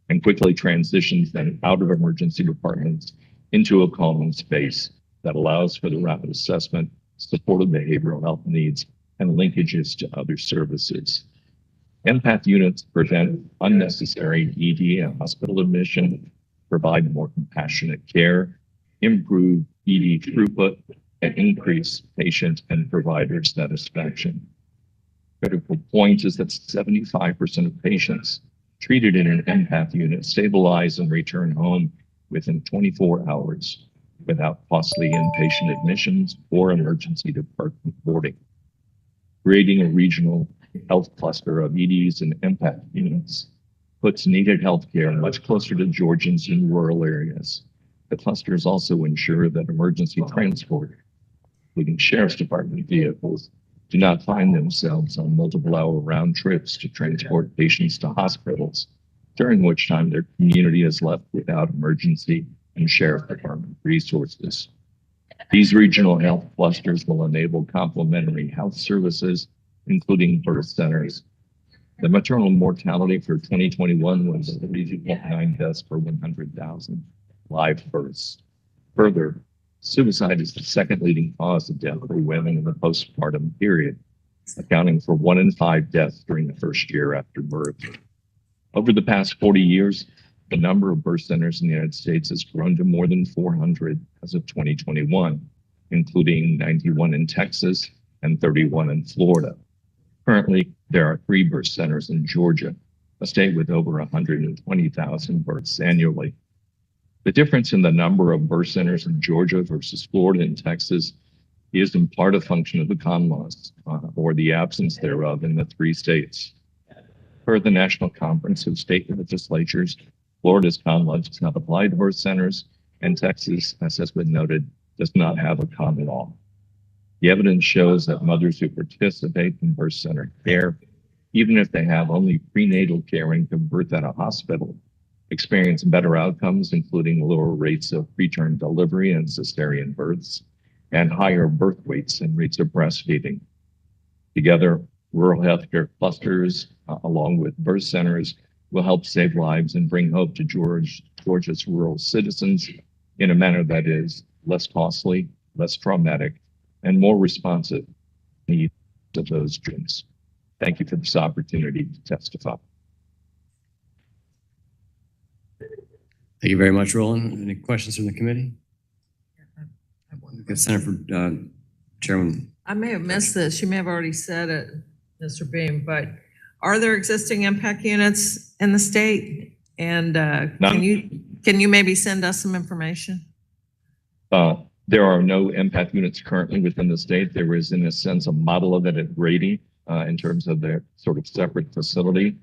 Speaker 16: and quickly transitions them out of emergency departments into a calming space that allows for the rapid assessment, supportive behavioral health needs, and linkages to other services. Empath units prevent unnecessary ED and hospital admission, provide more compassionate care, improve ED throughput, and increase patient and provider satisfaction. Critical point is that 75% of patients treated in an empath unit stabilize and return home within 24 hours without costly inpatient admissions or emergency department boarding. Creating a regional health cluster of EDs and empath units puts needed health care much closer to Georgians in rural areas. The clusters also ensure that emergency transport, including sheriff's department vehicles, do not find themselves on multiple-hour round trips to transport patients to hospitals, during which time their community is left without emergency and sheriff department resources. These regional health clusters will enable complementary health services, including birth centers. The maternal mortality for 2021 was 32.9 deaths per 100,000 live births. Further, suicide is the second leading cause of death for women in the postpartum period, accounting for 1 in 5 deaths during the first year after birth. Over the past 40 years, the number of birth centers in the United States has grown to more than 400 as of 2021, including 91 in Texas and 31 in Florida. Currently, there are 3 birth centers in Georgia, a state with over 120,000 births annually. The difference in the number of birth centers in Georgia versus Florida and Texas is in part a function of the con laws, or the absence thereof in the 3 states. Per the National Conference of State Legislatures, Florida's con law does not apply to birth centers, and Texas, as has been noted, does not have a con law. The evidence shows that mothers who participate in birth center care, even if they have only prenatal care and give birth at a hospital, experience better outcomes, including lower rates of preterm delivery and cesarean births, and higher birth weights and rates of breastfeeding. Together, rural healthcare clusters, along with birth centers, will help save lives and bring hope to Georgia's rural citizens in a manner that is less costly, less traumatic, and more responsive to the needs of those dreams. Thank you for this opportunity to testify.
Speaker 2: Thank you very much, Roland. Any questions from the committee? Senator Chairman.
Speaker 10: I may have missed this. You may have already said it, Mr. Beam, but are there existing impact units in the state? And can you maybe send us some information?
Speaker 16: There are no empath units currently within the state. There is, in a sense, a model of it at Grady in terms of their sort of separate facility.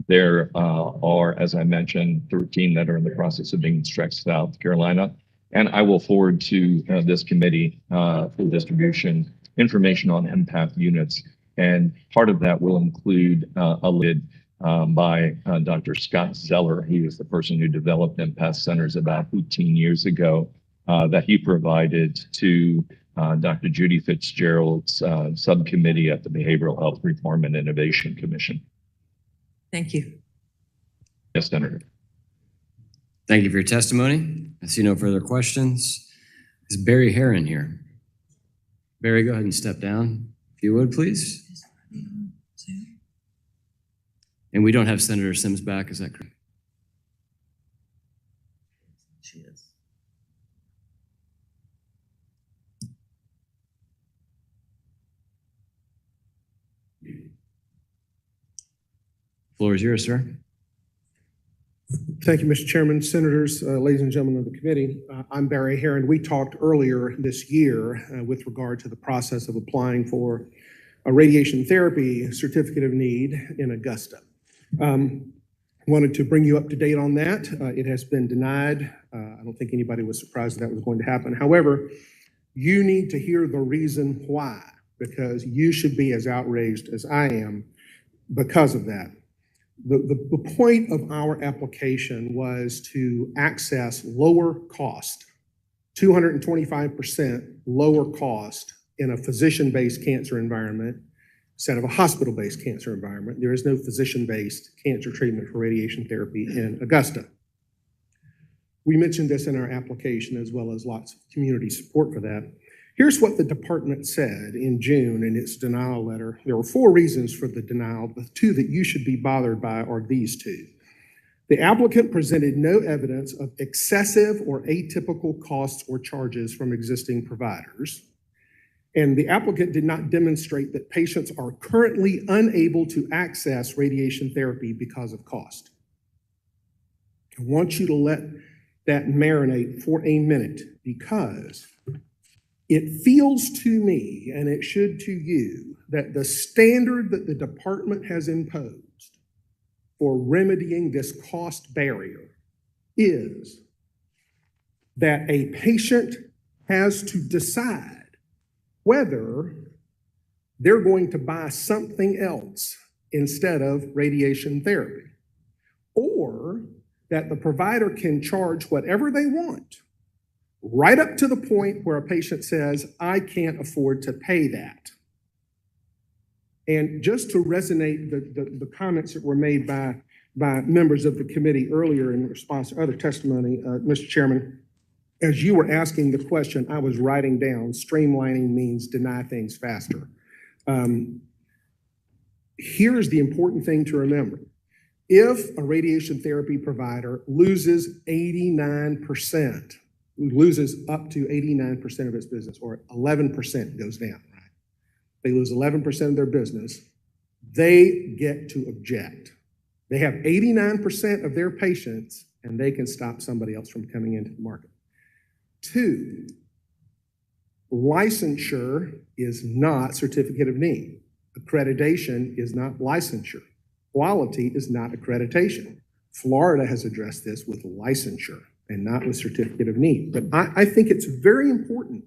Speaker 16: There are, as I mentioned, 13 that are in the process of being in Streck, South Carolina. And I will forward to this committee for distribution information on empath units. And part of that will include a lid by Dr. Scott Zeller. He was the person who developed empath centers about 18 years ago that he provided to Dr. Judy Fitzgerald's subcommittee at the Behavioral Health Reform and Innovation Commission.
Speaker 10: Thank you.
Speaker 16: Yes, Senator.
Speaker 2: Thank you for your testimony. I see no further questions. Is Barry Heron here? Barry, go ahead and step down, if you would, please. And we don't have Senator Sims back, is that correct?
Speaker 10: She is.
Speaker 2: Floor is yours, sir.
Speaker 17: Thank you, Mr. Chairman, Senators, ladies and gentlemen of the committee. I'm Barry Heron. We talked earlier this year with regard to the process of applying for a radiation therapy certificate of need in Augusta. Wanted to bring you up to date on that. It has been denied. I don't think anybody was surprised that was going to happen. However, you need to hear the reason why, because you should be as outraged as I am because of that. The point of our application was to access lower cost, 225% lower cost in a physician-based cancer environment instead of a hospital-based cancer environment. There is no physician-based cancer treatment for radiation therapy in Augusta. We mentioned this in our application as well as lots of community support for that. Here's what the department said in June in its denial letter. There were 4 reasons for the denial. The 2 that you should be bothered by are these 2. The applicant presented no evidence of excessive or atypical costs or charges from existing providers. And the applicant did not demonstrate that patients are currently unable to access radiation therapy because of cost. I want you to let that marinate for a minute, because it feels to me, and it should to you, that the standard that the department has imposed for remedying this cost barrier is that a patient has to decide whether they're going to buy something else instead of radiation therapy, or that the provider can charge whatever they want, right up to the point where a patient says, I can't afford to pay that. And just to resonate the comments that were made by members of the committee earlier in response to other testimony, Mr. Chairman, as you were asking the question, I was writing down, streamlining means deny things faster. Here's the important thing to remember. If a radiation therapy provider loses 89%, loses up to 89% of its business, or 11% goes down, right? They lose 11% of their business, they get to object. They have 89% of their patients, and they can stop somebody else from coming into the market. 2, licensure is not certificate of need. Accreditation is not licensure. Quality is not accreditation. Florida has addressed this with licensure and not with certificate of need. But I think it's very important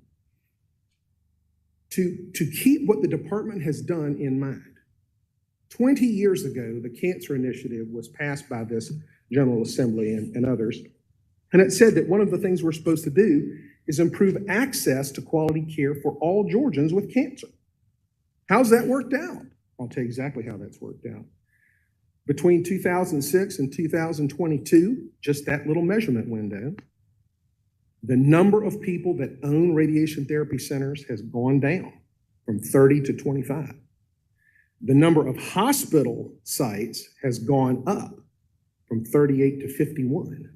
Speaker 17: to keep what the department has done in mind. 20 years ago, the Cancer Initiative was passed by this General Assembly and others. And it said that one of the things we're supposed to do is improve access to quality care for all Georgians with cancer. How's that worked out? I'll tell you exactly how that's worked out. Between 2006 and 2022, just that little measurement window, the number of people that own radiation therapy centers has gone down from 30 to 25. The number of hospital sites has gone up from 38 to 51.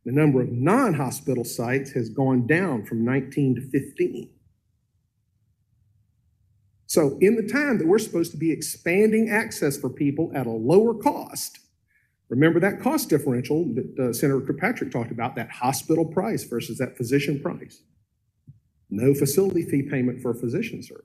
Speaker 17: The number of non-hospital sites has gone down from 19 to 15. So in the time that we're supposed to be expanding access for people at a lower cost, remember that cost differential that Senator Kirkpatrick talked about, that hospital price versus that physician price. No facility fee payment for physician service.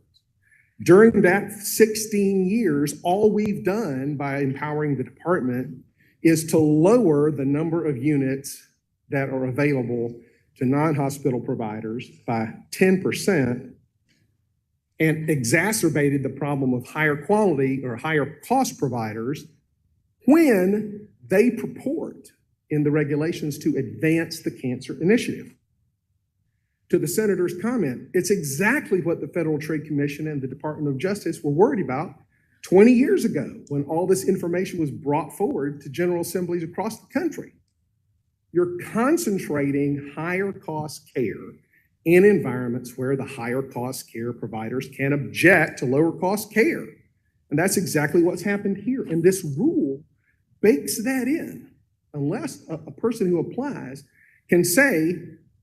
Speaker 17: During that 16 years, all we've done by empowering the department is to lower the number of units that are available to non-hospital providers by 10%, and exacerbated the problem of higher quality or higher cost providers when they purport in the regulations to advance the Cancer Initiative. To the senator's comment, it's exactly what the Federal Trade Commission and the Department of Justice were worried about 20 years ago when all this information was brought forward to General Assemblies across the country. You're concentrating higher cost care in environments where the higher cost care providers can object to lower cost care. And that's exactly what's happened here. And this rule bakes that in, unless a person who applies can say,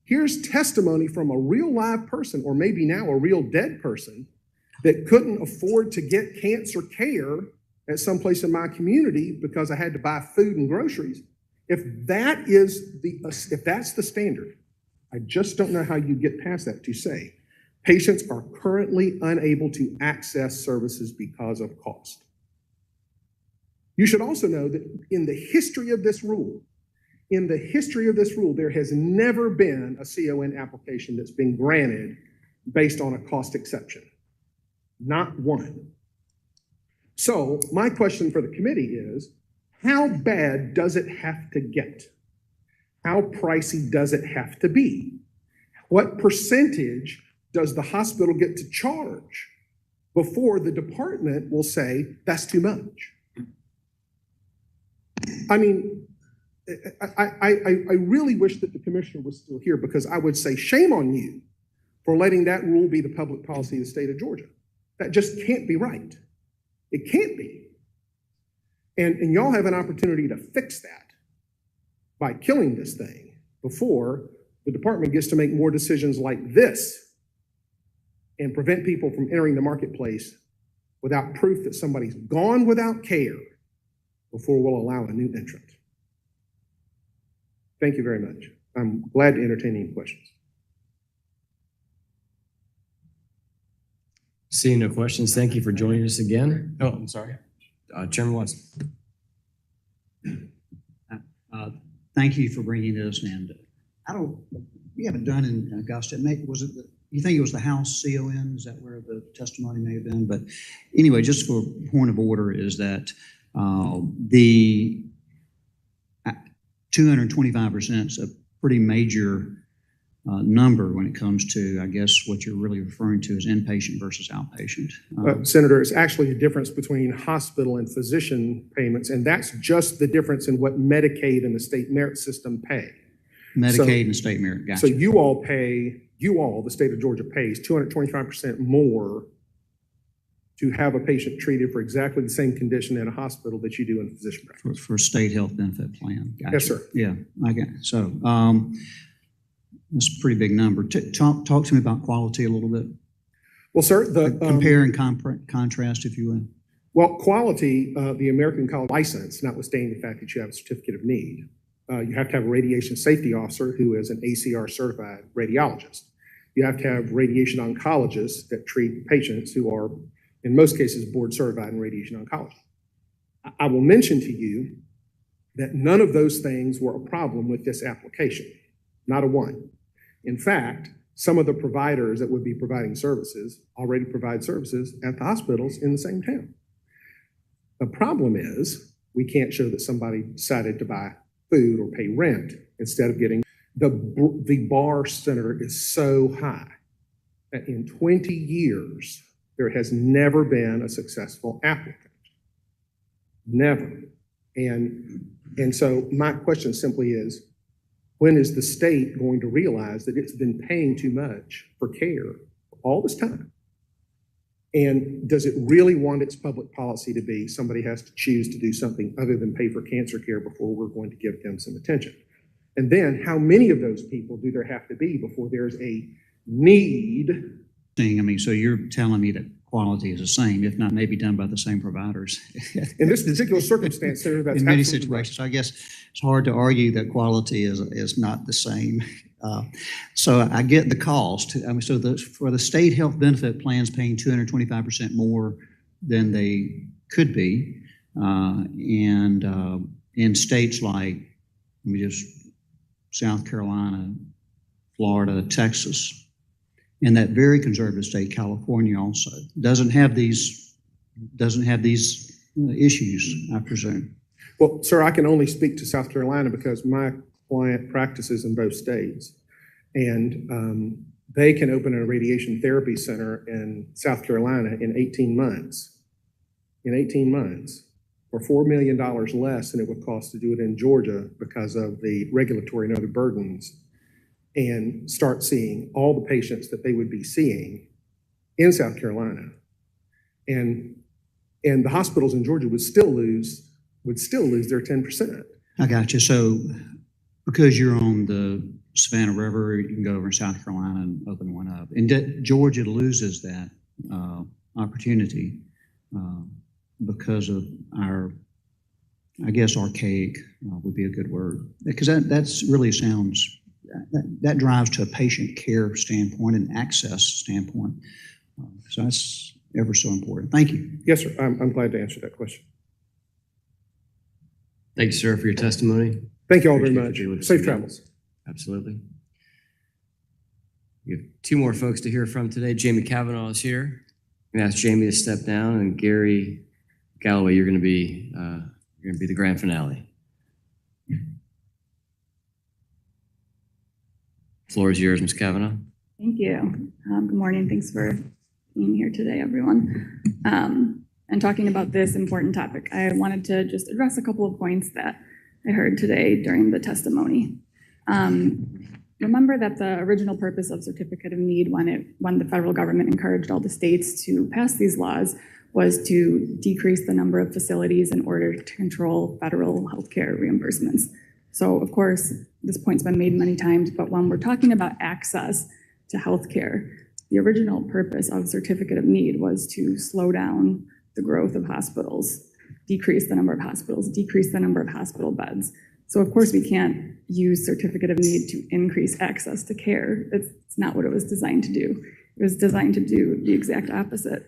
Speaker 17: here's testimony from a real live person, or maybe now a real dead person, that couldn't afford to get cancer care at some place in my community because I had to buy food and groceries. If that's the standard, I just don't know how you get past that to say patients are currently unable to access services because of cost. You should also know that in the history of this rule, there has never been a CON application that's been granted based on a cost exception. Not one. So my question for the committee is, how bad does it have to get? How pricey does it have to be? What percentage does the hospital get to charge before the department will say, that's too much? I mean, I really wish that the commissioner was still here, because I would say shame on you for letting that rule be the public policy of the state of Georgia. That just can't be right. It can't be. And y'all have an opportunity to fix that. by killing this thing before the department gets to make more decisions like this and prevent people from entering the marketplace without proof that somebody's gone without care before we'll allow a new entrant. Thank you very much. I'm glad to entertain any questions.
Speaker 2: Seeing no questions, thank you for joining us again. Oh, I'm sorry. Chairman Watson.
Speaker 3: Thank you for bringing this, and we haven't done in Augusta. Was it, you think it was the House CON? Is that where the testimony may have been? But anyway, just for point of order is that the 225% is a pretty major number when it comes to, I guess, what you're really referring to as inpatient versus outpatient.
Speaker 17: Senator, it's actually a difference between hospital and physician payments, and that's just the difference in what Medicaid and the state merit system pay.
Speaker 3: Medicaid and state merit, gotcha.
Speaker 17: So the state of Georgia pays 225% more to have a patient treated for exactly the same condition in a hospital that you do in a physician practice.
Speaker 3: For state health benefit plan. Gotcha.
Speaker 17: Yes, sir.
Speaker 3: Yeah, I get it. So that's a pretty big number. Talk to me about quality a little bit.
Speaker 17: Well, sir,
Speaker 3: compare and contrast, if you will.
Speaker 17: Well, quality, the American College license, notwithstanding the fact that you have a certificate of need, you have to have a radiation safety officer who is an ACR certified radiologist. You have to have radiation oncologists that treat patients who are, in most cases, board certified in radiation oncology. I will mention to you that none of those things were a problem with this application, not a one. In fact, some of the providers that would be providing services already provide services at the hospitals in the same town. The problem is we can't show that somebody decided to buy food or pay rent instead of getting the bar, Senator, is so high that in 20 years, there has never been a successful applicant. Never. And so my question simply is, when is the state going to realize that it's been paying too much for care all this time? And does it really want its public policy to be somebody has to choose to do something other than pay for cancer care before we're going to give them some attention? And then how many of those people do there have to be before there's a need?
Speaker 3: I mean, so you're telling me that quality is the same, if not maybe done by the same providers.
Speaker 17: In this particular circumstance, Senator, that's
Speaker 3: in many
Speaker 17: absolutely
Speaker 3: situations. Right. I guess it's hard to argue that quality is not the same. So I get the cost. I mean, so for the state health benefit plans paying 225% more than they could be, and in states like, let me just, South Carolina, Florida, Texas, and that very conservative state, California, also doesn't have these issues, I presume.
Speaker 17: Well, sir, I can only speak to South Carolina because my client practices in both states, and they can open a radiation therapy center in South Carolina in 18 months. In 18 months, for $4 million less than it would cost to do it in Georgia because of the regulatory and other burdens, and start seeing all the patients that they would be seeing in South Carolina. And the hospitals in Georgia would still lose their 10%.
Speaker 3: I got you. So because you're on the Savannah River, you can go over in South Carolina and open one up. And Georgia loses that opportunity because of our, I guess, archaic would be a good word. Because that's really sounds, that drives to a patient care standpoint and access standpoint. So that's ever so important. Thank you.
Speaker 17: Yes, sir. I'm glad to answer that question.
Speaker 2: Thank you, sir, for your testimony.
Speaker 17: Thank you all very much. Safe travels.
Speaker 2: Absolutely. We have two more folks to hear from today. Jamie Cavanaugh is here. I'm going to ask Jamie to step down, and Gary Galloway, you're going to be the grand finale. Floor is yours, Ms. Cavanaugh.
Speaker 18: Thank you. Good morning. Thanks for being here today, everyone. And talking about this important topic, I wanted to just address a couple of points that I heard today during the testimony. Remember that the original purpose of Certificate of Need when the federal government encouraged all the states to pass these laws was to decrease the number of facilities in order to control federal healthcare reimbursements. So of course, this point's been made many times, but when we're talking about access to healthcare, the original purpose of certificate of need was to slow down the growth of hospitals, decrease the number of hospitals, decrease the number of hospital beds. So of course we can't use certificate of need to increase access to care. It's not what it was designed to do. It was designed to do the exact opposite.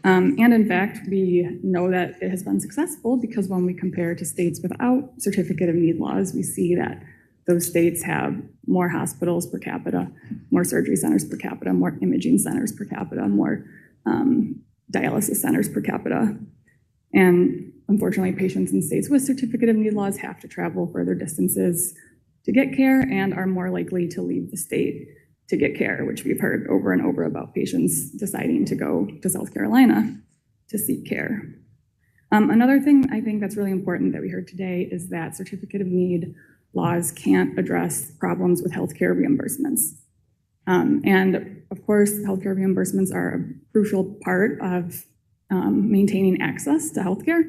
Speaker 18: And in fact, we know that it has been successful because when we compare to states without certificate of need laws, we see that those states have more hospitals per capita, more surgery centers per capita, more imaging centers per capita, more dialysis centers per capita. And unfortunately, patients in states with certificate of need laws have to travel further distances to get care and are more likely to leave the state to get care, which we've heard over and over about patients deciding to go to South Carolina to seek care. Another thing I think that's really important that we heard today is that certificate of need laws can't address problems with healthcare reimbursements. And of course, healthcare reimbursements are a crucial part of maintaining access to healthcare,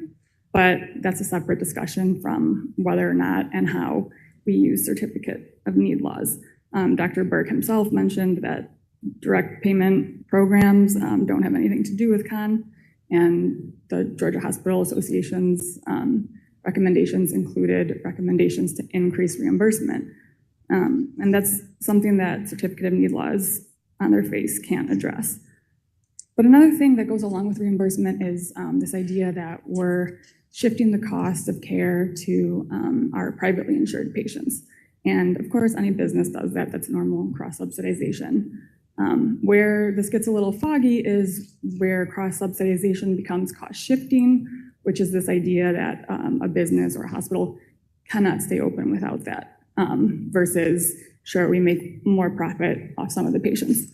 Speaker 18: but that's a separate discussion from whether or not and how we use certificate of need laws. Dr. Burke himself mentioned that direct payment programs don't have anything to do with CON, and the Georgia Hospital Association's recommendations included recommendations to increase reimbursement. And that's something that certificate of need laws on their face can't address. But another thing that goes along with reimbursement is this idea that we're shifting the cost of care to our privately insured patients. And of course, any business does that. That's normal cross-subsidization. Where this gets a little foggy is where cross-subsidization becomes cost shifting, which is this idea that a business or a hospital cannot stay open without that, versus, sure, we make more profit off some of the patients.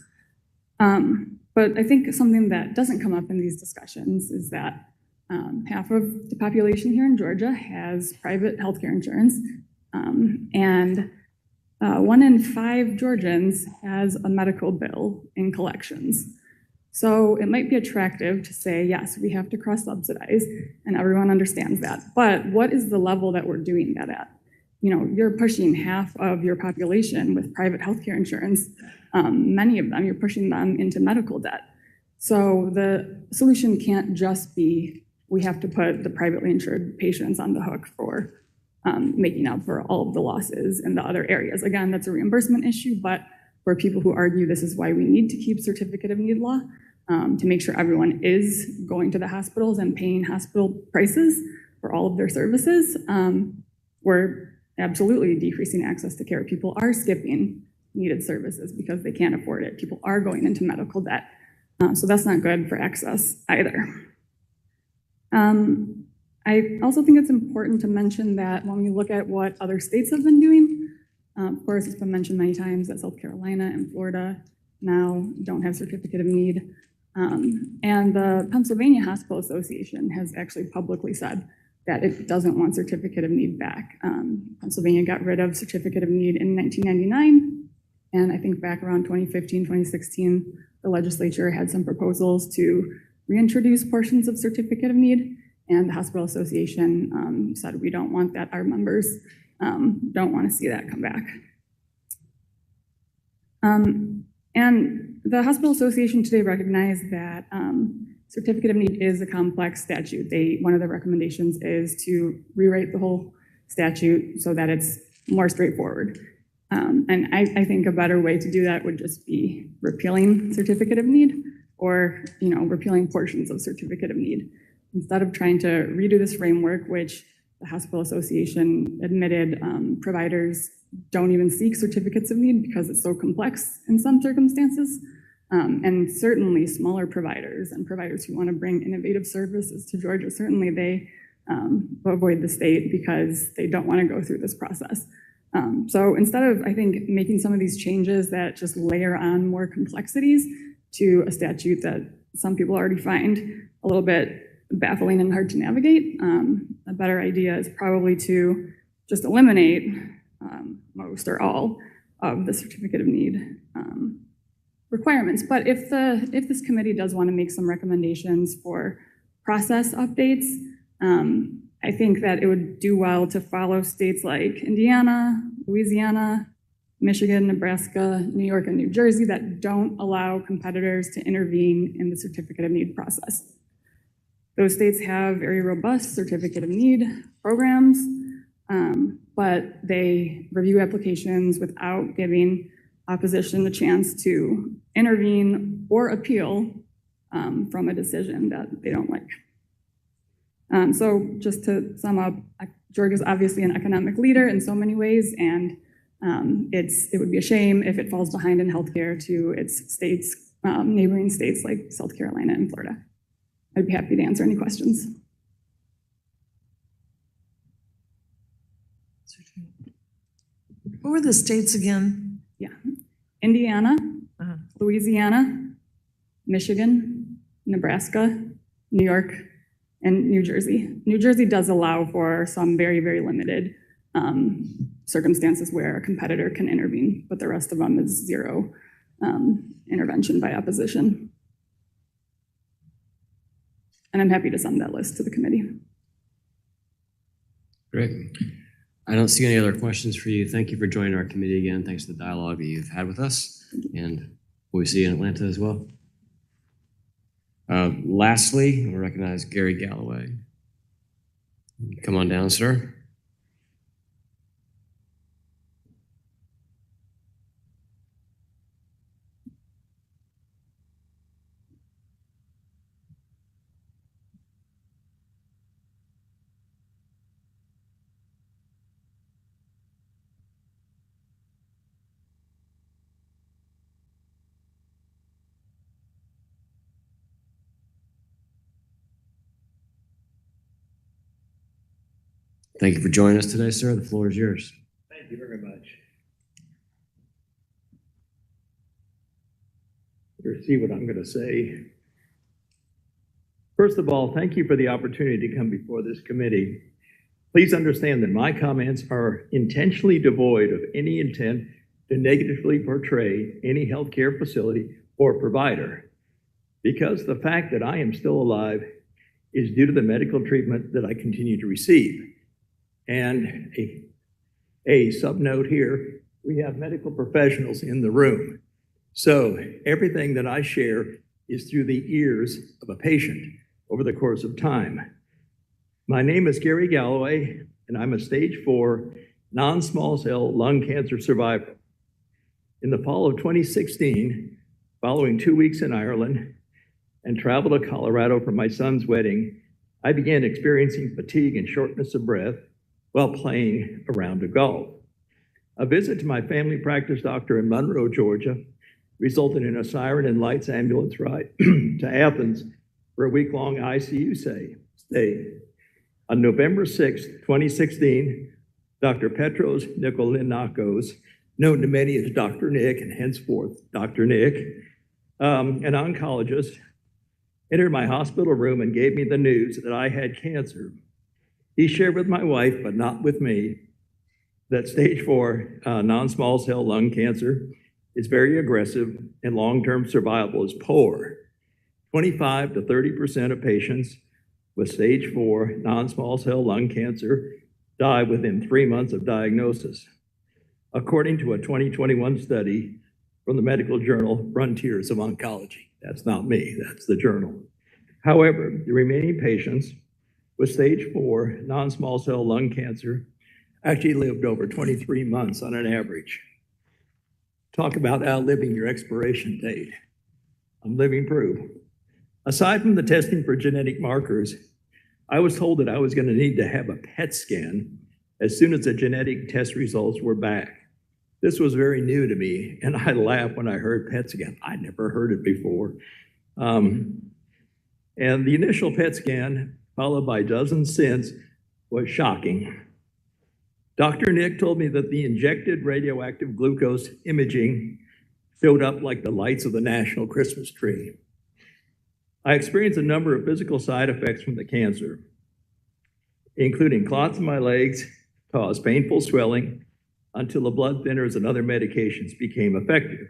Speaker 18: But I think something that doesn't come up in these discussions is that half of the population here in Georgia has private healthcare insurance, and 1 in 5 Georgians has a medical bill in collections. So it might be attractive to say, yes, we have to cross-subsidize, and everyone understands that. But what is the level that we're doing that at? You know, you're pushing half of your population with private healthcare insurance. Many of them, you're pushing them into medical debt. So the solution can't just be, we have to put the privately insured patients on the hook for making up for all of the losses in the other areas. Again, that's a reimbursement issue, but for people who argue this is why we need to keep certificate of need law, to make sure everyone is going to the hospitals and paying hospital prices for all of their services, we're absolutely decreasing access to care. People are skipping needed services because they can't afford it. People are going into medical debt. So that's not good for access either. I also think it's important to mention that when we look at what other states have been doing, of course, it's been mentioned many times that South Carolina and Florida now don't have certificate of need. And the Pennsylvania Hospital Association has actually publicly said that it doesn't want certificate of need back. Pennsylvania got rid of certificate of need in 1999. And I think back around 2015, 2016, the legislature had some proposals to reintroduce portions of certificate of need. And the Hospital Association said, we don't want that. Our members don't want to see that come back. And the Hospital Association today recognized that certificate of need is a complex statute. One of the recommendations is to rewrite the whole statute so that it's more straightforward. And I think a better way to do that would just be repealing certificate of need, or repealing portions of certificate of need. Instead of trying to redo this framework, which the Hospital Association admitted providers don't even seek certificates of need because it's so complex in some circumstances. And certainly smaller providers and providers who want to bring innovative services to Georgia, certainly they avoid the state because they don't want to go through this process. So instead of, I think, making some of these changes that just layer on more complexities to a statute that some people already find a little bit baffling and hard to navigate, a better idea is probably to just eliminate most or all of the certificate of need requirements. But if this committee does want to make some recommendations for process updates, I think that it would do well to follow states like Indiana, Louisiana, Michigan, Nebraska, New York, and New Jersey that don't allow competitors to intervene in the certificate of need process. Those states have very robust certificate of need programs, but they review applications without giving opposition the chance to intervene or appeal from a decision that they don't like. So just to sum up, Georgia's obviously an economic leader in so many ways, and it would be a shame if it falls behind in healthcare to its states, neighboring states like South Carolina and Florida. I'd be happy to answer any questions.
Speaker 19: What were the states again?
Speaker 18: Yeah, Indiana, Louisiana, Michigan, Nebraska, New York, and New Jersey. New Jersey does allow for some very, very limited circumstances where a competitor can intervene, but the rest of them is zero intervention by opposition. And I'm happy to send that list to the committee.
Speaker 2: Great. I don't see any other questions for you. Thank you for joining our committee again. Thanks for the dialogue that you've had with us, and we'll see you in Atlanta as well. Lastly, we'll recognize Gary Galloway. Come on down, sir. Thank you for joining us today, sir. The floor is yours.
Speaker 20: Thank you very much. You'll see what I'm going to say. First of all, thank you for the opportunity to come before this committee. Please understand that my comments are intentionally devoid of any intent to negatively portray any healthcare facility or provider, because the fact that I am still alive is due to the medical treatment that I continue to receive. And a sub-note here, we have medical professionals in the room. So everything that I share is through the ears of a patient over the course of time. My name is Gary Galloway, and I'm a stage 4 non-small cell lung cancer survivor. In the fall of 2016, following 2 weeks in Ireland and travel to Colorado for my son's wedding, I began experiencing fatigue and shortness of breath while playing a round of golf. A visit to my family practice doctor in Monroe, Georgia, resulted in a siren and lights ambulance ride to Athens for a week-long ICU stay. On November 6, 2016, Dr. Petros Nikolinakos, known to many as Dr. Nick and henceforth Dr. Nick, an oncologist, entered my hospital room and gave me the news that I had cancer. He shared with my wife, but not with me, that stage 4 non-small cell lung cancer is very aggressive and long-term survival is poor. 25 to 30% of patients with stage 4 non-small cell lung cancer die within 3 months of diagnosis, according to a 2021 study from the medical journal Frontiers of Oncology. That's not me, that's the journal. However, the remaining patients with stage 4 non-small cell lung cancer actually lived over 23 months on an average. Talk about outliving your expiration date. I'm living proof. Aside from the testing for genetic markers, I was told that I was going to need to have a PET scan as soon as the genetic test results were back. This was very new to me, and I laughed when I heard PET scan. I'd never heard it before. And the initial PET scan, followed by dozens since, was shocking. Dr. Nick told me that the injected radioactive glucose imaging showed up like the lights of the national Christmas tree. I experienced a number of physical side effects from the cancer, including clots in my legs, caused painful swelling, until the blood thinners and other medications became effective.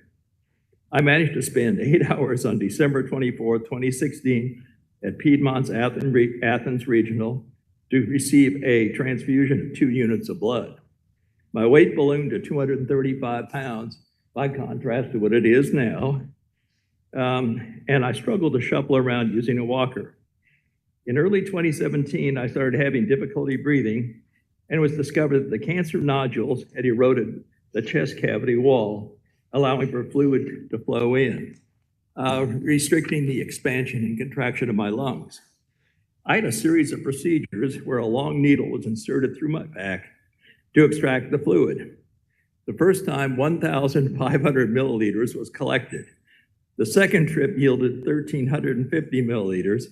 Speaker 20: I managed to spend 8 hours on December 24, 2016, at Piedmont's Athens Regional to receive a transfusion of 2 units of blood. My weight ballooned to 235 pounds, by contrast to what it is now, and I struggled to shuffle around using a walker. In early 2017, I started having difficulty breathing, and it was discovered that the cancer nodules had eroded the chest cavity wall, allowing for fluid to flow in, restricting the expansion and contraction of my lungs. I had a series of procedures where a long needle was inserted through my back to extract the fluid. The first time, 1,500 milliliters was collected. The second trip yielded 1,350 milliliters,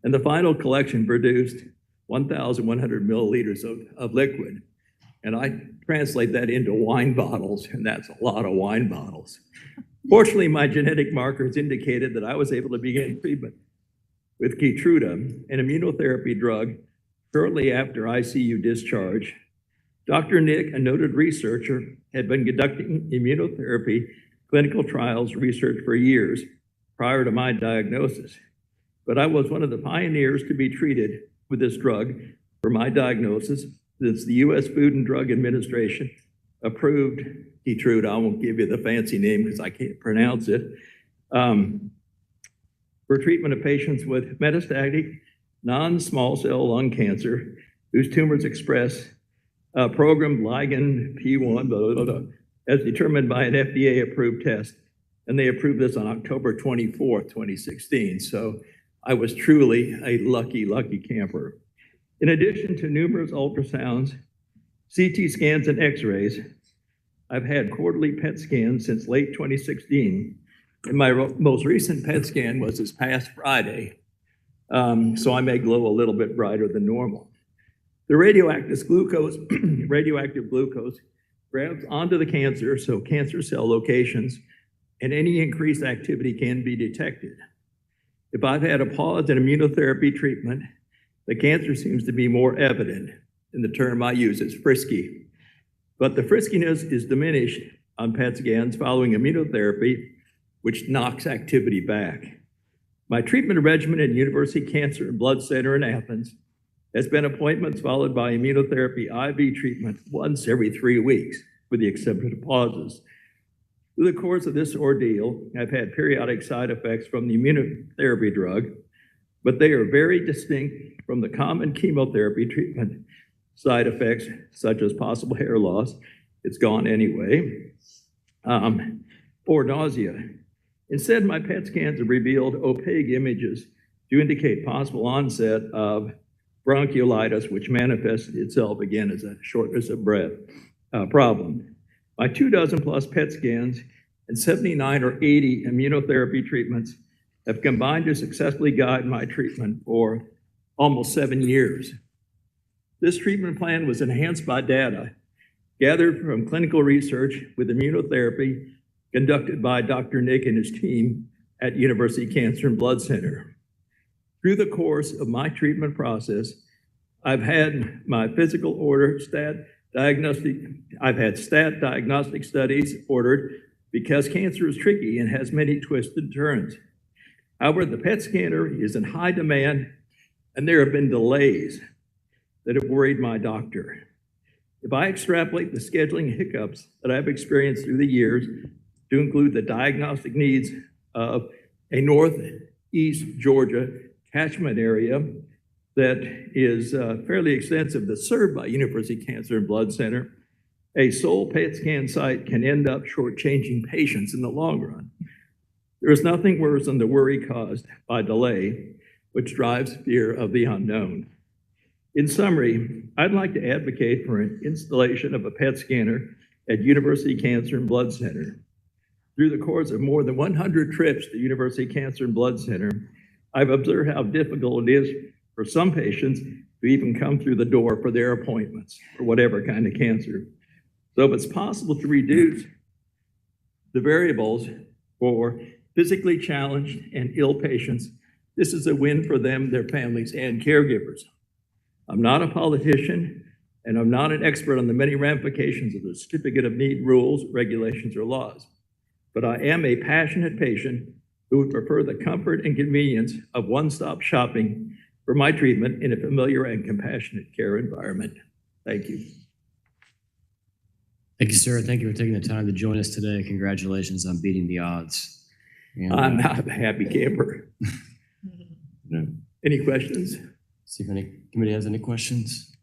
Speaker 20: and the final collection produced 1,100 milliliters of liquid. And I translate that into wine bottles, and that's a lot of wine bottles. Fortunately, my genetic markers indicated that I was able to begin treatment with Keytruda, an immunotherapy drug, shortly after ICU discharge. Dr. Nick, a noted researcher, had been conducting immunotherapy clinical trials research for years prior to my diagnosis. But I was one of the pioneers to be treated with this drug for my diagnosis since the U.S. Food and Drug Administration approved Keytruda. I won't give you the fancy name because I can't pronounce it, for treatment of patients with metastatic non-small cell lung cancer whose tumors express programmed ligand P1, blah, blah, blah, as determined by an FDA-approved test. And they approved this on October 24th, 2016. So I was truly a lucky, lucky camper. In addition to numerous ultrasounds, CT scans, and x-rays, I've had quarterly PET scans since late 2016. And my most recent PET scan was this past Friday. So I may glow a little bit brighter than normal. The radioactive glucose grabs onto the cancer, so cancer cell locations, and any increased activity can be detected. If I've had a pause in immunotherapy treatment, the cancer seems to be more evident, and the term I use is frisky. But the friskiness is diminished on PET scans following immunotherapy, which knocks activity back. My treatment regimen at University Cancer and Blood Center in Athens has been appointments followed by immunotherapy IV treatment once every 3 weeks, with the exception of pauses. Through the course of this ordeal, I've had periodic side effects from the immunotherapy drug, but they are very distinct from the common chemotherapy treatment side effects, such as possible hair loss. It's gone anyway, or nausea. Instead, my PET scans have revealed opaque images to indicate possible onset of bronchiolitis, which manifests itself again as a shortness of breath problem. My 24 plus PET scans and 79 or 80 immunotherapy treatments have combined to successfully guide my treatment for almost 7 years. This treatment plan was enhanced by data gathered from clinical research with immunotherapy conducted by Dr. Nick and his team at University Cancer and Blood Center. Through the course of my treatment process, I've had my physical order stat diagnostic studies ordered because cancer is tricky and has many twists and turns. However, the PET scanner is in high demand and there have been delays that have worried my doctor. If I extrapolate the scheduling hiccups that I've experienced through the years to include the diagnostic needs of a northeast Georgia catchment area that is fairly extensive, that's served by University Cancer and Blood Center, a sole PET scan site can end up shortchanging patients in the long run. There is nothing worse than the worry caused by delay, which drives fear of the unknown. In summary, I'd like to advocate for an installation of a PET scanner at University Cancer and Blood Center. Through the course of more than 100 trips to University Cancer and Blood Center, I've observed how difficult it is for some patients to even come through the door for their appointments for whatever kind of cancer. So if it's possible to reduce the variables for physically challenged and ill patients, this is a win for them, their families, and caregivers. I'm not a politician, and I'm not an expert on the many ramifications of the Certificate of Need rules, regulations, or laws, but I am a passionate patient who would prefer the comfort and convenience of one-stop shopping for my treatment in a familiar and compassionate care environment. Thank you.
Speaker 2: Thank you, sir. Thank you for taking the time to join us today. Congratulations on beating the odds. And,
Speaker 20: I'm not a happy camper. Any questions?
Speaker 2: See if any committee has any questions.